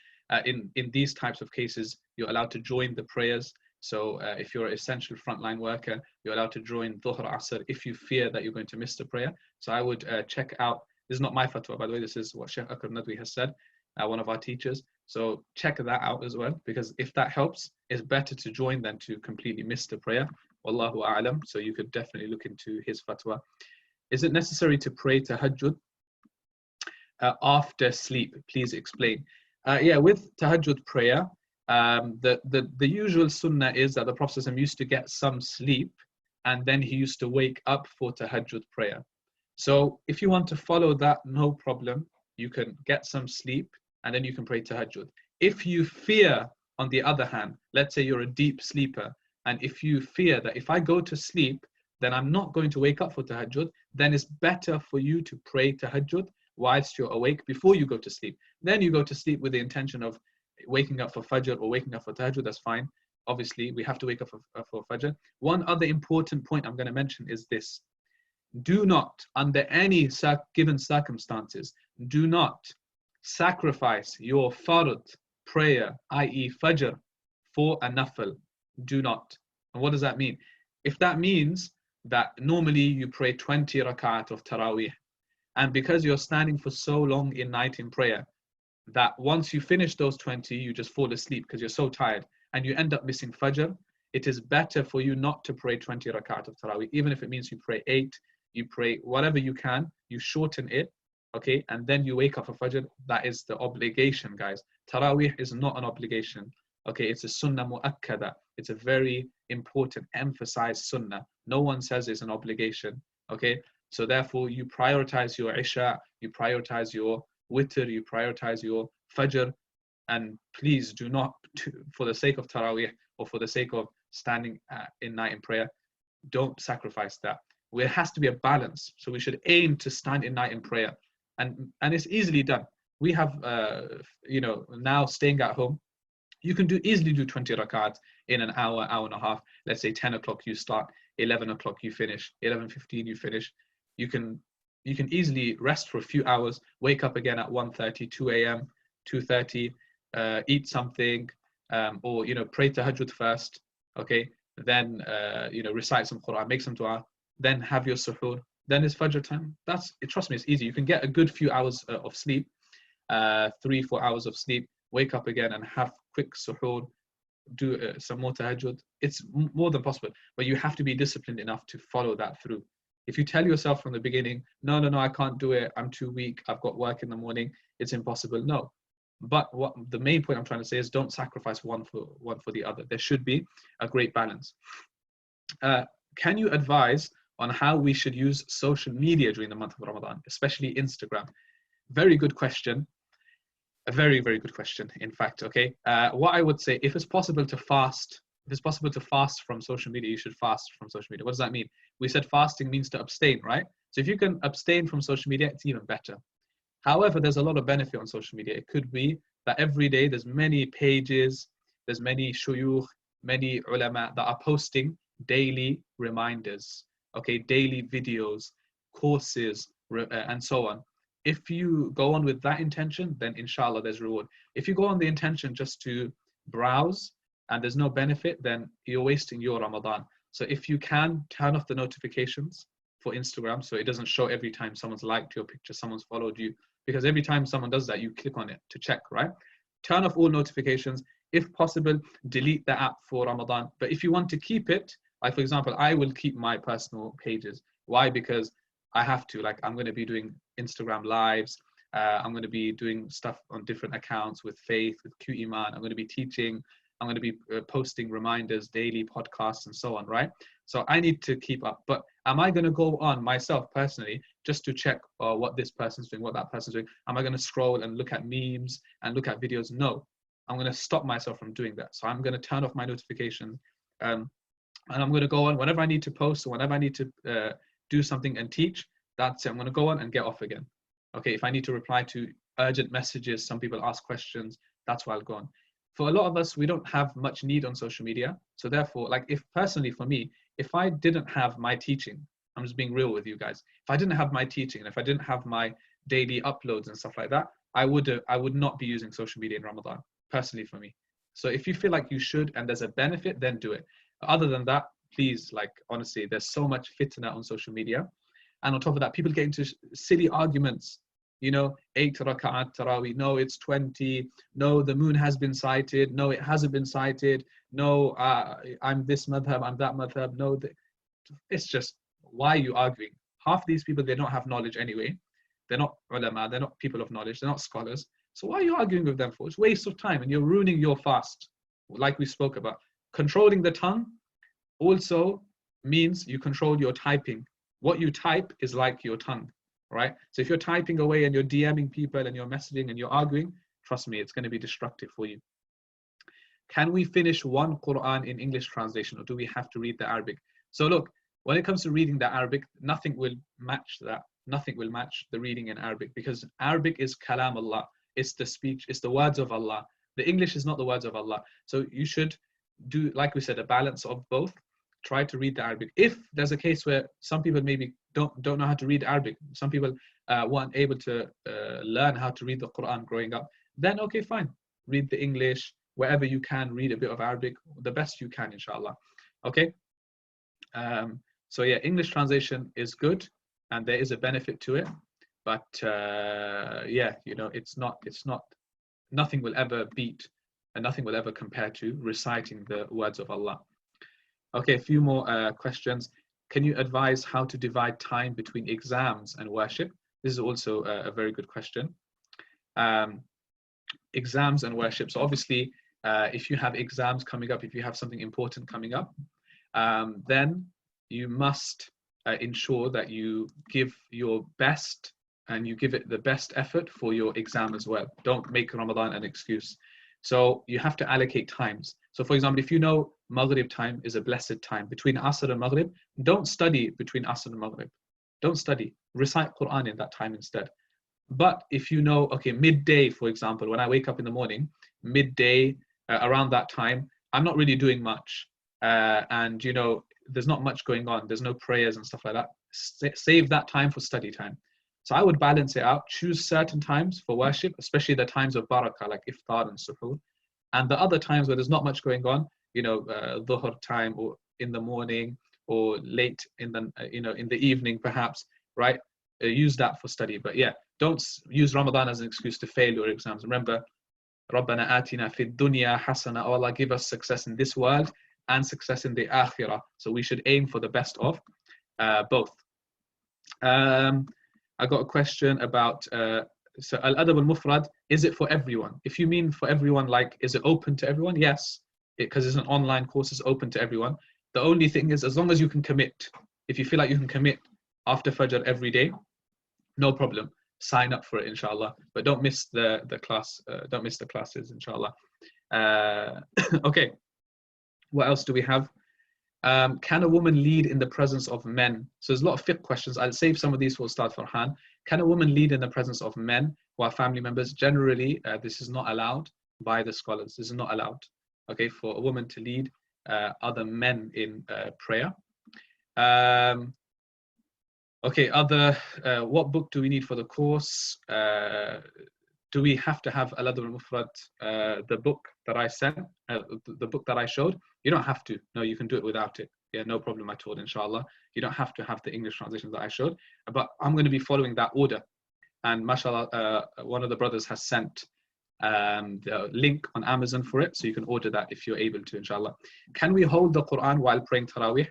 Speaker 1: in these types of cases, you're allowed to join the prayers. So if you're an essential frontline worker, you're allowed to join Dhuhr Asr if you fear that you're going to miss the prayer. So I would check out, this is not my fatwa, by the way, this is what Sheikh Akram Nadwi has said, one of our teachers. So check that out as well, because if that helps, it's better to join than to completely miss the prayer. Wallahu a'lam. So you could definitely look into his fatwa. Is it necessary to pray tahajjud after sleep? Please explain. Yeah, with tahajjud prayer, the usual sunnah is that the Prophet ﷺ used to get some sleep and then he used to wake up for tahajjud prayer. So if you want to follow that, no problem. You can get some sleep and then you can pray tahajjud. If you fear, on the other hand, let's say you're a deep sleeper, and if you fear that if I go to sleep, then I'm not going to wake up for tahajjud, then it's better for you to pray tahajjud whilst you're awake before you go to sleep. Then you go to sleep with the intention of waking up for fajr or waking up for tahajjud, that's fine. Obviously, we have to wake up for fajr. One other important point I'm going to mention is this. Do not, under any given circumstances, do not sacrifice your fard prayer, i.e. fajr, for a nafil. Do not. And what does that mean? If that means that normally you pray 20 rak'at of tarawih, and because you're standing for so long in night in prayer, that once you finish those 20, you just fall asleep because you're so tired, and you end up missing fajr, it is better for you not to pray 20 rak'at of tarawih, even if it means you pray 8, you pray whatever you can, you shorten it, okay, and then you wake up for fajr. That is the obligation, guys. Tarawih is not an obligation, okay, it's a sunnah mu'akkada. It's a very important, emphasized sunnah. No one says it's an obligation, okay? So therefore, you prioritize your isha, you prioritize your witr, you prioritize your fajr, and please do not, for the sake of tarawih or for the sake of standing in night in prayer, don't sacrifice that. There has to be a balance. So we should aim to stand in night in prayer, and it's easily done. We have, now staying at home, you can easily do 20 rakats in an hour, hour and a half. Let's say 10 o'clock you start, 11 o'clock you finish, 11:15 you finish. You can easily rest for a few hours, wake up again at 1:30, 2 a.m., 2:30, eat something, or pray tahajjud first, okay? Then recite some Quran, make some dua, then have your suhoor, then it's fajr time. Trust me, it's easy. You can get a good few hours of sleep, 3-4 hours of sleep, wake up again and have quick suhoor, do some more tahajjud. It's more than possible, but you have to be disciplined enough to follow that through. If you tell yourself from the beginning, no, I can't do it, I'm too weak, I've got work in the morning, it's impossible, no. But what the main point I'm trying to say is, don't sacrifice one for the other. There should be a great balance. Can you advise on how we should use social media during the month of Ramadan, especially Instagram? Very good question. A very, very good question, in fact, okay? What I would say, if it's possible to fast from social media, you should fast from social media. What does that mean? We said fasting means to abstain, right? So if you can abstain from social media, it's even better. However, there's a lot of benefit on social media. It could be that every day there's many pages, there's many shuyukh, many ulama that are posting daily reminders, okay, daily videos, courses, and so on. If you go on with that intention, then inshallah there's reward. If you go on the intention just to browse and there's no benefit, then you're wasting your Ramadan. So if you can, turn off the notifications for Instagram so it doesn't show every time someone's liked your picture, someone's followed you, because every time someone does that, you click on it to check, right? Turn off all notifications. If possible, delete the app for Ramadan. But if you want to keep it, like for example, I will keep my personal pages. Why? Because I have to, like, I'm going to be doing Instagram lives. I'm going to be doing stuff on different accounts with Faith, with Q-Iman. I'm going to be teaching. I'm going to be posting reminders, daily podcasts, and so on, right? So I need to keep up. But am I going to go on myself personally just to check what this person's doing, what that person's doing? Am I going to scroll and look at memes and look at videos? No, I'm going to stop myself from doing that. So I'm going to turn off my notifications, and I'm going to go on whenever I need to post or whenever I need to do something and teach. That's it. I'm going to go on and get off again. Okay, if I need to reply to urgent messages, some people ask questions, that's why I'll go on. For a lot of us, we don't have much need on social media. So therefore, like, if personally for me, if I didn't have my teaching, I'm just being real with you guys. If I didn't have my teaching and if I didn't have my daily uploads and stuff like that, I would not be using social media in Ramadan, personally for me. So if you feel like you should and there's a benefit, then do it. Other than that, please, like, honestly, there's so much fitna on social media. And on top of that, people get into silly arguments. 8 raka'at tarawih, no, it's 20, no, the moon has been sighted, no, it hasn't been sighted, no, I'm this madhab, I'm that madhab, no, it's just, why are you arguing? Half these people, they don't have knowledge anyway. They're not ulama, they're not people of knowledge, they're not scholars. So why are you arguing with them for? It's a waste of time and you're ruining your fast. Like we spoke about, controlling the tongue also means you control your typing. What you type is like your tongue, right? So if you're typing away and you're DMing people and you're messaging and you're arguing, trust me, it's going to be destructive for you. Can we finish one Quran in English translation, or do we have to read the Arabic? So look, when it comes to reading the Arabic, nothing will match that. Nothing will match the reading in Arabic, because Arabic is kalam Allah. It's the speech, it's the words of Allah. The English is not the words of Allah. So you should do, like we said, a balance of both. Try to read the Arabic. If there's a case where some people maybe don't know how to read Arabic, some people weren't able to learn how to read the Quran growing up, then okay, fine. Read the English, wherever you can, read a bit of Arabic, the best you can, inshallah. Okay? So yeah, English translation is good and there is a benefit to it. But yeah, you know, it's not, nothing will ever beat and nothing will ever compare to reciting the words of Allah. Okay, a few more questions. Can you advise how to divide time between exams and worship? This is also a very good question. Exams and worship. So obviously, if you have exams coming up, if you have something important coming up, then you must ensure that you give your best and you give it the best effort for your exam as well. Don't make Ramadan an excuse. So you have to allocate times. So for example, if you know Maghrib time is a blessed time, between Asr and Maghrib, don't study between Asr and Maghrib. Don't study. Recite Quran in that time instead. But if you know, okay, midday, for example, when I wake up in the morning, midday, around that time, I'm not really doing much. And, you know, there's not much going on. There's no prayers and stuff like that. Save that time for study time. So I would balance it out. Choose certain times for worship, especially the times of barakah, like iftar and suhoor. And the other times where there's not much going on, you know, dhuhr time or in the morning or late in the, you know, in the evening perhaps, right? Use that for study. But yeah, don't use Ramadan as an excuse to fail your exams. Remember, رَبَّنَا آتِنَا فِي الدُّنْيَا حَسَنَةً. Oh Allah, give us success in this world and success in the akhirah. So we should aim for the best of both. I got a question about, so Al-Adab al-Mufrad, is it for everyone? If you mean for everyone, like, is it open to everyone? Yes, because it's an online course, it's open to everyone. The only thing is, as long as you can commit, if you feel like you can commit after Fajr every day, no problem. Sign up for it, inshallah. But don't miss the class, don't miss the classes, inshallah. Okay, what else do we have? Can a woman lead in the presence of men? So there's a lot of fiqh questions. I'll save some of these for Ustadh Farhan. Can a woman lead in the presence of men who are family members? Generally, this is not allowed by the scholars. This is not allowed, okay, for a woman to lead other men in prayer. Okay, what book do we need for the course? Do we have to have Al-Adab al-Mufrad, the book that I sent, the book that I showed? You don't have to. No, you can do it without it. Yeah, no problem at all, inshallah. You don't have to have the English translations that I showed. But I'm going to be following that order. And mashallah, one of the brothers has sent the link on Amazon for it. So you can order that if you're able to, inshallah. Can we hold the Quran while praying Taraweeh?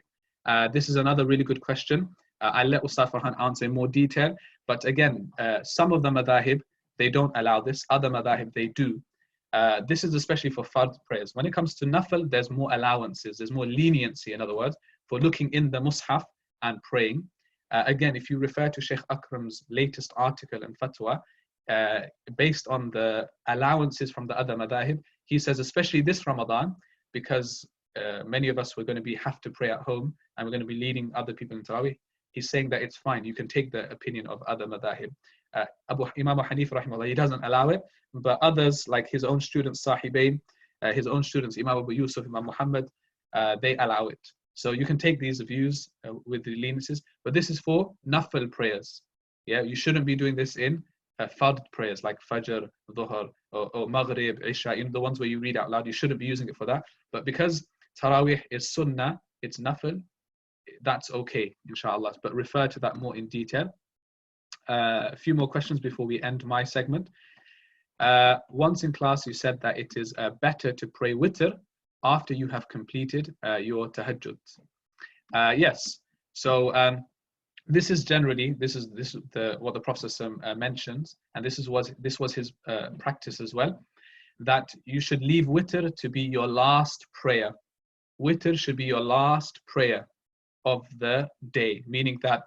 Speaker 1: This is another really good question. I'll let Ustadh Farhan answer in more detail. But again, some of the madahib, they don't allow this. Other madahib, they do. This is especially for fard prayers. When it comes to nafil, there's more allowances. There's more leniency, in other words, for looking in the mushaf and praying. Again, if you refer to Sheikh Akram's latest article and fatwa, based on the allowances from the other madahib, he says, especially this Ramadan, because many of us were going to have to pray at home and we're going to be leading other people in Tarawih. He's saying that it's fine. You can take the opinion of other madahib. Imam Hanif, rahimahullah, he doesn't allow it, but others, like his own students, Sahibain, his own students, Imam Abu Yusuf, Imam Muhammad, they allow it. So you can take these views with the leniencies, but this is for nafil prayers. Yeah, you shouldn't be doing this in fard prayers like Fajr, Dhuhr, or Maghrib, Isha, the ones where you read out loud. You shouldn't be using it for that. But because Taraweeh is sunnah, it's nafil, that's okay, inshallah. But refer to that more in detail. A few more questions before we end my segment. Once in class, you said that it is better to pray witr after you have completed your tahajjud. Yes. So This is generally, this is what the Prophet mentions, and this was his practice as well, that you should leave witr to be your last prayer. Witr should be your last prayer of the day, meaning that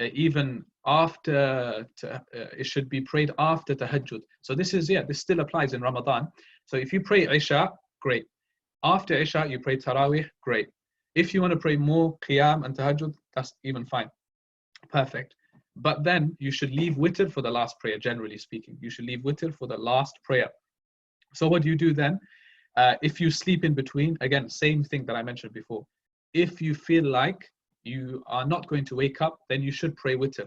Speaker 1: even after, it should be prayed after tahajjud. So this still applies in Ramadan. So if you pray Isha, great. After Isha, you pray Taraweeh, great. If you want to pray more Qiyam and Tahajjud, that's even fine. Perfect. But then you should leave witr for the last prayer, generally speaking. You should leave witr for the last prayer. So what do you do then? If you sleep in between, again, same thing that I mentioned before. If you feel like you are not going to wake up, then you should pray witr.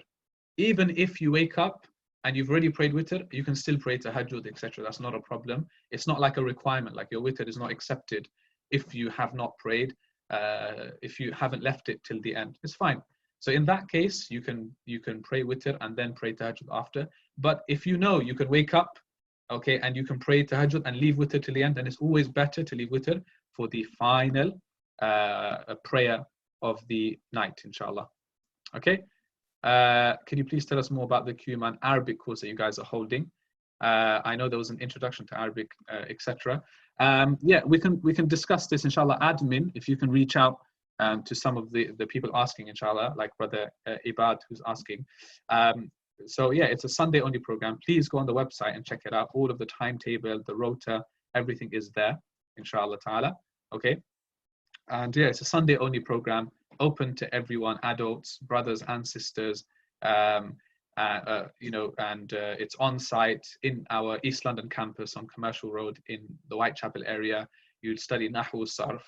Speaker 1: Even if you wake up and you've already prayed witr, you can still pray tahajjud, etc. That's not a problem. It's not like a requirement, like your witr is not accepted if you have not prayed, if you haven't left it till the end. It's fine. So in that case, you can pray witr and then pray tahajjud after. But if you know you can wake up, okay, and you can pray tahajjud and leave witr till the end, then it's always better to leave witr for the final prayer of the night, inshallah. Okay. Can you please tell us more about the Q-Iman Arabic course that you guys are holding? I know there was an introduction to Arabic, etc. Yeah, we can discuss this, inshallah. Admin, if you can reach out to some of the people asking, inshallah, like Brother Ibad who's asking. So yeah, it's a Sunday only program. Please go on the website and check it out. All of the timetable, the rota, everything is there, inshallah ta'ala. Okay. And yeah, it's a Sunday only program, open to everyone, adults, brothers and sisters, you know, and it's on site in our East London campus on Commercial Road in the Whitechapel area. You'd study Nahu, Sarf,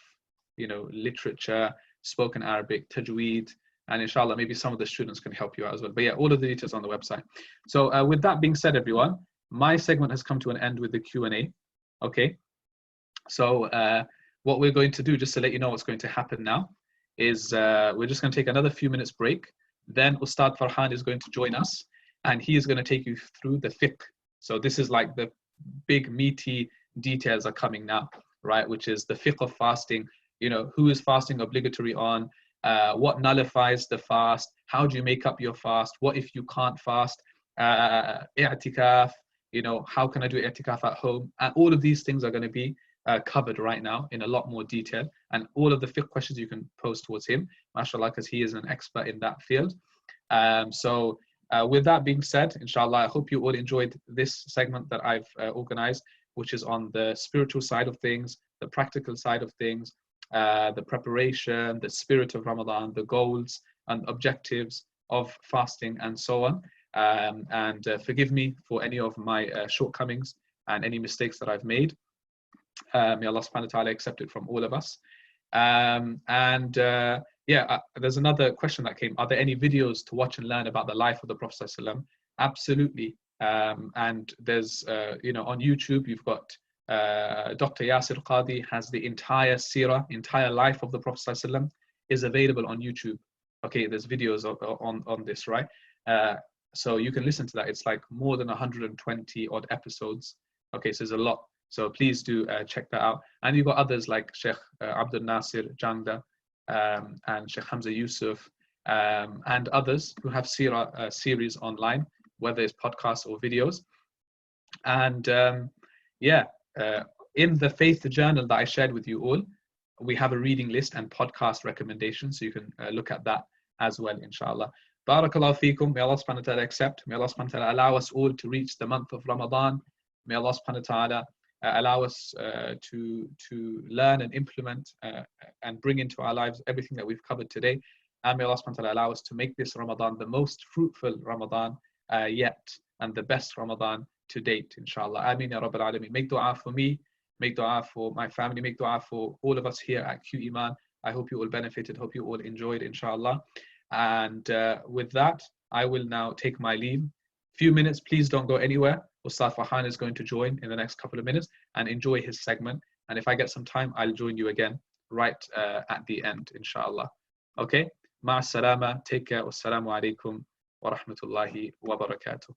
Speaker 1: you know, literature, spoken Arabic, tajweed, and inshallah, maybe some of the students can help you out as well. But yeah, all of the details on the website. So with that being said, everyone, my segment has come to an end with the Q&A. Okay. So what we're going to do, just to let you know what's going to happen now, is we're just going to take another few minutes break. Then Ustadh Farhan is going to join us, and he is going to take you through the fiqh. So this is like the big meaty details are coming now, right? Which is the fiqh of fasting. You know, who is fasting obligatory on? What nullifies the fast? How do you make up your fast? What if you can't fast? I'tikaf, you know, how can I do i'tikaf at home? And all of these things are going to be covered right now in a lot more detail. And all of the fiqh questions you can pose towards him, mashallah, because he is an expert in that field. So with that being said, inshallah, I hope you all enjoyed this segment that I've organized, which is on the spiritual side of things, the practical side of things, the preparation, the spirit of Ramadan, the goals and objectives of fasting, and so on. And forgive me for any of my shortcomings and any mistakes that I've made. May Allah subhanahu wa ta'ala accept it from all of us. Yeah, there's another question that came. Are there any videos to watch and learn about the life of the Prophet ﷺ? Absolutely. And there's, you know, on YouTube, you've got Dr. Yasir Qadi has the entire seerah, entire life of the Prophet ﷺ is available on YouTube. Okay, there's videos on this, right? So you can listen to that. It's like more than 120 odd episodes. Okay, so there's a lot. So please do check that out. And you've got others like Sheikh Abdul Nasir Janda and Sheikh Hamza Yusuf and others who have seerah series online, whether it's podcasts or videos. And yeah, in the faith journal that I shared with you all, we have a reading list and podcast recommendations, so you can look at that as well, inshallah. Barakallahu feekum. May Allah subhanahu wa ta'ala accept. May Allah subhanahu wa ta'ala allow us all to reach the month of Ramadan. May Allah subhanahu wa ta'ala allow us to learn and implement and bring into our lives everything that we've covered today. And may Allah subhanahu wa ta'ala allow us to make this Ramadan the most fruitful Ramadan yet, and the best Ramadan to date, inshallah. Ameen ya Rabbil Alameen. Make dua for me, make dua for my family, make dua for all of us here at Q-Iman. I hope you all benefited, hope you all enjoyed, inshallah. And with that, I will now take my leave. Few minutes, please don't go anywhere. Ustadh Farhan is going to join in the next couple of minutes and enjoy his segment. And if I get some time, I'll join you again right at the end, inshallah. Okay? Ma'as salama, take care. Wassalamu alaikum wa rahmatullahi wa barakatuh.